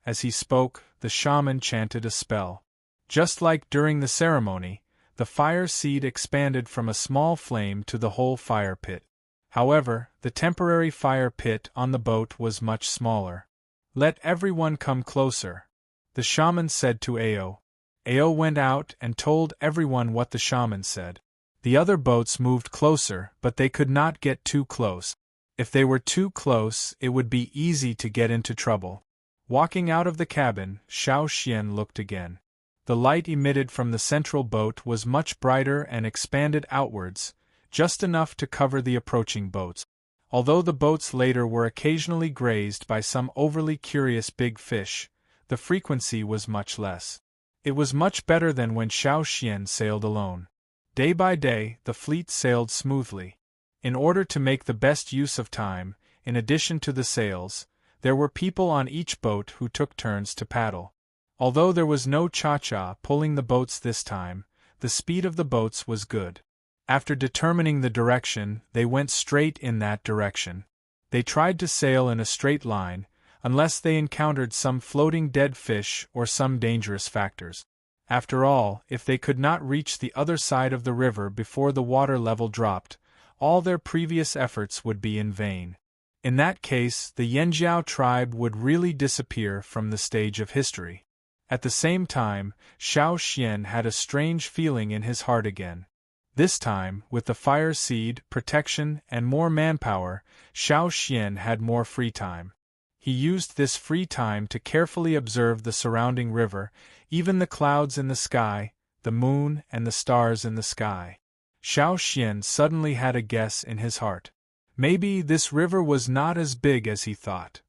As he spoke, the shaman chanted a spell. Just like during the ceremony, The fire seed expanded from a small flame to the whole fire pit. However, the temporary fire pit on the boat was much smaller. "Let everyone come closer," the shaman said to Ao. Ao went out and told everyone what the shaman said. The other boats moved closer, but they could not get too close. If they were too close, it would be easy to get into trouble. Walking out of the cabin, Xiao Xian looked again. The light emitted from the central boat was much brighter and expanded outwards, just enough to cover the approaching boats. Although the boats later were occasionally grazed by some overly curious big fish, the frequency was much less. It was much better than when Xiao Xian sailed alone. Day by day, the fleet sailed smoothly. In order to make the best use of time, in addition to the sails, there were people on each boat who took turns to paddle. Although there was no cha-cha pulling the boats this time, the speed of the boats was good. After determining the direction, they went straight in that direction. They tried to sail in a straight line, unless they encountered some floating dead fish or some dangerous factors. After all, if they could not reach the other side of the river before the water level dropped, all their previous efforts would be in vain. In that case, the Yanjiao tribe would really disappear from the stage of history. At the same time, Xiao Xian had a strange feeling in his heart again. This time, with the fire seed, protection, and more manpower, Xiao Xian had more free time. He used this free time to carefully observe the surrounding river, even the clouds in the sky, the moon and the stars in the sky. Xiao Xian suddenly had a guess in his heart. Maybe this river was not as big as he thought.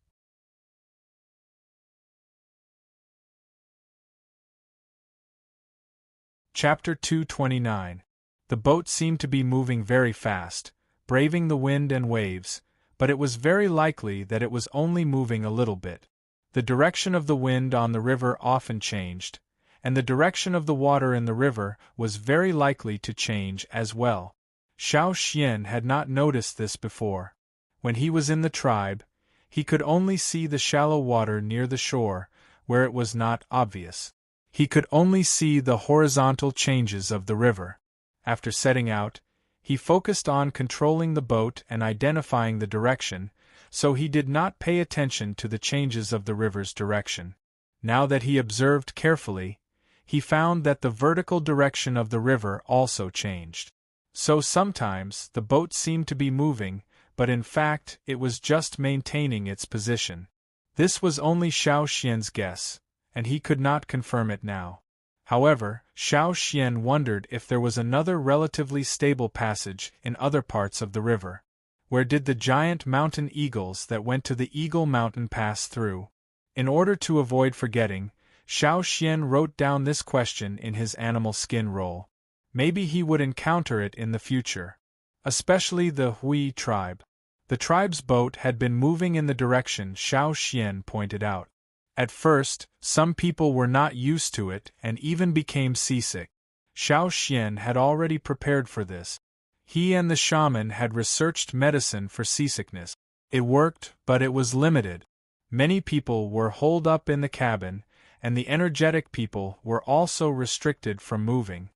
Chapter 229. The boat seemed to be moving very fast, braving the wind and waves, but it was very likely that it was only moving a little bit. The direction of the wind on the river often changed, and the direction of the water in the river was very likely to change as well. Xiao Xian had not noticed this before. When he was in the tribe, he could only see the shallow water near the shore, where it was not obvious. He could only see the horizontal changes of the river. After setting out, he focused on controlling the boat and identifying the direction, so he did not pay attention to the changes of the river's direction. Now that he observed carefully, he found that the vertical direction of the river also changed. So sometimes the boat seemed to be moving, but in fact it was just maintaining its position. This was only Xiao Xian's guess, and he could not confirm it now. However, Xiao Xian wondered if there was another relatively stable passage in other parts of the river. Where did the giant mountain eagles that went to the Eagle Mountain pass through? In order to avoid forgetting, Xiao Xian wrote down this question in his animal skin roll. Maybe he would encounter it in the future. Especially the Hui tribe. The tribe's boat had been moving in the direction Xiao Xian pointed out. At first, some people were not used to it and even became seasick. Xiao Xian had already prepared for this. He and the shaman had researched medicine for seasickness. It worked, but it was limited. Many people were holed up in the cabin, and the energetic people were also restricted from moving.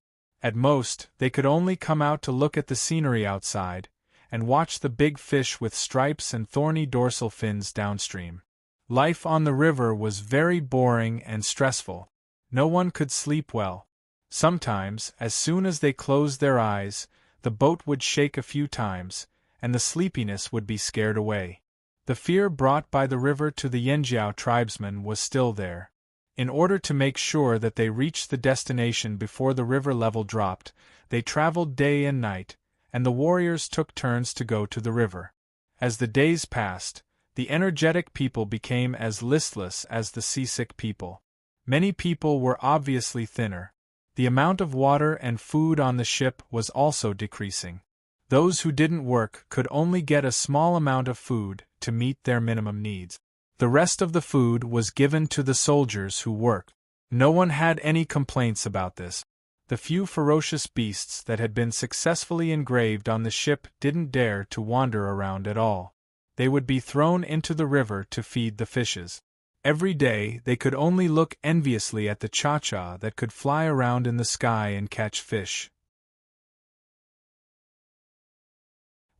At most, they could only come out to look at the scenery outside, and watch the big fish with stripes and thorny dorsal fins downstream. Life on the river was very boring and stressful. No one could sleep well. Sometimes, as soon as they closed their eyes, the boat would shake a few times, and the sleepiness would be scared away. The fear brought by the river to the Yanjiao tribesmen was still there. In order to make sure that they reached the destination before the river level dropped, they traveled day and night, and the warriors took turns to go to the river. As the days passed, the energetic people became as listless as the seasick people. Many people were obviously thinner. The amount of water and food on the ship was also decreasing. Those who didn't work could only get a small amount of food to meet their minimum needs. The rest of the food was given to the soldiers who worked. No one had any complaints about this. The few ferocious beasts that had been successfully engraved on the ship didn't dare to wander around at all. They would be thrown into the river to feed the fishes. Every day they could only look enviously at the cha-cha that could fly around in the sky and catch fish.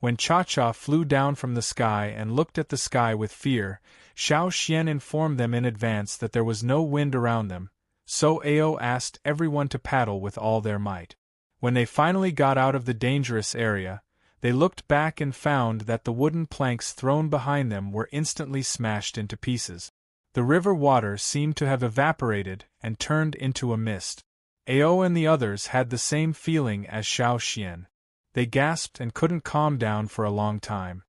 When Cha-Cha flew down from the sky and looked at the sky with fear, Xiao Xian informed them in advance that there was no wind around them, so Ao asked everyone to paddle with all their might. When they finally got out of the dangerous area, they looked back and found that the wooden planks thrown behind them were instantly smashed into pieces. The river water seemed to have evaporated and turned into a mist. Ao and the others had the same feeling as Xiao Xian. They gasped and couldn't calm down for a long time.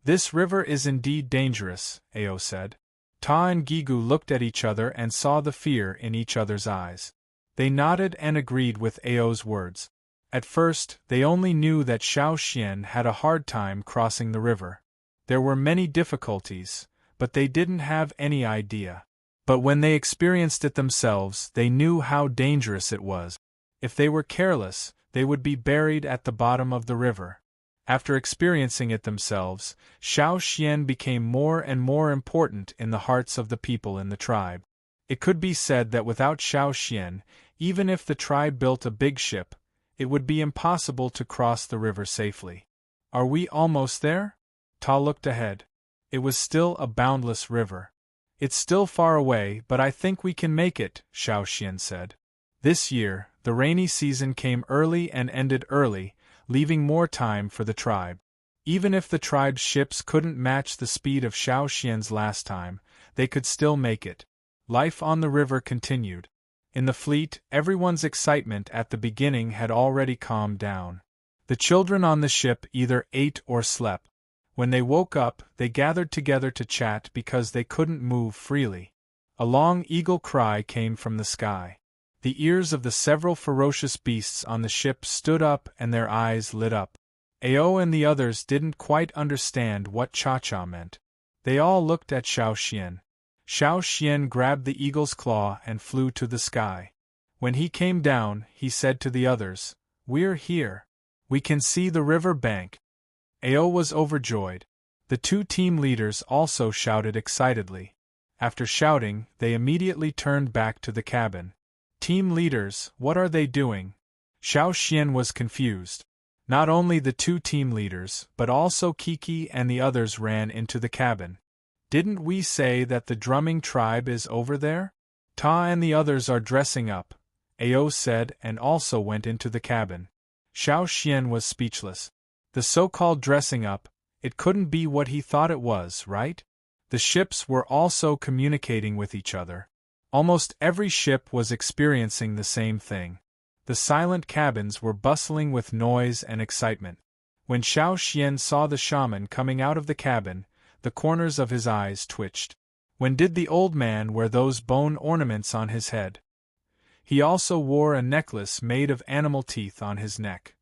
"This river is indeed dangerous," Ao said. Ta and Gigu looked at each other and saw the fear in each other's eyes. They nodded and agreed with Ao's words. At first, they only knew that Xiao Xian had a hard time crossing the river. There were many difficulties, but they didn't have any idea. But when they experienced it themselves, they knew how dangerous it was. If they were careless, they would be buried at the bottom of the river. After experiencing it themselves, Xiao Xian became more and more important in the hearts of the people in the tribe. It could be said that without Xiao Xian, even if the tribe built a big ship, it would be impossible to cross the river safely. "Are we almost there?" Ta looked ahead. It was still a boundless river. "It's still far away, but I think we can make it," Xiao Xian said. This year, the rainy season came early and ended early, leaving more time for the tribe. Even if the tribe's ships couldn't match the speed of Xiao Xian's last time, they could still make it. Life on the river continued. In the fleet, everyone's excitement at the beginning had already calmed down. The children on the ship either ate or slept. When they woke up, they gathered together to chat because they couldn't move freely. A long eagle cry came from the sky. The ears of the several ferocious beasts on the ship stood up and their eyes lit up. Ao and the others didn't quite understand what Cha-Cha meant. They all looked at Xiao Xian. Xiao Xian grabbed the eagle's claw and flew to the sky. When he came down, he said to the others, "We're here. We can see the river bank." Ao was overjoyed. The two team leaders also shouted excitedly. After shouting, they immediately turned back to the cabin. "Team leaders, what are they doing?" Xiao Xian was confused. Not only the two team leaders, but also Kiki and the others ran into the cabin. "Didn't we say that the drumming tribe is over there?" "Ta and the others are dressing up," Ao said and also went into the cabin. Xiao Xian was speechless. The so-called dressing up, it couldn't be what he thought it was, right? The ships were also communicating with each other. Almost every ship was experiencing the same thing. The silent cabins were bustling with noise and excitement. When Xiao Xian saw the shaman coming out of the cabin, the corners of his eyes twitched. When did the old man wear those bone ornaments on his head? He also wore a necklace made of animal teeth on his neck.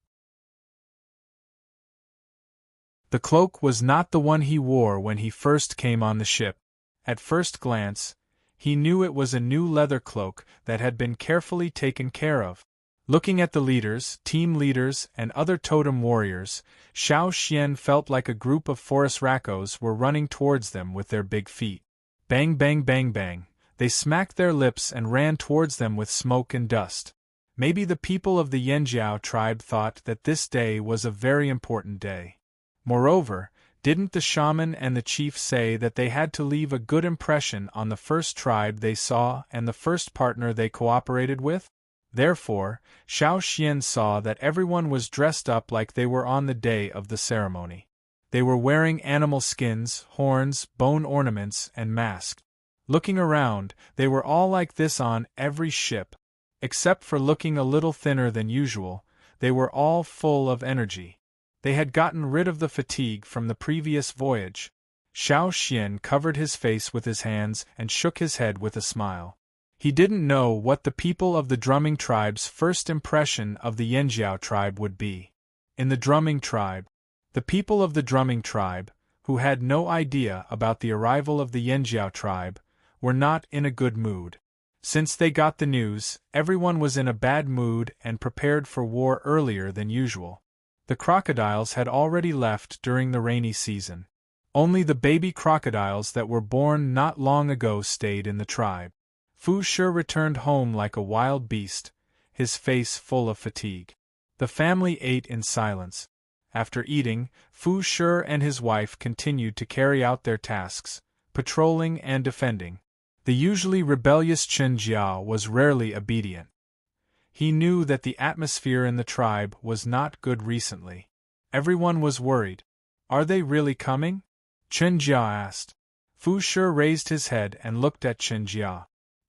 The cloak was not the one he wore when he first came on the ship. At first glance, he knew it was a new leather cloak that had been carefully taken care of. Looking at the leaders, team leaders, and other totem warriors, Xiao Xian felt like a group of forest raccos were running towards them with their big feet. Bang bang bang bang, they smacked their lips and ran towards them with smoke and dust. Maybe the people of the Yanjiao tribe thought that this day was a very important day. Moreover, didn't the shaman and the chief say that they had to leave a good impression on the first tribe they saw and the first partner they cooperated with? Therefore, Xiao Xian saw that everyone was dressed up like they were on the day of the ceremony. They were wearing animal skins, horns, bone ornaments, and masks. Looking around, they were all like this on every ship. Except for looking a little thinner than usual, they were all full of energy. They had gotten rid of the fatigue from the previous voyage. Xiao Xian covered his face with his hands and shook his head with a smile. He didn't know what the people of the drumming tribe's first impression of the Yanjiao tribe would be. In the drumming tribe, the people of the drumming tribe, who had no idea about the arrival of the Yanjiao tribe, were not in a good mood. Since they got the news, everyone was in a bad mood and prepared for war earlier than usual. The crocodiles had already left during the rainy season. Only the baby crocodiles that were born not long ago stayed in the tribe. Fu Shi returned home like a wild beast, his face full of fatigue. The family ate in silence. After eating, Fu Shi and his wife continued to carry out their tasks, patrolling and defending. The usually rebellious Chen Jiao was rarely obedient. He knew that the atmosphere in the tribe was not good recently. Everyone was worried. Are they really coming? Chen Jia asked. Fu Shi raised his head and looked at Chen Jia.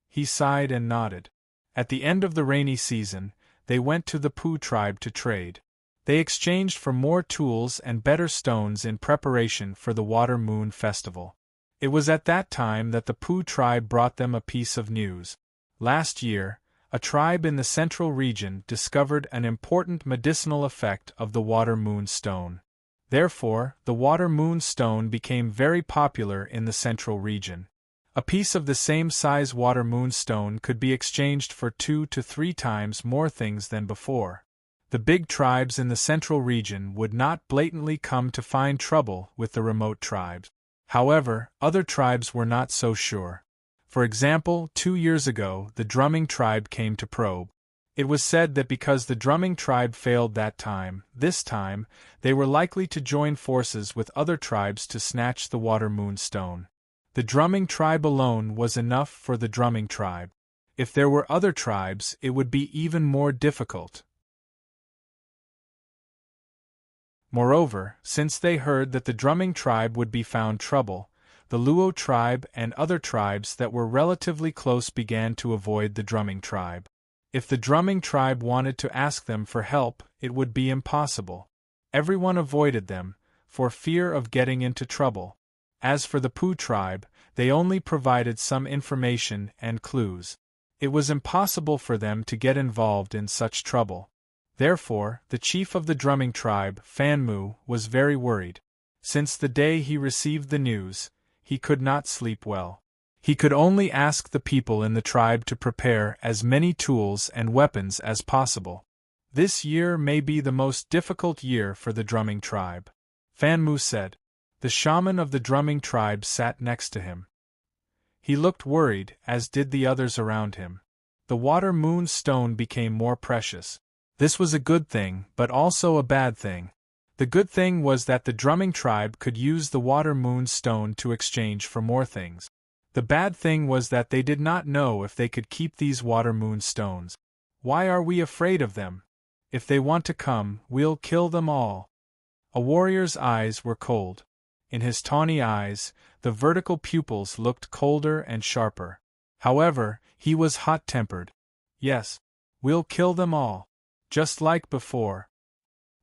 He sighed and nodded. At the end of the rainy season, they went to the Pu tribe to trade. They exchanged for more tools and better stones in preparation for the Water Moon Festival. It was at that time that the Pu tribe brought them a piece of news. Last year, a tribe in the central region discovered an important medicinal effect of the Water Moon Stone. Therefore, the Water Moon Stone became very popular in the central region. A piece of the same size Water Moon Stone could be exchanged for 2 to 3 times more things than before. The big tribes in the central region would not blatantly come to find trouble with the remote tribes. However, other tribes were not so sure. For example, 2 years ago, the drumming tribe came to probe. It was said that because the drumming tribe failed that time, this time, they were likely to join forces with other tribes to snatch the Water Moon Stone. The drumming tribe alone was enough for the drumming tribe. If there were other tribes, it would be even more difficult. Moreover, since they heard that the drumming tribe would be found trouble, the Luo tribe and other tribes that were relatively close began to avoid the drumming tribe. If the drumming tribe wanted to ask them for help, it would be impossible. Everyone avoided them, for fear of getting into trouble. As for the Pu tribe, they only provided some information and clues. It was impossible for them to get involved in such trouble. Therefore, the chief of the drumming tribe, Fan Mu, was very worried. Since the day he received the news, he could not sleep well. He could only ask the people in the tribe to prepare as many tools and weapons as possible. This year may be the most difficult year for the drumming tribe, Fan Mu said. The shaman of the drumming tribe sat next to him. He looked worried, as did the others around him. The Water Moon Stone became more precious. This was a good thing, but also a bad thing. The good thing was that the drumming tribe could use the Water Moon Stone to exchange for more things. The bad thing was that they did not know if they could keep these Water Moon Stones. Why are we afraid of them? If they want to come, we'll kill them all. A warrior's eyes were cold. In his tawny eyes, the vertical pupils looked colder and sharper. However, he was hot-tempered. Yes, we'll kill them all. Just like before.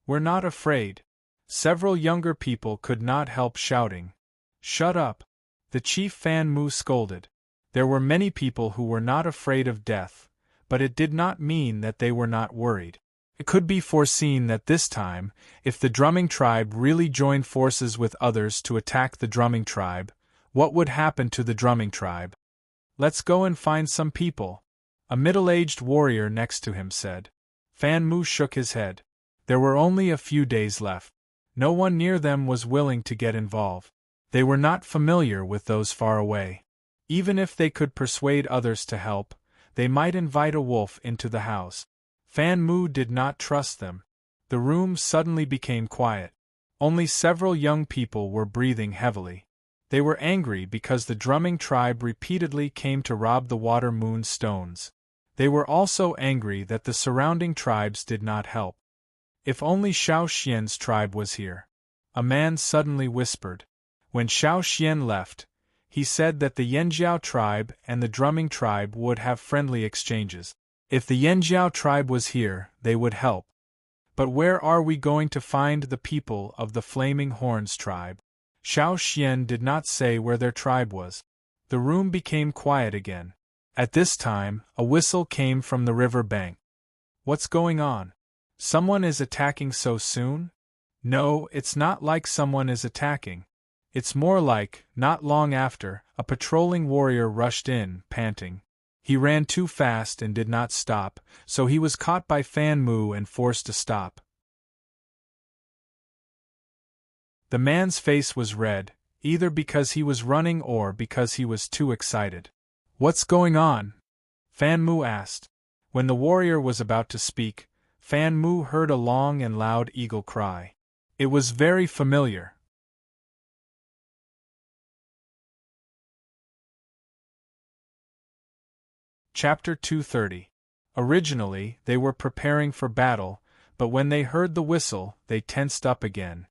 We're not afraid. Several younger people could not help shouting. Shut up! The chief Fan Mu scolded. There were many people who were not afraid of death, but it did not mean that they were not worried. It could be foreseen that this time, if the drumming tribe really joined forces with others to attack the drumming tribe, what would happen to the drumming tribe? Let's go and find some people, a middle-aged warrior next to him said. Fan Mu shook his head. There were only a few days left. No one near them was willing to get involved. They were not familiar with those far away. Even if they could persuade others to help, they might invite a wolf into the house. Fan Mu did not trust them. The room suddenly became quiet. Only several young people were breathing heavily. They were angry because the drumming tribe repeatedly came to rob the Water Moon Stones. They were also angry that the surrounding tribes did not help. If only Xiao Xian's tribe was here. A man suddenly whispered. When Xiao Xian left, he said that the Yanjiao tribe and the drumming tribe would have friendly exchanges. If the Yanjiao tribe was here, they would help. But where are we going to find the people of the Flaming Horns tribe? Xiao Xian did not say where their tribe was. The room became quiet again. At this time, a whistle came from the river bank. What's going on? Someone is attacking so soon? No, it's not like someone is attacking. It's more like, not long after, a patrolling warrior rushed in, panting. He ran too fast and did not stop, so he was caught by Fan Mu and forced to stop. The man's face was red, either because he was running or because he was too excited. "What's going on?" Fan Mu asked. When the warrior was about to speak, Fan Mu heard a long and loud eagle cry. It was very familiar. Chapter 230. Originally, they were preparing for battle, but when they heard the whistle, they tensed up again.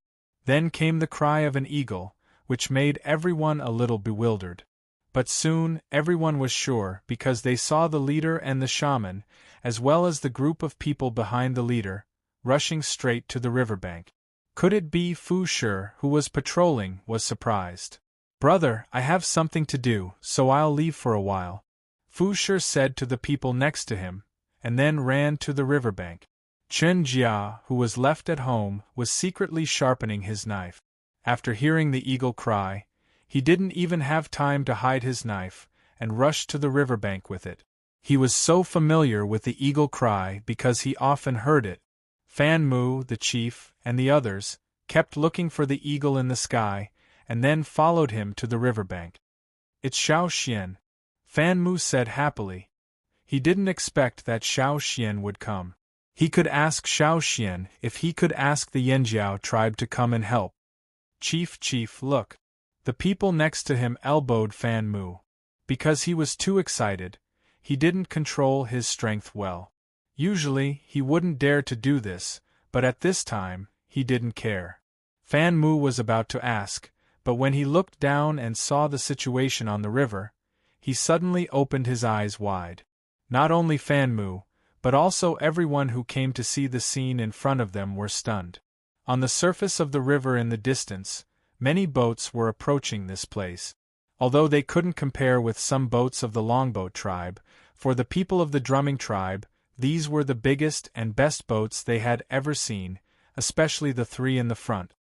Then came the cry of an eagle, which made everyone a little bewildered. But soon, everyone was sure because they saw the leader and the shaman, as well as the group of people behind the leader, rushing straight to the riverbank. Could it be Fu Shi, who was patrolling, was surprised. "Brother, I have something to do, so I'll leave for a while," Fu Shi said to the people next to him, and then ran to the riverbank. Chen Jia, who was left at home, was secretly sharpening his knife. After hearing the eagle cry, he didn't even have time to hide his knife, and rushed to the riverbank with it. He was so familiar with the eagle cry because he often heard it. Fan Mu, the chief, and the others, kept looking for the eagle in the sky, and then followed him to the riverbank. "It's Xiao Xian," Fan Mu said happily. He didn't expect that Xiao Xian would come. He could ask Xiao Xian if he could ask the Yanjiao tribe to come and help. Chief, look." The people next to him elbowed Fan Mu. Because he was too excited, he didn't control his strength well. Usually, he wouldn't dare to do this, but at this time, he didn't care. Fan Mu was about to ask, but when he looked down and saw the situation on the river, he suddenly opened his eyes wide. Not only Fan Mu, but also everyone who came to see the scene in front of them were stunned. On the surface of the river in the distance, many boats were approaching this place. Although they couldn't compare with some boats of the Longboat tribe, for the people of the Drumming tribe, these were the biggest and best boats they had ever seen, especially the three in the front.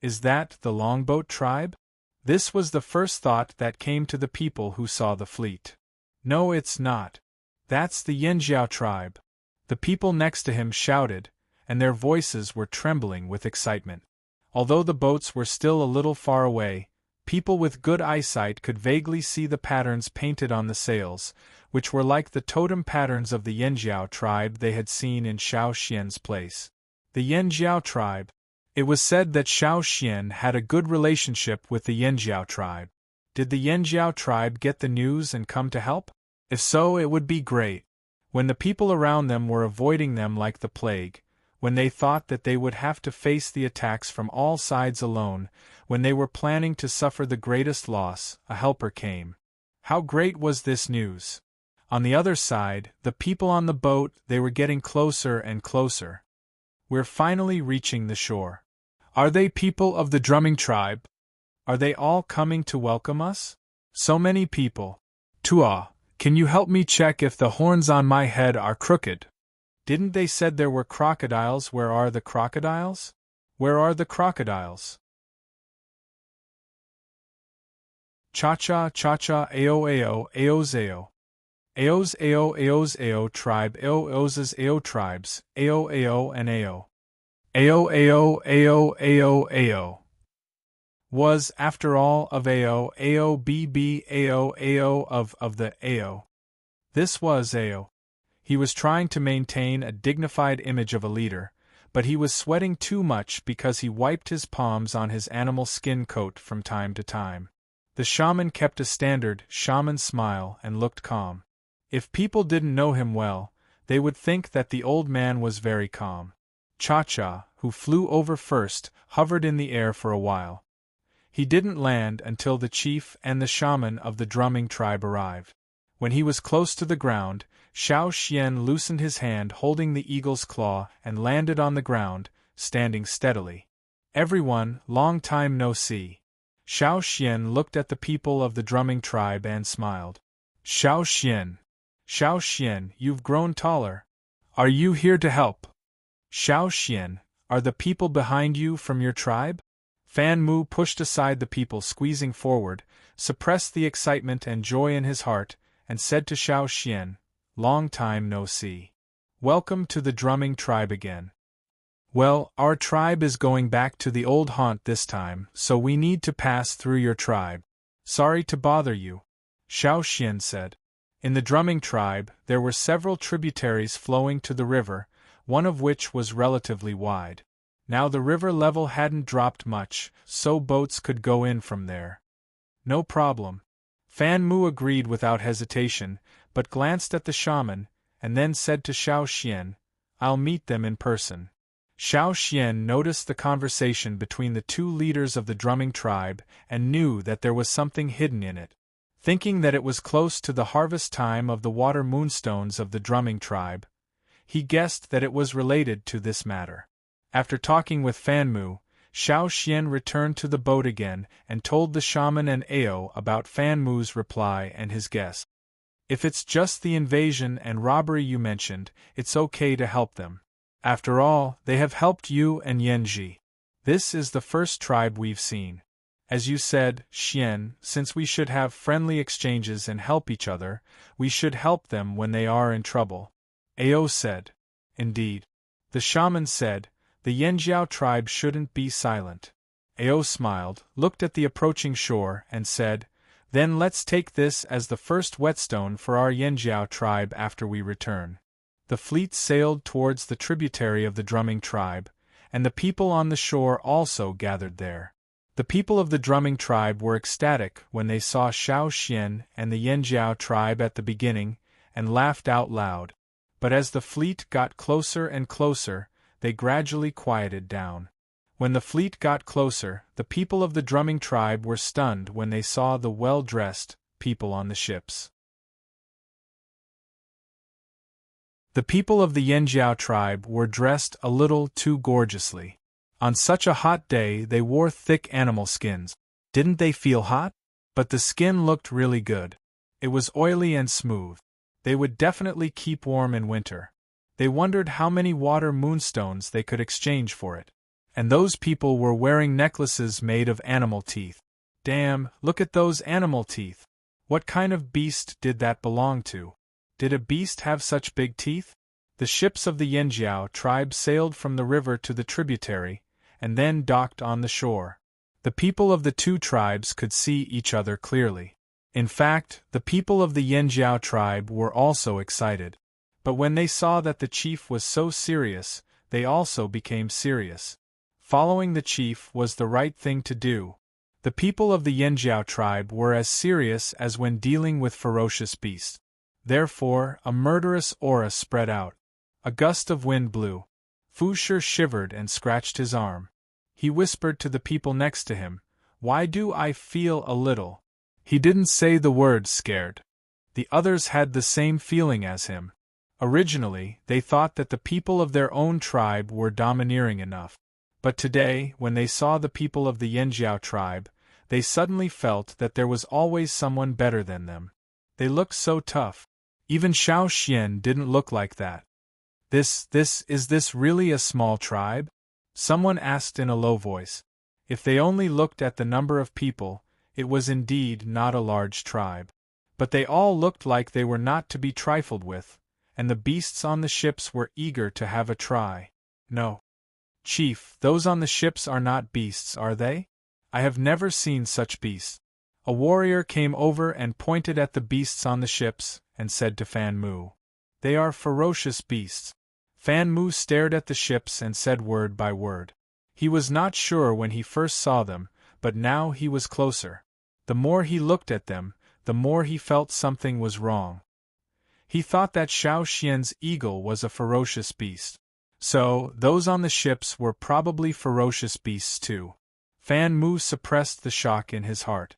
Is that the Longboat tribe? This was the first thought that came to the people who saw the fleet. No, it's not. That's the Yanjiao tribe. The people next to him shouted, and their voices were trembling with excitement. Although the boats were still a little far away, people with good eyesight could vaguely see the patterns painted on the sails, which were like the totem patterns of the Yanjiao tribe they had seen in Xiao Xian's place. The Yanjiao tribe. It was said that Xiao Xian had a good relationship with the Yanjiao tribe. Did the Yanjiao tribe get the news and come to help? If so, it would be great. When the people around them were avoiding them like the plague, when they thought that they would have to face the attacks from all sides alone, when they were planning to suffer the greatest loss, a helper came. How great was this news! On the other side, the people on the boat, they were getting closer and closer. We're finally reaching the shore. Are they people of the Drumming tribe? Are they all coming to welcome us? So many people. Tua, can you help me check if the horns on my head are crooked? Didn't they said there were crocodiles? Where are the crocodiles? Where are the crocodiles? Cha-cha, cha-cha, ao, aos, Aos ao tribe aos ao tribes, ao and ao. Ao. Was, after all, of ao bb ao of the ao. This was ao. He was trying to maintain a dignified image of a leader, but he was sweating too much because he wiped his palms on his animal skin coat from time to time. The shaman kept a standard shaman smile and looked calm. If people didn't know him well, they would think that the old man was very calm. Cha-Cha, who flew over first, hovered in the air for a while. He didn't land until the chief and the shaman of the Drumming tribe arrived. When he was close to the ground, Xiao Xian loosened his hand holding the eagle's claw and landed on the ground, standing steadily. Everyone, long time no see. Xiao Xian looked at the people of the Drumming tribe and smiled. Xiao Xian, you've grown taller. Are you here to help? Xiao Xian, are the people behind you from your tribe? Fan Mu pushed aside the people squeezing forward, suppressed the excitement and joy in his heart, and said to Xiao Xian, long time no see. Welcome to the Drumming tribe again. Well, our tribe is going back to the old haunt this time, so we need to pass through your tribe. Sorry to bother you, Xiao Xian said. In the drumming tribe, there were several tributaries flowing to the river, one of which was relatively wide. Now the river level hadn't dropped much, so boats could go in from there. No problem. Fan Mu agreed without hesitation, but glanced at the shaman, and then said to Xiao Xian, I'll meet them in person. Xiao Xian noticed the conversation between the two leaders of the drumming tribe and knew that there was something hidden in it. Thinking that it was close to the harvest time of the water moonstones of the drumming tribe, he guessed that it was related to this matter. After talking with Fan Mu, Xiao Xian returned to the boat again and told the shaman and Ao about Fan Mu's reply and his guess. If it's just the invasion and robbery you mentioned, it's okay to help them. After all, they have helped you and Yanji. This is the first tribe we've seen. As you said, Xian, since we should have friendly exchanges and help each other, we should help them when they are in trouble. Ao said. Indeed. The shaman said, the Yanjiao tribe shouldn't be silent. Ao smiled, looked at the approaching shore, and said, then let's take this as the first whetstone for our Yanjiao tribe after we return. The fleet sailed towards the tributary of the drumming tribe, and the people on the shore also gathered there. The people of the drumming tribe were ecstatic when they saw Xiao Xian and the Yanjiao tribe at the beginning, and laughed out loud. But as the fleet got closer and closer, they gradually quieted down. When the fleet got closer, the people of the drumming tribe were stunned when they saw the well-dressed people on the ships. The people of the Yanjiao tribe were dressed a little too gorgeously. On such a hot day they wore thick animal skins. Didn't they feel hot? But the skin looked really good. It was oily and smooth. They would definitely keep warm in winter. They wondered how many water moonstones they could exchange for it. And those people were wearing necklaces made of animal teeth. Damn, look at those animal teeth. What kind of beast did that belong to? Did a beast have such big teeth? The ships of the Yanjiao tribe sailed from the river to the tributary, and then docked on the shore. The people of the two tribes could see each other clearly. In fact, the people of the Yanjiao tribe were also excited. But when they saw that the chief was so serious, they also became serious. Following the chief was the right thing to do. The people of the Yanjiao tribe were as serious as when dealing with ferocious beasts. Therefore, a murderous aura spread out. A gust of wind blew. Fu Shi shivered and scratched his arm. He whispered to the people next to him, "Why do I feel a little?" He didn't say the word scared. The others had the same feeling as him. Originally, they thought that the people of their own tribe were domineering enough. But today, when they saw the people of the Yanjiao tribe, they suddenly felt that there was always someone better than them. They looked so tough. Even Xiao Xian didn't look like that. Is this really a small tribe? Someone asked in a low voice. If they only looked at the number of people, it was indeed not a large tribe. But they all looked like they were not to be trifled with, and the beasts on the ships were eager to have a try. No. Chief, those on the ships are not beasts, are they? I have never seen such beasts. A warrior came over and pointed at the beasts on the ships, and said to Fan Mu, "They are ferocious beasts." Fan Mu stared at the ships and said word by word. He was not sure when he first saw them, but now he was closer. The more he looked at them, the more he felt something was wrong. He thought that Xiao Xian's eagle was a ferocious beast. So, those on the ships were probably ferocious beasts too. Fan Mu suppressed the shock in his heart.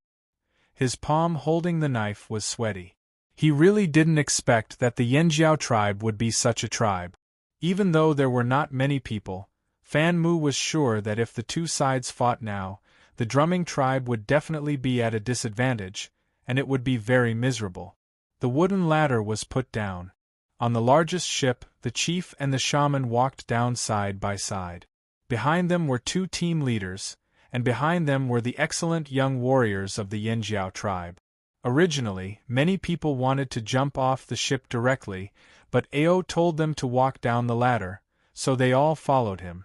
His palm holding the knife was sweaty. He really didn't expect that the Yanjiao tribe would be such a tribe. Even though there were not many people, Fan Mu was sure that if the two sides fought now, the drumming tribe would definitely be at a disadvantage, and it would be very miserable. The wooden ladder was put down. On the largest ship, the chief and the shaman walked down side by side. Behind them were two team leaders, and behind them were the excellent young warriors of the Yanjiao tribe. Originally, many people wanted to jump off the ship directly, but Ao told them to walk down the ladder, so they all followed him.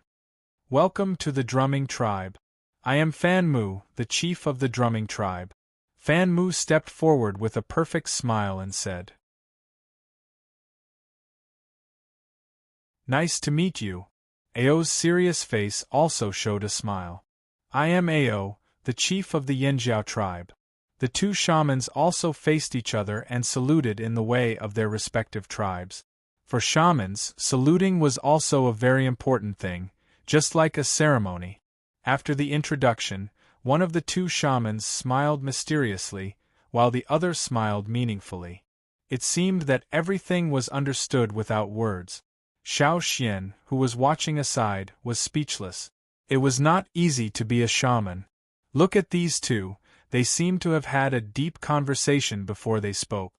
Welcome to the drumming tribe. I am Fan Mu, the chief of the drumming tribe. Fan Mu stepped forward with a perfect smile and said, Nice to meet you. Ao's serious face also showed a smile. I am Ao, the chief of the Yanjiao tribe. The two shamans also faced each other and saluted in the way of their respective tribes. For shamans, saluting was also a very important thing, just like a ceremony. After the introduction, one of the two shamans smiled mysteriously, while the other smiled meaningfully. It seemed that everything was understood without words. Xiao Xian, who was watching aside, was speechless. It was not easy to be a shaman. Look at these two, they seemed to have had a deep conversation before they spoke.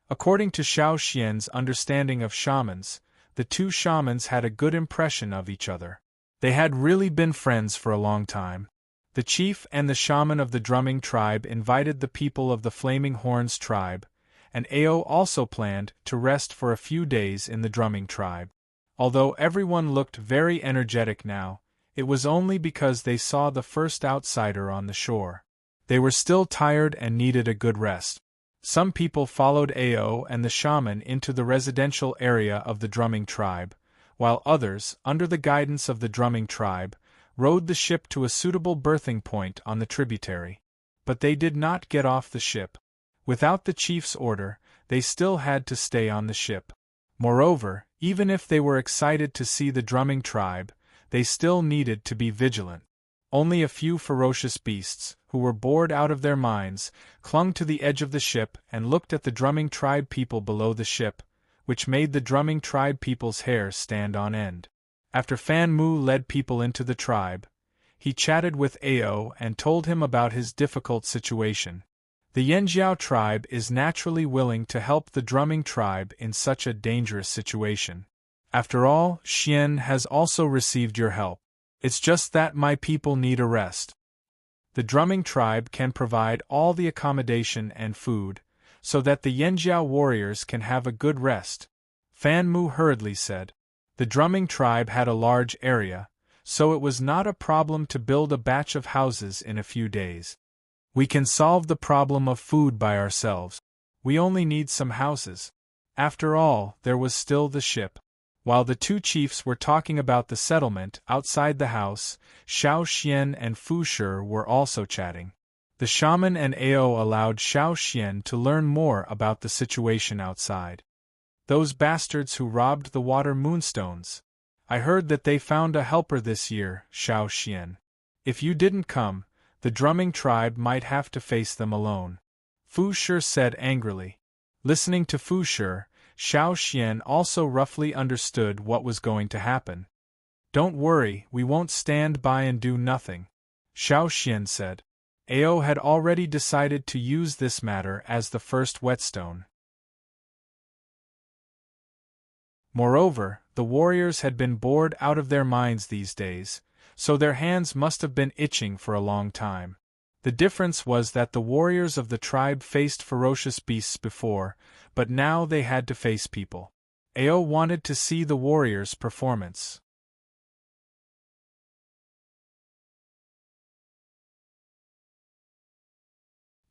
According to Xiao Xian's understanding of shamans, the two shamans had a good impression of each other. They had really been friends for a long time. The chief and the shaman of the drumming tribe invited the people of the Flaming Horns tribe, and Ao also planned to rest for a few days in the drumming tribe. Although everyone looked very energetic now, it was only because they saw the first outsider on the shore. They were still tired and needed a good rest. Some people followed Ao and the shaman into the residential area of the drumming tribe, while others, under the guidance of the drumming tribe, rowed the ship to a suitable berthing point on the tributary. But they did not get off the ship. Without the chief's order, they still had to stay on the ship. Moreover, even if they were excited to see the drumming tribe, they still needed to be vigilant. Only a few ferocious beasts, who were bored out of their minds, clung to the edge of the ship and looked at the drumming tribe people below the ship, which made the drumming tribe people's hair stand on end. After Fan Mu led people into the tribe, he chatted with Ao and told him about his difficult situation. The Yanjiao tribe is naturally willing to help the drumming tribe in such a dangerous situation. After all, Xian has also received your help. It's just that my people need a rest. The drumming tribe can provide all the accommodation and food, so that the Yanjiao warriors can have a good rest. Fan Mu hurriedly said. The drumming tribe had a large area, so it was not a problem to build a batch of houses in a few days. We can solve the problem of food by ourselves. We only need some houses. After all, there was still the ship. While the two chiefs were talking about the settlement outside the house, Xiao Xian and Fu Shi were also chatting. The shaman and Ao allowed Xiao Xian to learn more about the situation outside. Those bastards who robbed the water moonstones. I heard that they found a helper this year, Xiao Xian. If you didn't come, the drumming tribe might have to face them alone. Fu Shi said angrily. Listening to Fu Shi, Xiao Xian also roughly understood what was going to happen. Don't worry, we won't stand by and do nothing, Xiao Xian said. Ao had already decided to use this matter as the first whetstone. Moreover, the warriors had been bored out of their minds these days, so their hands must have been itching for a long time. The difference was that the warriors of the tribe faced ferocious beasts before, but now they had to face people. Ao wanted to see the warriors' performance.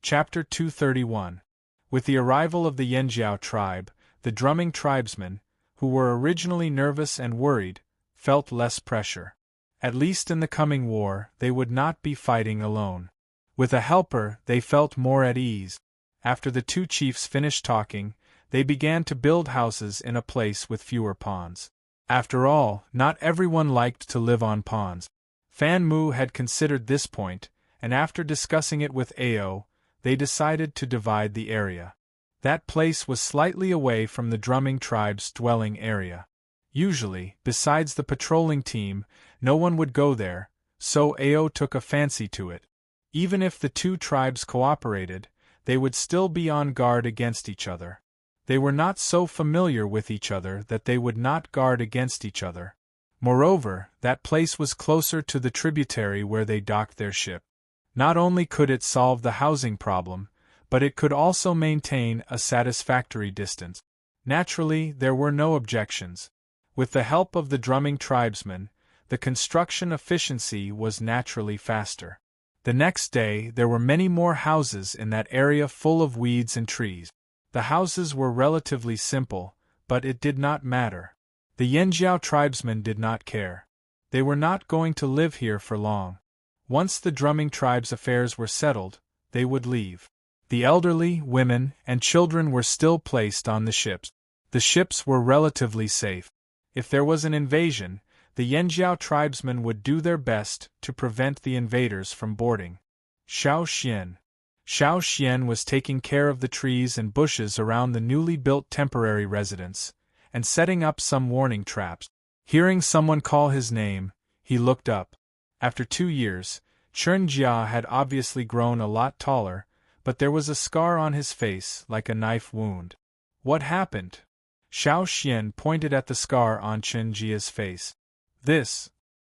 Chapter 231. With the arrival of the Yanjiao tribe, the drumming tribesmen, who were originally nervous and worried, felt less pressure. At least in the coming war, they would not be fighting alone. With a helper, they felt more at ease. After the two chiefs finished talking, they began to build houses in a place with fewer ponds. After all, not everyone liked to live on ponds. Fan Mu had considered this point, and after discussing it with Ao, they decided to divide the area. That place was slightly away from the drumming tribe's dwelling area. Usually, besides the patrolling team, no one would go there, so Ao took a fancy to it. Even if the two tribes cooperated, they would still be on guard against each other. They were not so familiar with each other that they would not guard against each other. Moreover, that place was closer to the tributary where they docked their ship. Not only could it solve the housing problem, but it could also maintain a satisfactory distance. Naturally, there were no objections. With the help of the drumming tribesmen, the construction efficiency was naturally faster. The next day there were many more houses in that area full of weeds and trees. The houses were relatively simple, but it did not matter. The Yanjiao tribesmen did not care. They were not going to live here for long. Once the drumming tribe's affairs were settled, they would leave. The elderly, women, and children were still placed on the ships. The ships were relatively safe. If there was an invasion, the Yanjiao tribesmen would do their best to prevent the invaders from boarding. Xiao Xian was taking care of the trees and bushes around the newly built temporary residence, and setting up some warning traps. Hearing someone call his name, he looked up. After 2 years, Chen Jia had obviously grown a lot taller, but there was a scar on his face like a knife wound. What happened? Xiao Xian pointed at the scar on Chen Jia's face. This.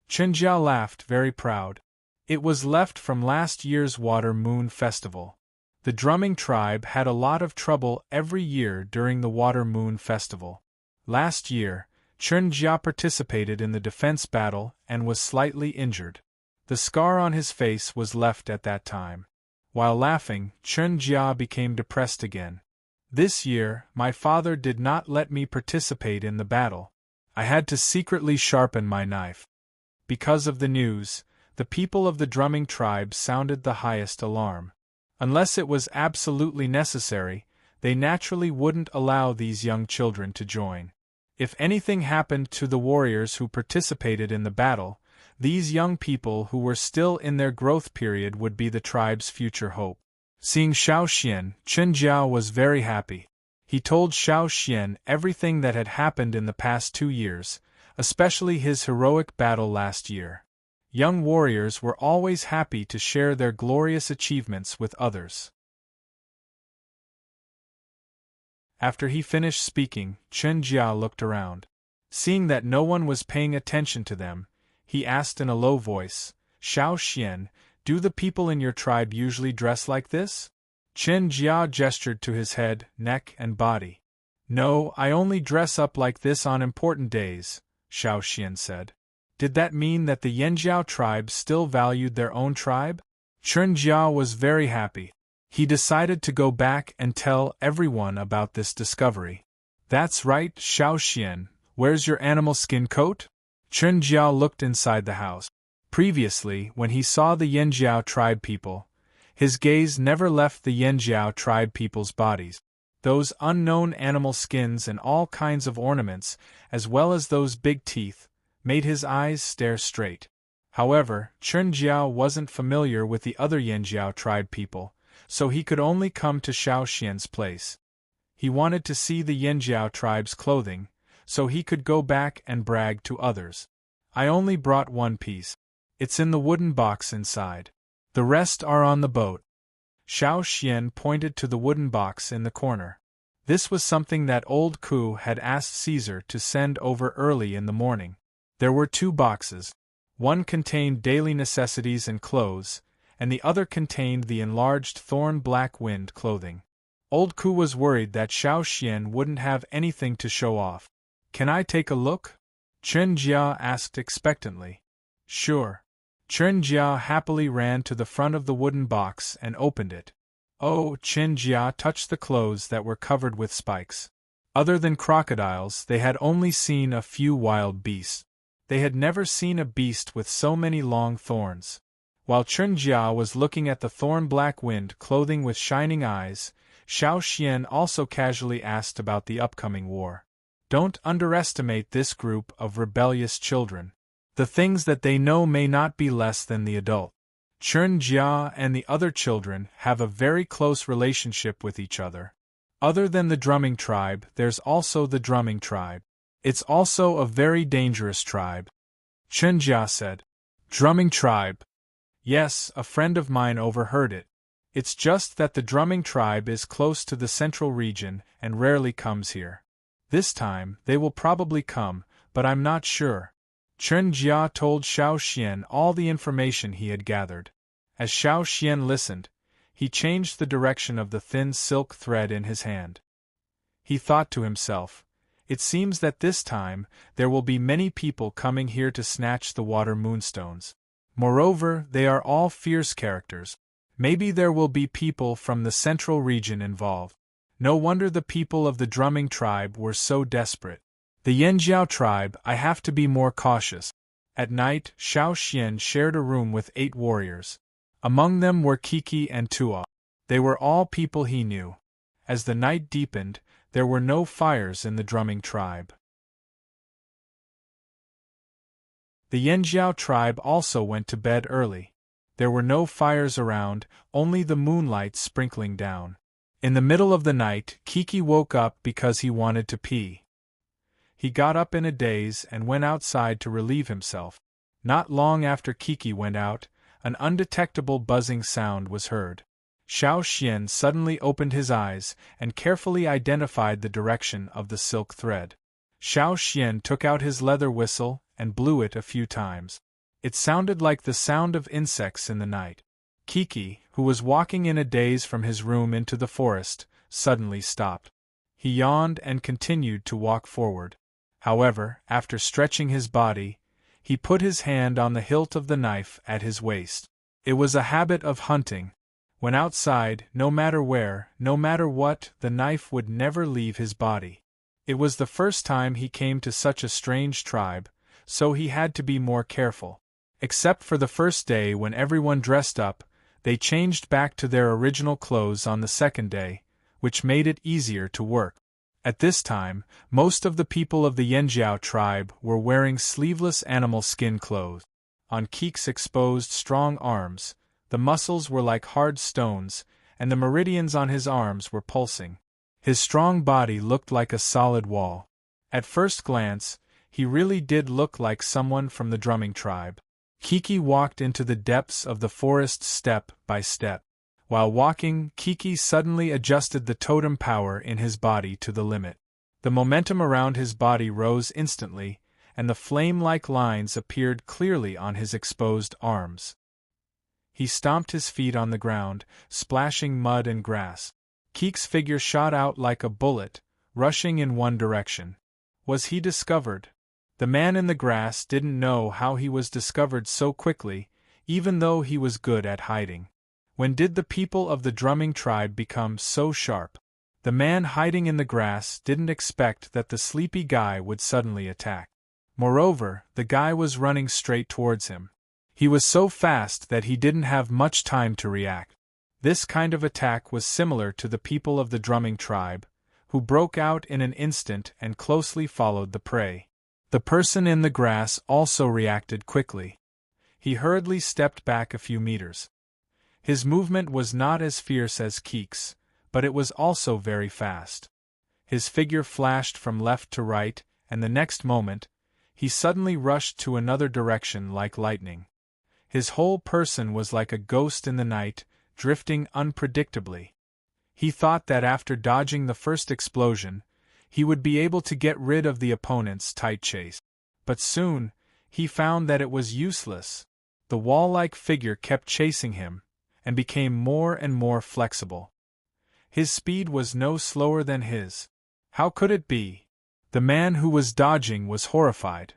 Chen Jia laughed, very proud. It was left from last year's Water Moon Festival. The drumming tribe had a lot of trouble every year during the Water Moon Festival. Last year, Chen Jia participated in the defense battle and was slightly injured. The scar on his face was left at that time. While laughing, Chen Jia became depressed again. This year, my father did not let me participate in the battle. I had to secretly sharpen my knife. Because of the news, the people of the drumming tribe sounded the highest alarm. Unless it was absolutely necessary, they naturally wouldn't allow these young children to join. If anything happened to the warriors who participated in the battle, these young people who were still in their growth period would be the tribe's future hope. Seeing Xiao Xian, Chen Jiao was very happy. He told Xiao Xian everything that had happened in the past 2 years, especially his heroic battle last year. Young warriors were always happy to share their glorious achievements with others. After he finished speaking, Chen Jia looked around. Seeing that no one was paying attention to them, he asked in a low voice, "Xiao Xian, do the people in your tribe usually dress like this?" Chen Jia gestured to his head, neck, and body. "No, I only dress up like this on important days," Xiao Xian said. Did that mean that the Yanjiao tribe still valued their own tribe? Chen Jia was very happy. He decided to go back and tell everyone about this discovery. "That's right, Xiao Xian, where's your animal skin coat?" Chen Jia looked inside the house. Previously, when he saw the Yanjiao tribe people, his gaze never left the Yanjiao tribe people's bodies. Those unknown animal skins and all kinds of ornaments, as well as those big teeth, made his eyes stare straight. However, Chen Jia wasn't familiar with the other Yanjiao tribe people, so he could only come to Xiao Xian's place. He wanted to see the Yanjiao tribe's clothing, so he could go back and brag to others. "I only brought one piece. It's in the wooden box inside. The rest are on the boat." Xiao Xian pointed to the wooden box in the corner. This was something that old Ku had asked Caesar to send over early in the morning. There were 2 boxes. One contained daily necessities and clothes, and the other contained the enlarged thorn-black wind clothing. Old Ku was worried that Xiao Xian wouldn't have anything to show off. "Can I take a look?" Chen Jia asked expectantly. "Sure." Chen Jia happily ran to the front of the wooden box and opened it. Oh, Chen Jia touched the clothes that were covered with spikes. Other than crocodiles, they had only seen a few wild beasts. They had never seen a beast with so many long thorns. While Chen Jia was looking at the thorn-black wind clothing with shining eyes, Xiao Xian also casually asked about the upcoming war. Don't underestimate this group of rebellious children. The things that they know may not be less than the adult. Chen Jia and the other children have a very close relationship with each other. Other than the drumming tribe, there's also the drumming tribe. It's also a very dangerous tribe. Chen Jia said. Drumming tribe. Yes, a friend of mine overheard it. It's just that the drumming tribe is close to the central region and rarely comes here. This time, they will probably come, but I'm not sure. Chen Jia told Xiao Xian all the information he had gathered. As Xiao Xian listened, he changed the direction of the thin silk thread in his hand. He thought to himself, It seems that this time, there will be many people coming here to snatch the water moonstones. Moreover, they are all fierce characters. Maybe there will be people from the central region involved. No wonder the people of the drumming tribe were so desperate. The Yanjiao tribe, I have to be more cautious. At night, Xiao Xian shared a room with 8 warriors. Among them were Kiki and Tuo. They were all people he knew. As the night deepened, there were no fires in the drumming tribe. The Yanjiao tribe also went to bed early. There were no fires around, only the moonlight sprinkling down. In the middle of the night, Kiki woke up because he wanted to pee. He got up in a daze and went outside to relieve himself. Not long after Kiki went out, an undetectable buzzing sound was heard. Xiao Xian suddenly opened his eyes and carefully identified the direction of the silk thread. Xiao Xian took out his leather whistle and blew it a few times. It sounded like the sound of insects in the night. Kiki, who was walking in a daze from his room into the forest, suddenly stopped. He yawned and continued to walk forward. However, after stretching his body, he put his hand on the hilt of the knife at his waist. It was a habit of hunting. When outside, no matter where, no matter what, the knife would never leave his body. It was the first time he came to such a strange tribe, so he had to be more careful. Except for the first day when everyone dressed up, they changed back to their original clothes on the second day, which made it easier to work. At this time, most of the people of the Yanjiao tribe were wearing sleeveless animal skin clothes. On Keek's exposed strong arms, the muscles were like hard stones, and the meridians on his arms were pulsing. His strong body looked like a solid wall. At first glance, he really did look like someone from the drumming tribe. Kiki walked into the depths of the forest step by step. While walking, Kiki suddenly adjusted the totem power in his body to the limit. The momentum around his body rose instantly, and the flame-like lines appeared clearly on his exposed arms. He stomped his feet on the ground, splashing mud and grass. Keek's figure shot out like a bullet, rushing in one direction. Was he discovered? The man in the grass didn't know how he was discovered so quickly, even though he was good at hiding. When did the people of the drumming tribe become so sharp? The man hiding in the grass didn't expect that the sleepy guy would suddenly attack. Moreover, the guy was running straight towards him. He was so fast that he didn't have much time to react. This kind of attack was similar to the people of the drumming tribe, who broke out in an instant and closely followed the prey. The person in the grass also reacted quickly. He hurriedly stepped back a few meters. His movement was not as fierce as Keek's, but it was also very fast. His figure flashed from left to right, and the next moment, he suddenly rushed to another direction like lightning. His whole person was like a ghost in the night, drifting unpredictably. He thought that after dodging the first explosion, he would be able to get rid of the opponent's tight chase. But soon, he found that it was useless. The wall-like figure kept chasing him, and became more and more flexible. His speed was no slower than his. How could it be? The man who was dodging was horrified.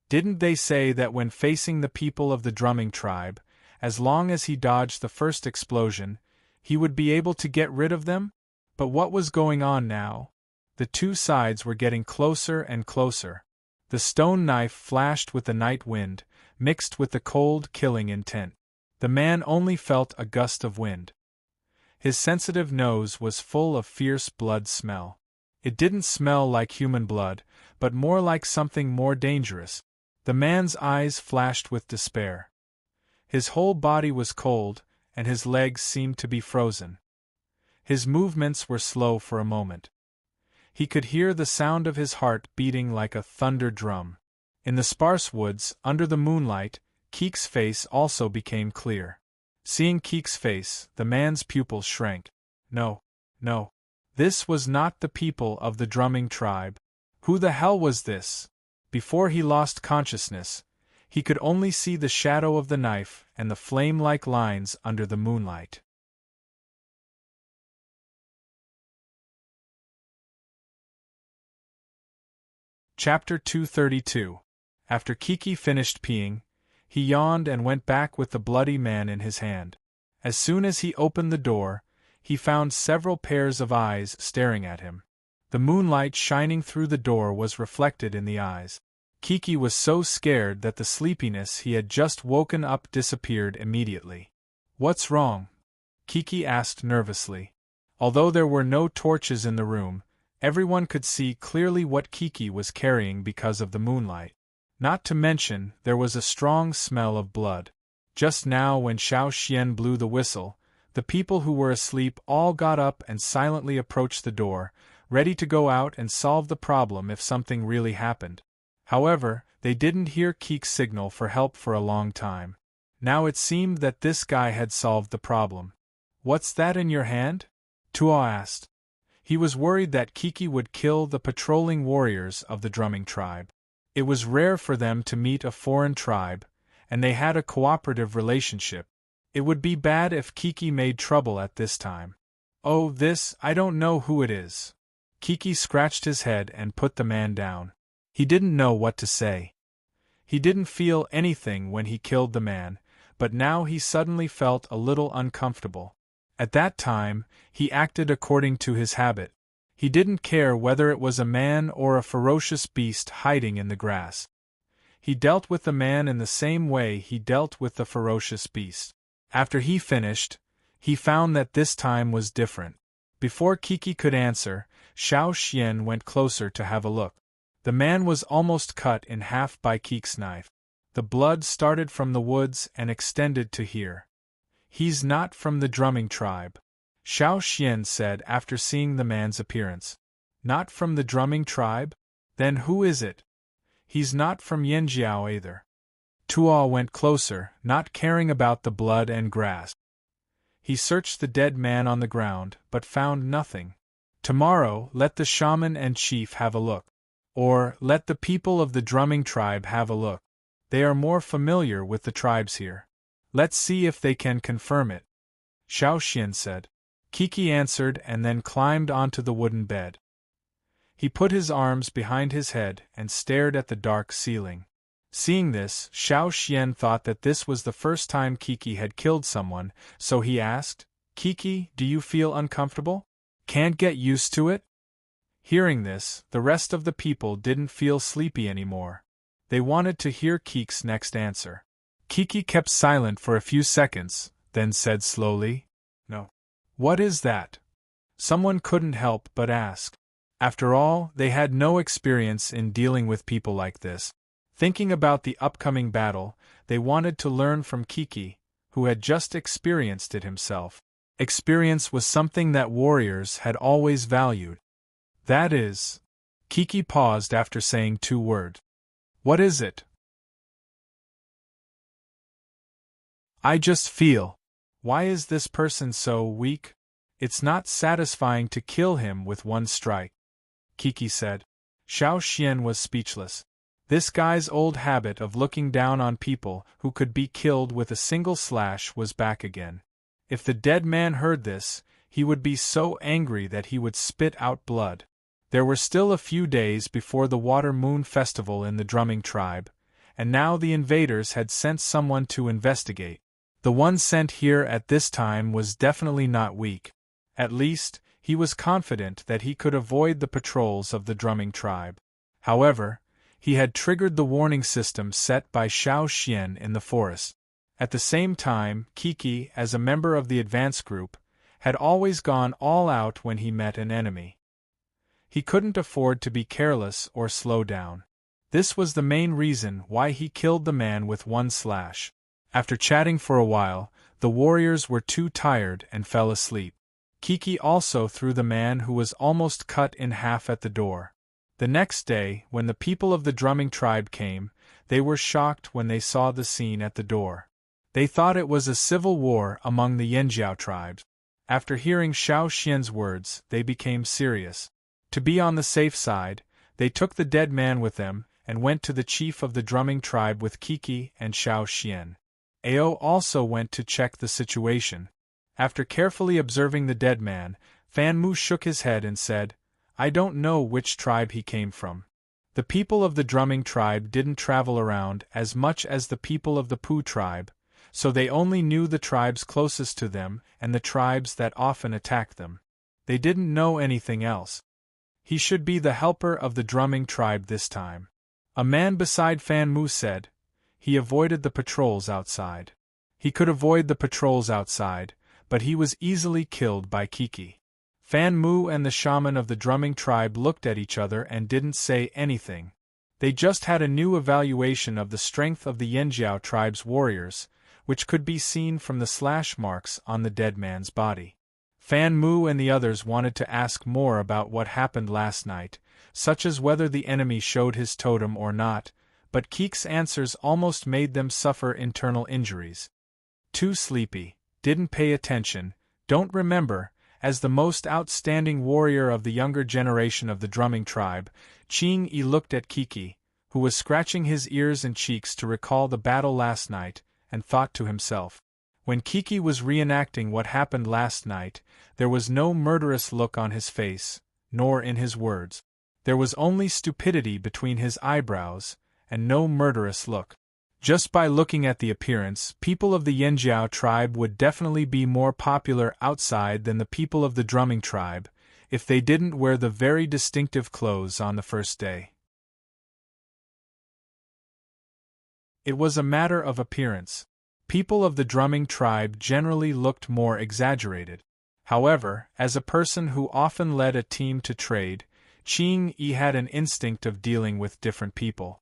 Didn't they say that when facing the people of the drumming tribe, as long as he dodged the first explosion, he would be able to get rid of them? But what was going on now? The two sides were getting closer and closer. The stone knife flashed with the night wind, mixed with the cold, killing intent. The man only felt a gust of wind. His sensitive nose was full of fierce blood smell. It didn't smell like human blood, but more like something more dangerous. The man's eyes flashed with despair. His whole body was cold, and his legs seemed to be frozen. His movements were slow for a moment. He could hear the sound of his heart beating like a thunder drum. In the sparse woods, under the moonlight, Keek's face also became clear. Seeing Keek's face, the man's pupils shrank. No. This was not the people of the drumming tribe. Who the hell was this? Before he lost consciousness, he could only see the shadow of the knife and the flame-like lines under the moonlight. Chapter 232. After Kiki finished peeing, he yawned and went back with the bloody man in his hand. As soon as he opened the door, he found several pairs of eyes staring at him. The moonlight shining through the door was reflected in the eyes. Kiki was so scared that the sleepiness he had just woken up disappeared immediately. "What's wrong?" Kiki asked nervously. Although there were no torches in the room, everyone could see clearly what Kiki was carrying because of the moonlight. Not to mention, there was a strong smell of blood. Just now, when Xiao Xian blew the whistle, the people who were asleep all got up and silently approached the door, ready to go out and solve the problem if something really happened. However, they didn't hear Kiki's signal for help for a long time. Now it seemed that this guy had solved the problem. "What's that in your hand?" Tuo asked. He was worried that Kiki would kill the patrolling warriors of the drumming tribe. It was rare for them to meet a foreign tribe, and they had a cooperative relationship. It would be bad if Kiki made trouble at this time. "Oh, I don't know who it is." Kiki scratched his head and put the man down. He didn't know what to say. He didn't feel anything when he killed the man, but now he suddenly felt a little uncomfortable. At that time, he acted according to his habit. He didn't care whether it was a man or a ferocious beast hiding in the grass. He dealt with the man in the same way he dealt with the ferocious beast. After he finished, he found that this time was different. Before Kiki could answer, Xiao Xian went closer to have a look. The man was almost cut in half by Kiki's knife. The blood started from the woods and extended to here. "He's not from the drumming tribe," Xiao Xian said after seeing the man's appearance. "Not from the drumming tribe? Then who is it?" "He's not from Yanjiao either." Tuo went closer, not caring about the blood and grass. He searched the dead man on the ground, but found nothing. "Tomorrow, let the shaman and chief have a look. Or, let the people of the drumming tribe have a look. They are more familiar with the tribes here. Let's see if they can confirm it," Xiao Xian said. Kiki answered and then climbed onto the wooden bed. He put his arms behind his head and stared at the dark ceiling. Seeing this, Xiao Xian thought that this was the first time Kiki had killed someone, so he asked, "Kiki, do you feel uncomfortable? Can't get used to it?" Hearing this, the rest of the people didn't feel sleepy anymore. They wanted to hear Kiki's next answer. Kiki kept silent for a few seconds, then said slowly, "No." "What is that?" Someone couldn't help but ask. After all, they had no experience in dealing with people like this. Thinking about the upcoming battle, they wanted to learn from Kiki, who had just experienced it himself. Experience was something that warriors had always valued. "That is..." Kiki paused after saying 2 words. "What is it?" "I just feel. Why is this person so weak? It's not satisfying to kill him with one strike," Kiki said. Xiao Xian was speechless. This guy's old habit of looking down on people who could be killed with a single slash was back again. If the dead man heard this, he would be so angry that he would spit out blood. There were still a few days before the Water Moon Festival in the drumming tribe, and now the invaders had sent someone to investigate. The one sent here at this time was definitely not weak. At least, he was confident that he could avoid the patrols of the drumming tribe. However, he had triggered the warning system set by Xiao Xian in the forest. At the same time, Kiki, as a member of the advance group, had always gone all out when he met an enemy. He couldn't afford to be careless or slow down. This was the main reason why he killed the man with one slash. After chatting for a while, the warriors were too tired and fell asleep. Kiki also threw the man who was almost cut in half at the door. The next day, when the people of the drumming tribe came, they were shocked when they saw the scene at the door. They thought it was a civil war among the Yanjiao tribes. After hearing Xiao Xian's words, they became serious. To be on the safe side, they took the dead man with them and went to the chief of the drumming tribe with Kiki and Xiao Xian. Ao also went to check the situation. After carefully observing the dead man, Fan Mu shook his head and said, "I don't know which tribe he came from. The people of the drumming tribe didn't travel around as much as the people of the Pooh tribe, so they only knew the tribes closest to them and the tribes that often attacked them. They didn't know anything else. He should be the helper of the drumming tribe this time. A man beside Fan Mu said. He avoided the patrols outside. He could avoid the patrols outside, but he was easily killed by Kiki. Fan Mu and the shaman of the drumming tribe looked at each other and didn't say anything. They just had a new evaluation of the strength of the Yanjiao tribe's warriors, which could be seen from the slash marks on the dead man's body. Fan Mu and the others wanted to ask more about what happened last night, such as whether the enemy showed his totem or not, but Keek's answers almost made them suffer internal injuries. Too sleepy, didn't pay attention, don't remember. As the most outstanding warrior of the younger generation of the drumming tribe, Ching Yi looked at Kiki, who was scratching his ears and cheeks to recall the battle last night, and thought to himself. When Kiki was reenacting what happened last night, there was no murderous look on his face, nor in his words. There was only stupidity between his eyebrows, and no murderous look. Just by looking at the appearance, people of the Yanjiao tribe would definitely be more popular outside than the people of the drumming tribe, if they didn't wear the very distinctive clothes on the first day. It was a matter of appearance. People of the drumming tribe generally looked more exaggerated. However, as a person who often led a team to trade, Ching Yi had an instinct of dealing with different people.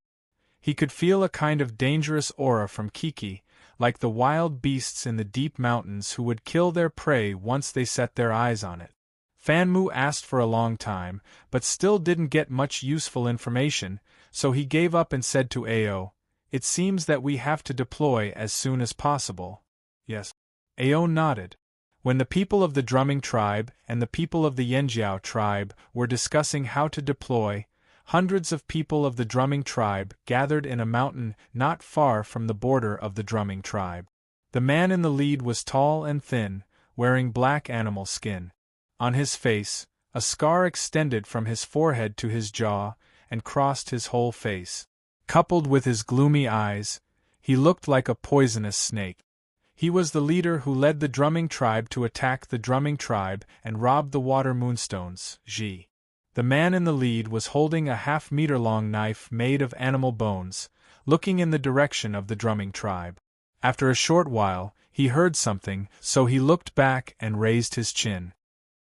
He could feel a kind of dangerous aura from Kiki, like the wild beasts in the deep mountains who would kill their prey once they set their eyes on it. Fan Mu asked for a long time, but still didn't get much useful information, so he gave up and said to Ao, "It seems that we have to deploy as soon as possible." Yes. Ao nodded. When the people of the drumming tribe and the people of the Yanjiao tribe were discussing how to deploy, hundreds of people of the drumming tribe gathered in a mountain not far from the border of the drumming tribe. The man in the lead was tall and thin, wearing black animal skin. On his face, a scar extended from his forehead to his jaw and crossed his whole face. Coupled with his gloomy eyes, he looked like a poisonous snake. He was the leader who led the drumming tribe to attack the drumming tribe and rob the water moonstones, Ji. The man in the lead was holding a half-meter-long knife made of animal bones, looking in the direction of the drumming tribe. After a short while, he heard something, so he looked back and raised his chin.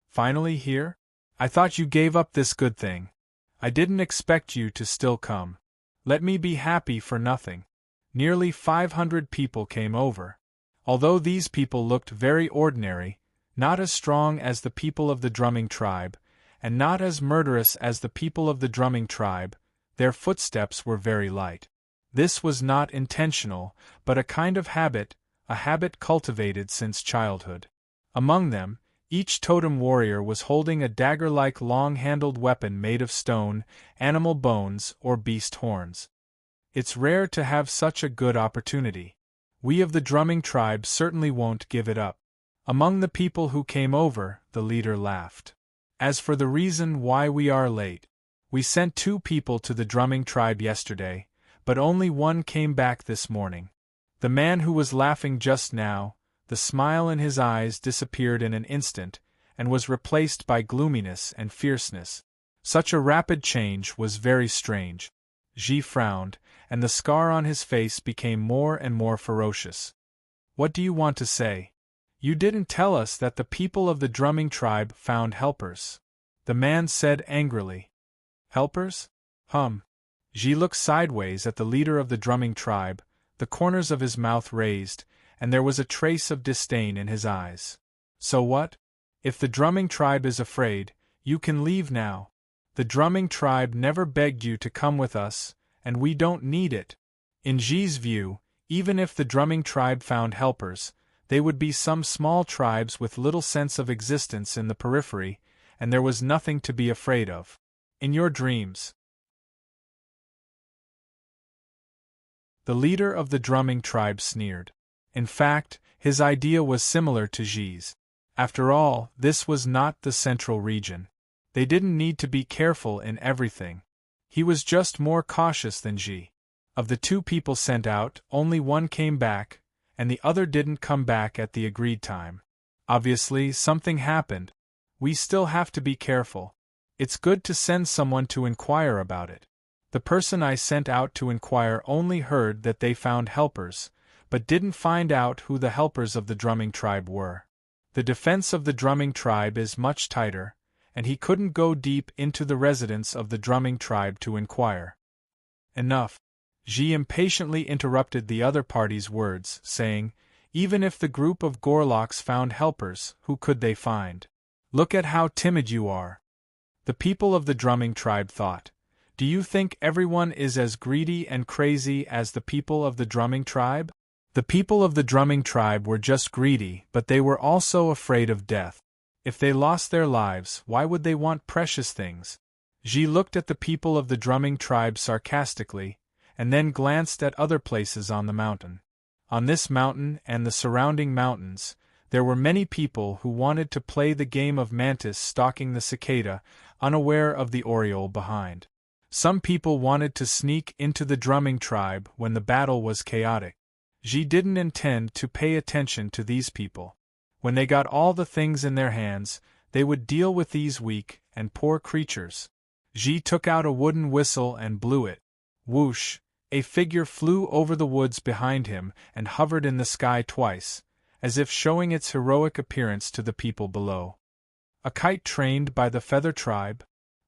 "Finally here? I thought you gave up this good thing. I didn't expect you to still come. Let me be happy for nothing." Nearly 500 people came over. Although these people looked very ordinary, not as strong as the people of the drumming tribe, and not as murderous as the people of the drumming tribe, their footsteps were very light. This was not intentional, but a kind of habit, a habit cultivated since childhood. Among them, each totem warrior was holding a dagger-like long-handled weapon made of stone, animal bones, or beast horns. It's rare to have such a good opportunity. We of the drumming tribe certainly won't give it up. Among the people who came over, the leader laughed. As for the reason why we are late, we sent 2 people to the drumming tribe yesterday, but only one came back this morning. The man who was laughing just now, the smile in his eyes disappeared in an instant, and was replaced by gloominess and fierceness. Such a rapid change was very strange. Ji frowned, and the scar on his face became more and more ferocious. "What do you want to say? You didn't tell us that the people of the drumming tribe found helpers," the man said angrily. "Helpers? Ji looked sideways at the leader of the drumming tribe, the corners of his mouth raised, and there was a trace of disdain in his eyes. "So what? If the drumming tribe is afraid, you can leave now. The drumming tribe never begged you to come with us, and we don't need it." In Ji's view, even if the drumming tribe found helpers, they would be some small tribes with little sense of existence in the periphery, and there was nothing to be afraid of. In your dreams. The leader of the drumming tribe sneered. In fact, his idea was similar to Ji's. After all, this was not the central region. They didn't need to be careful in everything. He was just more cautious than Ji. Of the two people sent out, only one came back, and the other didn't come back at the agreed time. Obviously, something happened. We still have to be careful. It's good to send someone to inquire about it. The person I sent out to inquire only heard that they found helpers, but didn't find out who the helpers of the drumming tribe were. The defense of the drumming tribe is much tighter, and he couldn't go deep into the residence of the drumming tribe to inquire. Enough. Ji impatiently interrupted the other party's words, saying, even if the group of Gorloks found helpers, who could they find? Look at how timid you are. The people of the drumming tribe thought, do you think everyone is as greedy and crazy as the people of the drumming tribe? The people of the drumming tribe were just greedy, but they were also afraid of death. If they lost their lives, why would they want precious things? Ji looked at the people of the drumming tribe sarcastically, and then glanced at other places on the mountain. On this mountain and the surrounding mountains, there were many people who wanted to play the game of mantis stalking the cicada, unaware of the oriole behind. Some people wanted to sneak into the drumming tribe when the battle was chaotic. Ji didn't intend to pay attention to these people. When they got all the things in their hands, they would deal with these weak and poor creatures. Ji took out a wooden whistle and blew it. Whoosh! A figure flew over the woods behind him and hovered in the sky twice, as if showing its heroic appearance to the people below. A kite trained by the feather tribe?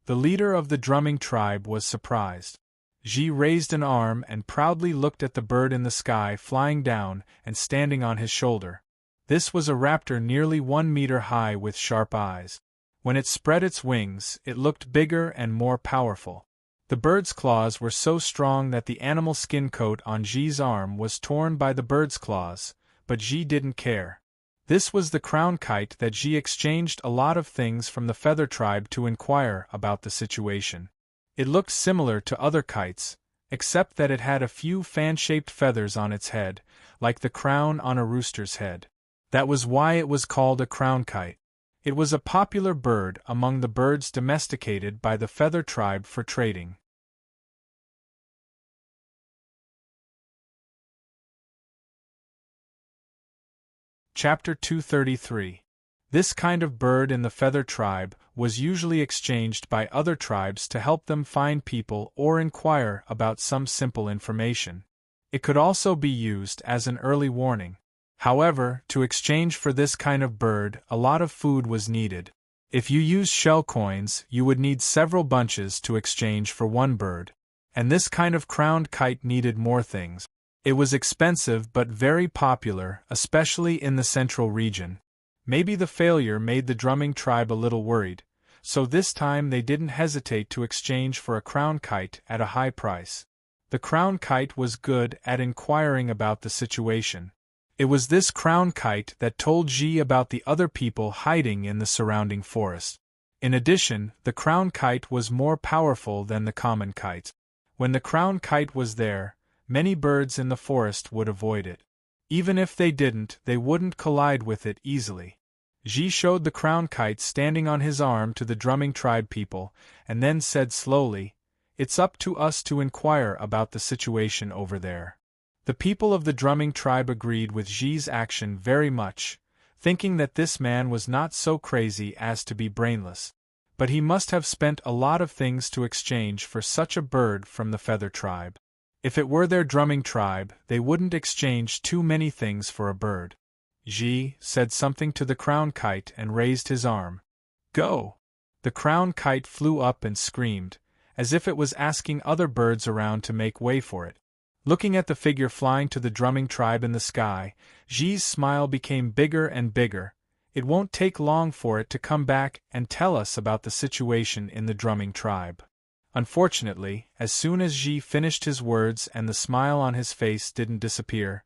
The leader of the drumming tribe was surprised. Ji raised an arm and proudly looked at the bird in the sky flying down and standing on his shoulder. This was a raptor nearly 1 meter high with sharp eyes. When it spread its wings, it looked bigger and more powerful. The bird's claws were so strong that the animal skin coat on Ji's arm was torn by the bird's claws, but Ji didn't care. This was the crown kite that Ji exchanged a lot of things from the feather tribe to inquire about the situation. It looked similar to other kites, except that it had a few fan-shaped feathers on its head, like the crown on a rooster's head. That was why it was called a crown kite. It was a popular bird among the birds domesticated by the feather tribe for trading. Chapter 233. This kind of bird in the feather tribe was usually exchanged by other tribes to help them find people or inquire about some simple information. It could also be used as an early warning. However, to exchange for this kind of bird, a lot of food was needed. If you used shell coins, you would need several bunches to exchange for one bird. And this kind of crowned kite needed more things. It was expensive but very popular, especially in the central region. Maybe the failure made the drumming tribe a little worried, so this time they didn't hesitate to exchange for a crown kite at a high price. The crown kite was good at inquiring about the situation. It was this crown kite that told Ji about the other people hiding in the surrounding forest. In addition, the crown kite was more powerful than the common kite. When the crown kite was there, many birds in the forest would avoid it. Even if they didn't, they wouldn't collide with it easily. Ji showed the crown kite standing on his arm to the drumming tribe people, and then said slowly, "It's up to us to inquire about the situation over there." The people of the drumming tribe agreed with Ji's action very much, thinking that this man was not so crazy as to be brainless. But he must have spent a lot of things to exchange for such a bird from the feather tribe. If it were their drumming tribe, they wouldn't exchange too many things for a bird. Ji said something to the crown kite and raised his arm. "Go!" The crown kite flew up and screamed, as if it was asking other birds around to make way for it. Looking at the figure flying to the drumming tribe in the sky, Ji's smile became bigger and bigger. It won't take long for it to come back and tell us about the situation in the drumming tribe. Unfortunately, as soon as Ji finished his words and the smile on his face didn't disappear,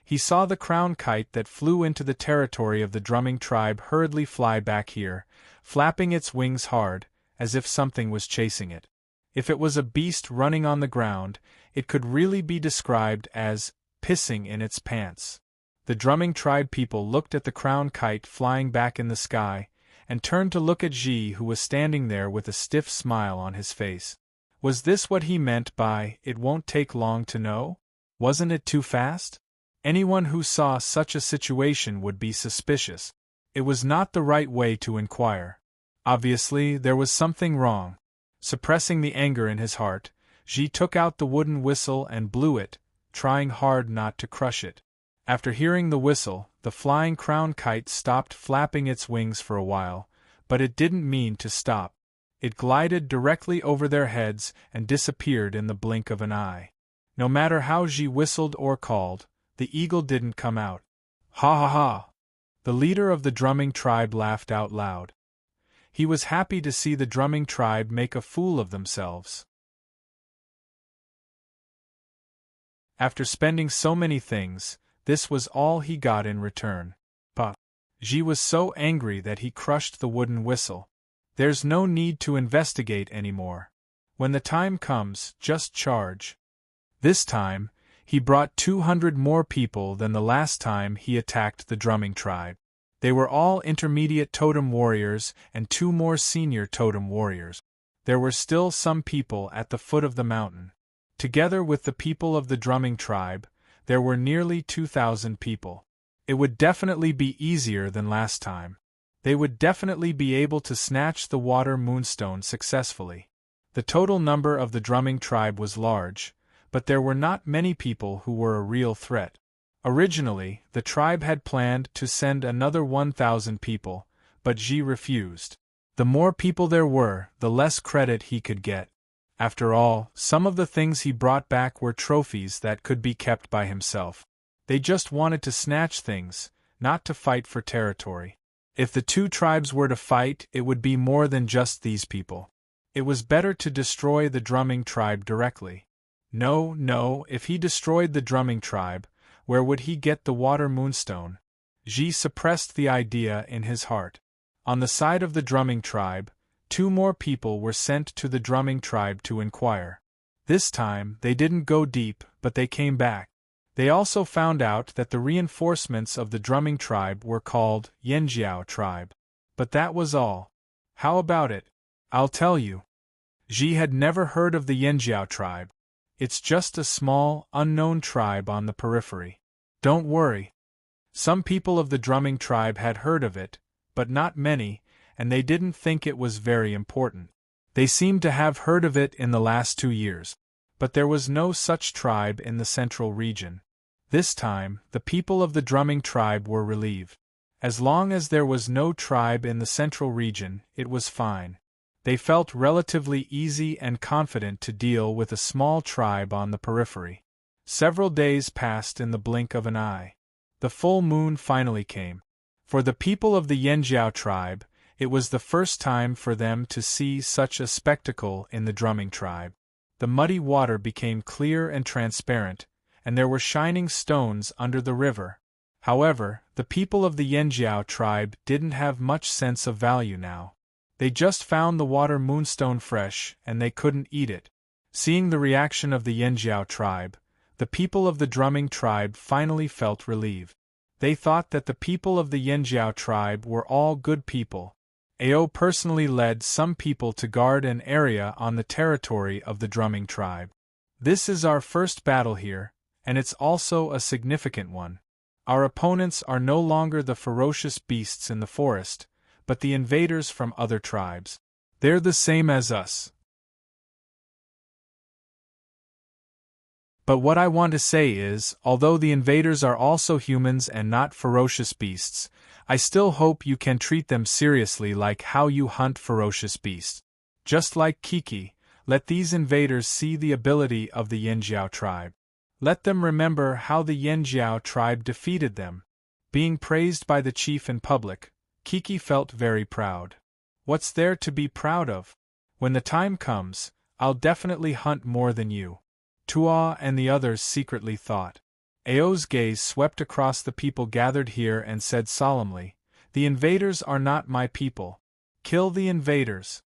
he saw the crown kite that flew into the territory of the drumming tribe hurriedly fly back here, flapping its wings hard, as if something was chasing it. If it was a beast running on the ground, it could really be described as pissing in its pants. The drumming tribe people looked at the crown kite flying back in the sky, and turned to look at Ji, who was standing there with a stiff smile on his face. Was this what he meant by, "It won't take long to know"? Wasn't it too fast? Anyone who saw such a situation would be suspicious. It was not the right way to inquire. Obviously, there was something wrong. Suppressing the anger in his heart, Ji took out the wooden whistle and blew it, trying hard not to crush it. After hearing the whistle, the flying crown kite stopped flapping its wings for a while, but it didn't mean to stop. It glided directly over their heads and disappeared in the blink of an eye. No matter how Ji whistled or called, the eagle didn't come out. Ha ha ha! The leader of the drumming tribe laughed out loud. He was happy to see the drumming tribe make a fool of themselves. After spending so many things, this was all he got in return. Puh! Ji was so angry that he crushed the wooden whistle. There's no need to investigate anymore. When the time comes, just charge. This time, he brought 200 more people than the last time he attacked the drumming tribe. They were all intermediate totem warriors and 2 more senior totem warriors. There were still some people at the foot of the mountain. Together with the people of the drumming tribe, there were nearly 2,000 people. It would definitely be easier than last time. They would definitely be able to snatch the water moonstone successfully. The total number of the drumming tribe was large, but there were not many people who were a real threat. Originally, the tribe had planned to send another 1,000 people, but Ji refused. The more people there were, the less credit he could get. After all, some of the things he brought back were trophies that could be kept by himself. They just wanted to snatch things, not to fight for territory. If the 2 tribes were to fight, it would be more than just these people. It was better to destroy the drumming tribe directly. No, if he destroyed the drumming tribe, where would he get the water moonstone? Ji suppressed the idea in his heart. On the side of the drumming tribe, 2 more people were sent to the drumming tribe to inquire. This time, they didn't go deep, but they came back. They also found out that the reinforcements of the drumming tribe were called Yanjiao tribe. But that was all. How about it? I'll tell you. Ji had never heard of the Yanjiao tribe. It's just a small, unknown tribe on the periphery. Don't worry. Some people of the drumming tribe had heard of it, but not many, and they didn't think it was very important. They seemed to have heard of it in the last 2 years. But there was no such tribe in the central region. This time, the people of the drumming tribe were relieved. As long as there was no tribe in the central region, it was fine. They felt relatively easy and confident to deal with a small tribe on the periphery. Several days passed in the blink of an eye. The full moon finally came. For the people of the Yanjiao tribe, it was the first time for them to see such a spectacle in the drumming tribe. The muddy water became clear and transparent, and there were shining stones under the river. However, the people of the Yanjiao tribe didn't have much sense of value now. They just found the water moonstone fresh, and they couldn't eat it. Seeing the reaction of the Yanjiao tribe, the people of the drumming tribe finally felt relieved. They thought that the people of the Yanjiao tribe were all good people. Ao personally led some people to guard an area on the territory of the drumming tribe. This is our first battle here, and it's also a significant one. Our opponents are no longer the ferocious beasts in the forest, but the invaders from other tribes. They're the same as us. But what I want to say is, although the invaders are also humans and not ferocious beasts, I still hope you can treat them seriously like how you hunt ferocious beasts. Just like Kiki, let these invaders see the ability of the Yanjiao tribe. Let them remember how the Yanjiao tribe defeated them. Being praised by the chief in public, Kiki felt very proud. What's there to be proud of? When the time comes, I'll definitely hunt more than you. Tua and the others secretly thought. Ao's gaze swept across the people gathered here and said solemnly, "The invaders are not my people. Kill the invaders.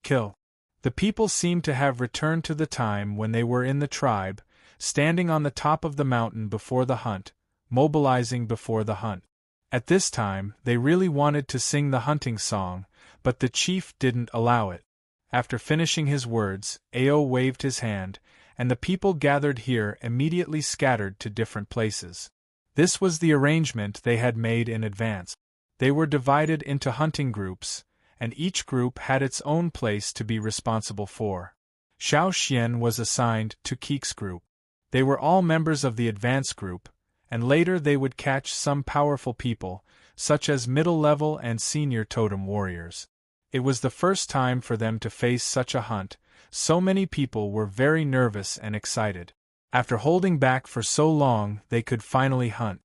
Kill." The people seemed to have returned to the time when they were in the tribe, standing on the top of the mountain before the hunt, mobilizing before the hunt. At this time, they really wanted to sing the hunting song, but the chief didn't allow it. After finishing his words, Ao waved his hand, and the people gathered here immediately scattered to different places. This was the arrangement they had made in advance. They were divided into hunting groups, and each group had its own place to be responsible for. Xiao Xian was assigned to Keek's group. They were all members of the advance group, and later they would catch some powerful people, such as middle-level and senior totem warriors. It was the first time for them to face such a hunt, so many people were very nervous and excited. After holding back for so long, they could finally hunt.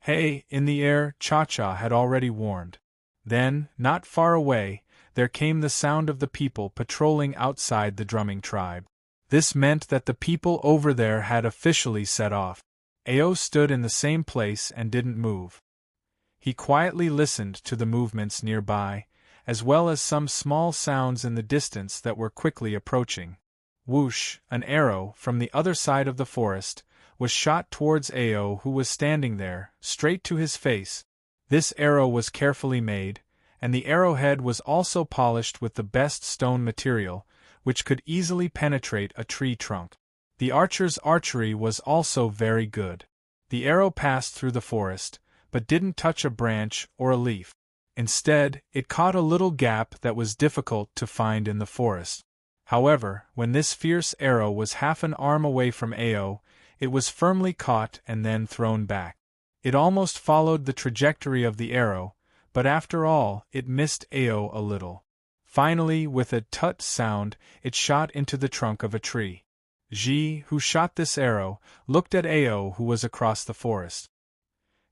Hey, in the air, Cha-Cha had already warned. Then, not far away, there came the sound of the people patrolling outside the drumming tribe. This meant that the people over there had officially set off. Ao stood in the same place and didn't move. He quietly listened to the movements nearby, as well as some small sounds in the distance that were quickly approaching. Whoosh, an arrow, from the other side of the forest, was shot towards Ao, who was standing there, straight to his face. This arrow was carefully made, and the arrowhead was also polished with the best stone material, which could easily penetrate a tree trunk. The archer's archery was also very good. The arrow passed through the forest, but didn't touch a branch or a leaf. Instead, it caught a little gap that was difficult to find in the forest. However, when this fierce arrow was half an arm away from Ao, it was firmly caught and then thrown back. It almost followed the trajectory of the arrow, but after all, it missed Ao a little. Finally, with a tut sound, it shot into the trunk of a tree. Ji, who shot this arrow, looked at Ao, who was across the forest.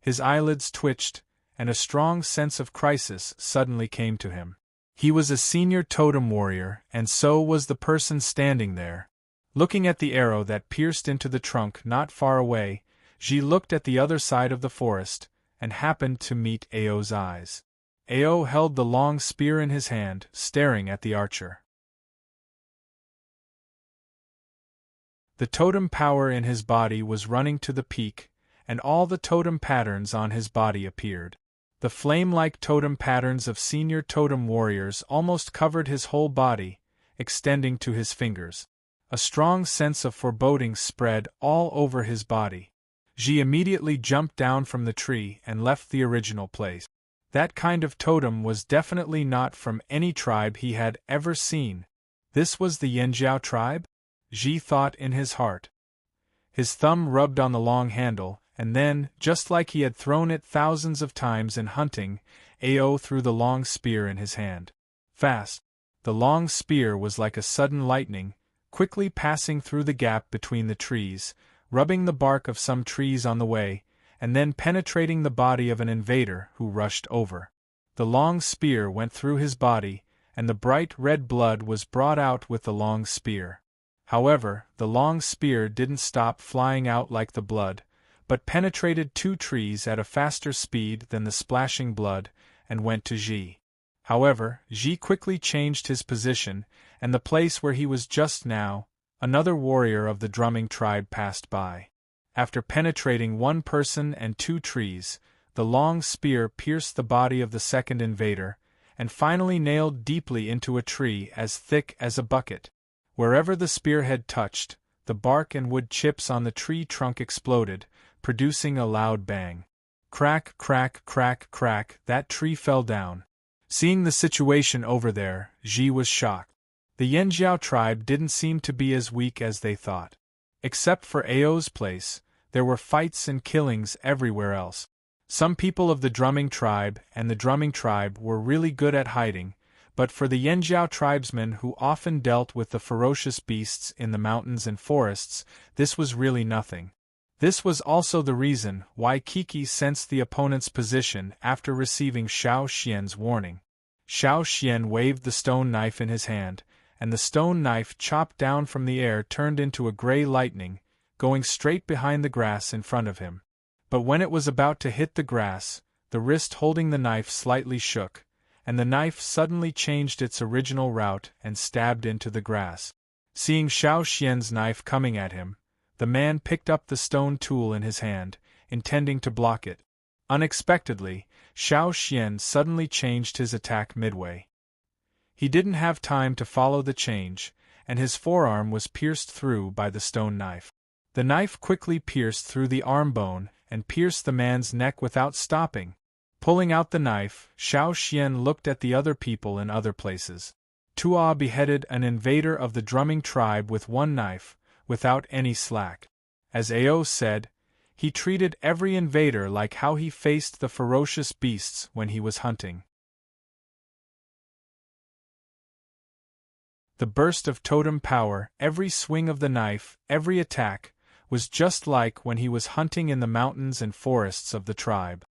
His eyelids twitched, and a strong sense of crisis suddenly came to him. He was a senior totem warrior, and so was the person standing there. Looking at the arrow that pierced into the trunk not far away, Ji looked at the other side of the forest, and happened to meet Ao's eyes. Ao held the long spear in his hand, staring at the archer. The totem power in his body was running to the peak, and all the totem patterns on his body appeared. The flame-like totem patterns of senior totem warriors almost covered his whole body, extending to his fingers. A strong sense of foreboding spread all over his body. Ji immediately jumped down from the tree and left the original place. That kind of totem was definitely not from any tribe he had ever seen. This was the Yanjiao tribe? Ji thought in his heart. His thumb rubbed on the long handle, and then, just like he had thrown it thousands of times in hunting, Ao threw the long spear in his hand. Fast. The long spear was like a sudden lightning, quickly passing through the gap between the trees, rubbing the bark of some trees on the way, and then penetrating the body of an invader who rushed over. The long spear went through his body, and the bright red blood was brought out with the long spear. However, the long spear didn't stop flying out like the blood, but penetrated 2 trees at a faster speed than the splashing blood, and went to Ji. However, Ji quickly changed his position, and the place where he was just now, another warrior of the drumming tribe passed by. After penetrating 1 person and 2 trees, the long spear pierced the body of the second invader, and finally nailed deeply into a tree as thick as a bucket. Wherever the spear had touched, the bark and wood chips on the tree trunk exploded, producing a loud bang. Crack, crack, crack, crack, that tree fell down. Seeing the situation over there, Ji was shocked. The Yanjiao tribe didn't seem to be as weak as they thought. Except for Ao's place, there were fights and killings everywhere else. Some people of the drumming tribe and the drumming tribe were really good at hiding, but for the Yanjiao tribesmen who often dealt with the ferocious beasts in the mountains and forests, this was really nothing. This was also the reason why Kiki sensed the opponent's position after receiving Xiao Xian's warning. Xiao Xian waved the stone knife in his hand, and the stone knife chopped down from the air turned into a gray lightning, going straight behind the grass in front of him. But when it was about to hit the grass, the wrist holding the knife slightly shook, and the knife suddenly changed its original route and stabbed into the grass. Seeing Xiao Xian's knife coming at him, the man picked up the stone tool in his hand, intending to block it. Unexpectedly, Xiao Xian suddenly changed his attack midway. He didn't have time to follow the change, and his forearm was pierced through by the stone knife. The knife quickly pierced through the arm bone and pierced the man's neck without stopping. Pulling out the knife, Xiao Xian looked at the other people in other places. Tuo beheaded an invader of the drumming tribe with one knife, without any slack. As Ao said, he treated every invader like how he faced the ferocious beasts when he was hunting. The burst of totem power, every swing of the knife, every attack, was just like when he was hunting in the mountains and forests of the tribe.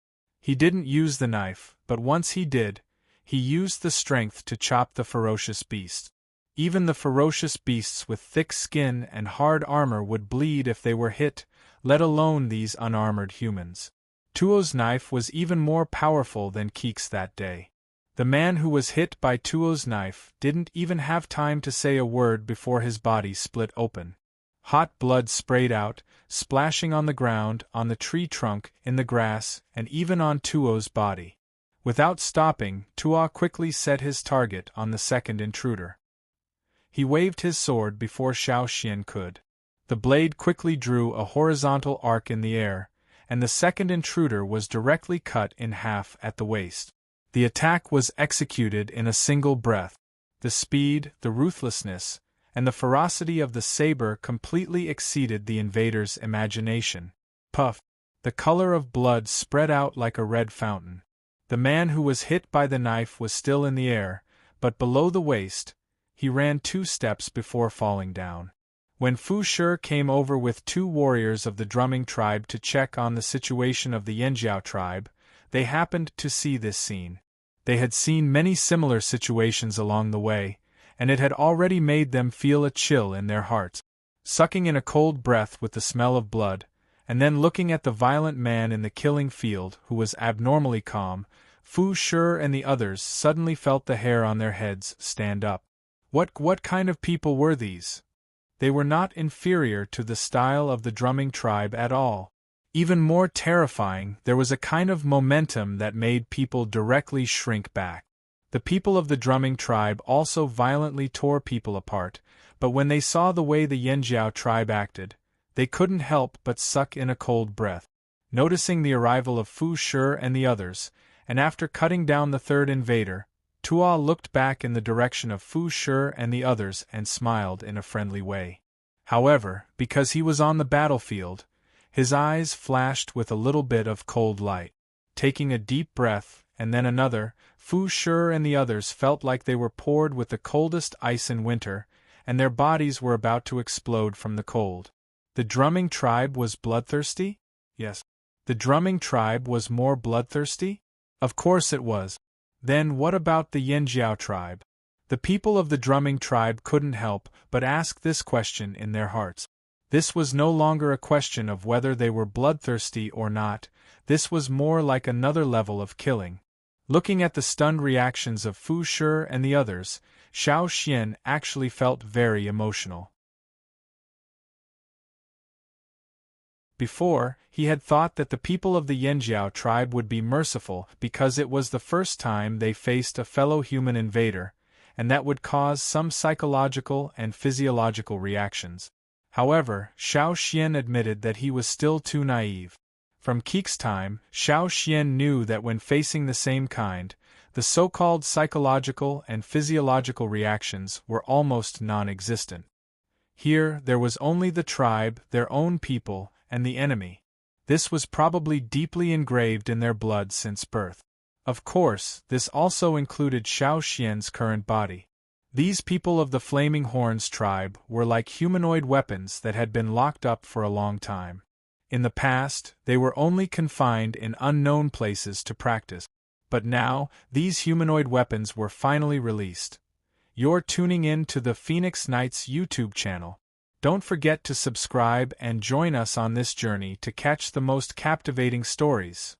He didn't use the knife, but once he did, he used the strength to chop the ferocious beast. Even the ferocious beasts with thick skin and hard armor would bleed if they were hit, let alone these unarmored humans. Tuo's knife was even more powerful than Keek's that day. The man who was hit by Tuo's knife didn't even have time to say a word before his body split open. Hot blood sprayed out, splashing on the ground, on the tree trunk, in the grass, and even on Tuo's body. Without stopping, Tuo quickly set his target on the second intruder. He waved his sword before Xiao Xian could. The blade quickly drew a horizontal arc in the air, and the second intruder was directly cut in half at the waist. The attack was executed in a single breath. The speed, the ruthlessness, and the ferocity of the saber completely exceeded the invader's imagination. Puff! The color of blood spread out like a red fountain. The man who was hit by the knife was still in the air, but below the waist, he ran 2 steps before falling down. When Fu Shi came over with 2 warriors of the drumming tribe to check on the situation of the Yanjiao tribe, they happened to see this scene. They had seen many similar situations along the way, and it had already made them feel a chill in their hearts. Sucking in a cold breath with the smell of blood, and then looking at the violent man in the killing field who was abnormally calm, Fu Shi and the others suddenly felt the hair on their heads stand up. What kind of people were these? They were not inferior to the style of the drumming tribe at all. Even more terrifying, there was a kind of momentum that made people directly shrink back. The people of the drumming tribe also violently tore people apart, but when they saw the way the Yanjiao tribe acted, they couldn't help but suck in a cold breath. Noticing the arrival of Fu Shi and the others, and after cutting down the third invader, Tuo looked back in the direction of Fu Shi and the others and smiled in a friendly way. However, because he was on the battlefield, his eyes flashed with a little bit of cold light. Taking a deep breath, and then another, Fu Shi and the others felt like they were poured with the coldest ice in winter, and their bodies were about to explode from the cold. The drumming tribe was bloodthirsty? Yes. The drumming tribe was more bloodthirsty? Of course it was. Then what about the Yanjiao tribe? The people of the drumming tribe couldn't help but ask this question in their hearts. This was no longer a question of whether they were bloodthirsty or not, this was more like another level of killing. Looking at the stunned reactions of Fu Shi and the others, Xiao Xian actually felt very emotional. Before, he had thought that the people of the Yanjiao tribe would be merciful because it was the first time they faced a fellow human invader, and that would cause some psychological and physiological reactions. However, Xiao Xian admitted that he was still too naive. From Keek's time, Xiao Xian knew that when facing the same kind, the so-called psychological and physiological reactions were almost non-existent. Here, there was only the tribe, their own people, and the enemy. This was probably deeply engraved in their blood since birth. Of course, this also included Xiao Xian's current body. These people of the Flaming Horns tribe were like humanoid weapons that had been locked up for a long time. In the past, they were only confined in unknown places to practice. But now, these humanoid weapons were finally released. You're tuning in to the Phoenix Knights YouTube channel. Don't forget to subscribe and join us on this journey to catch the most captivating stories.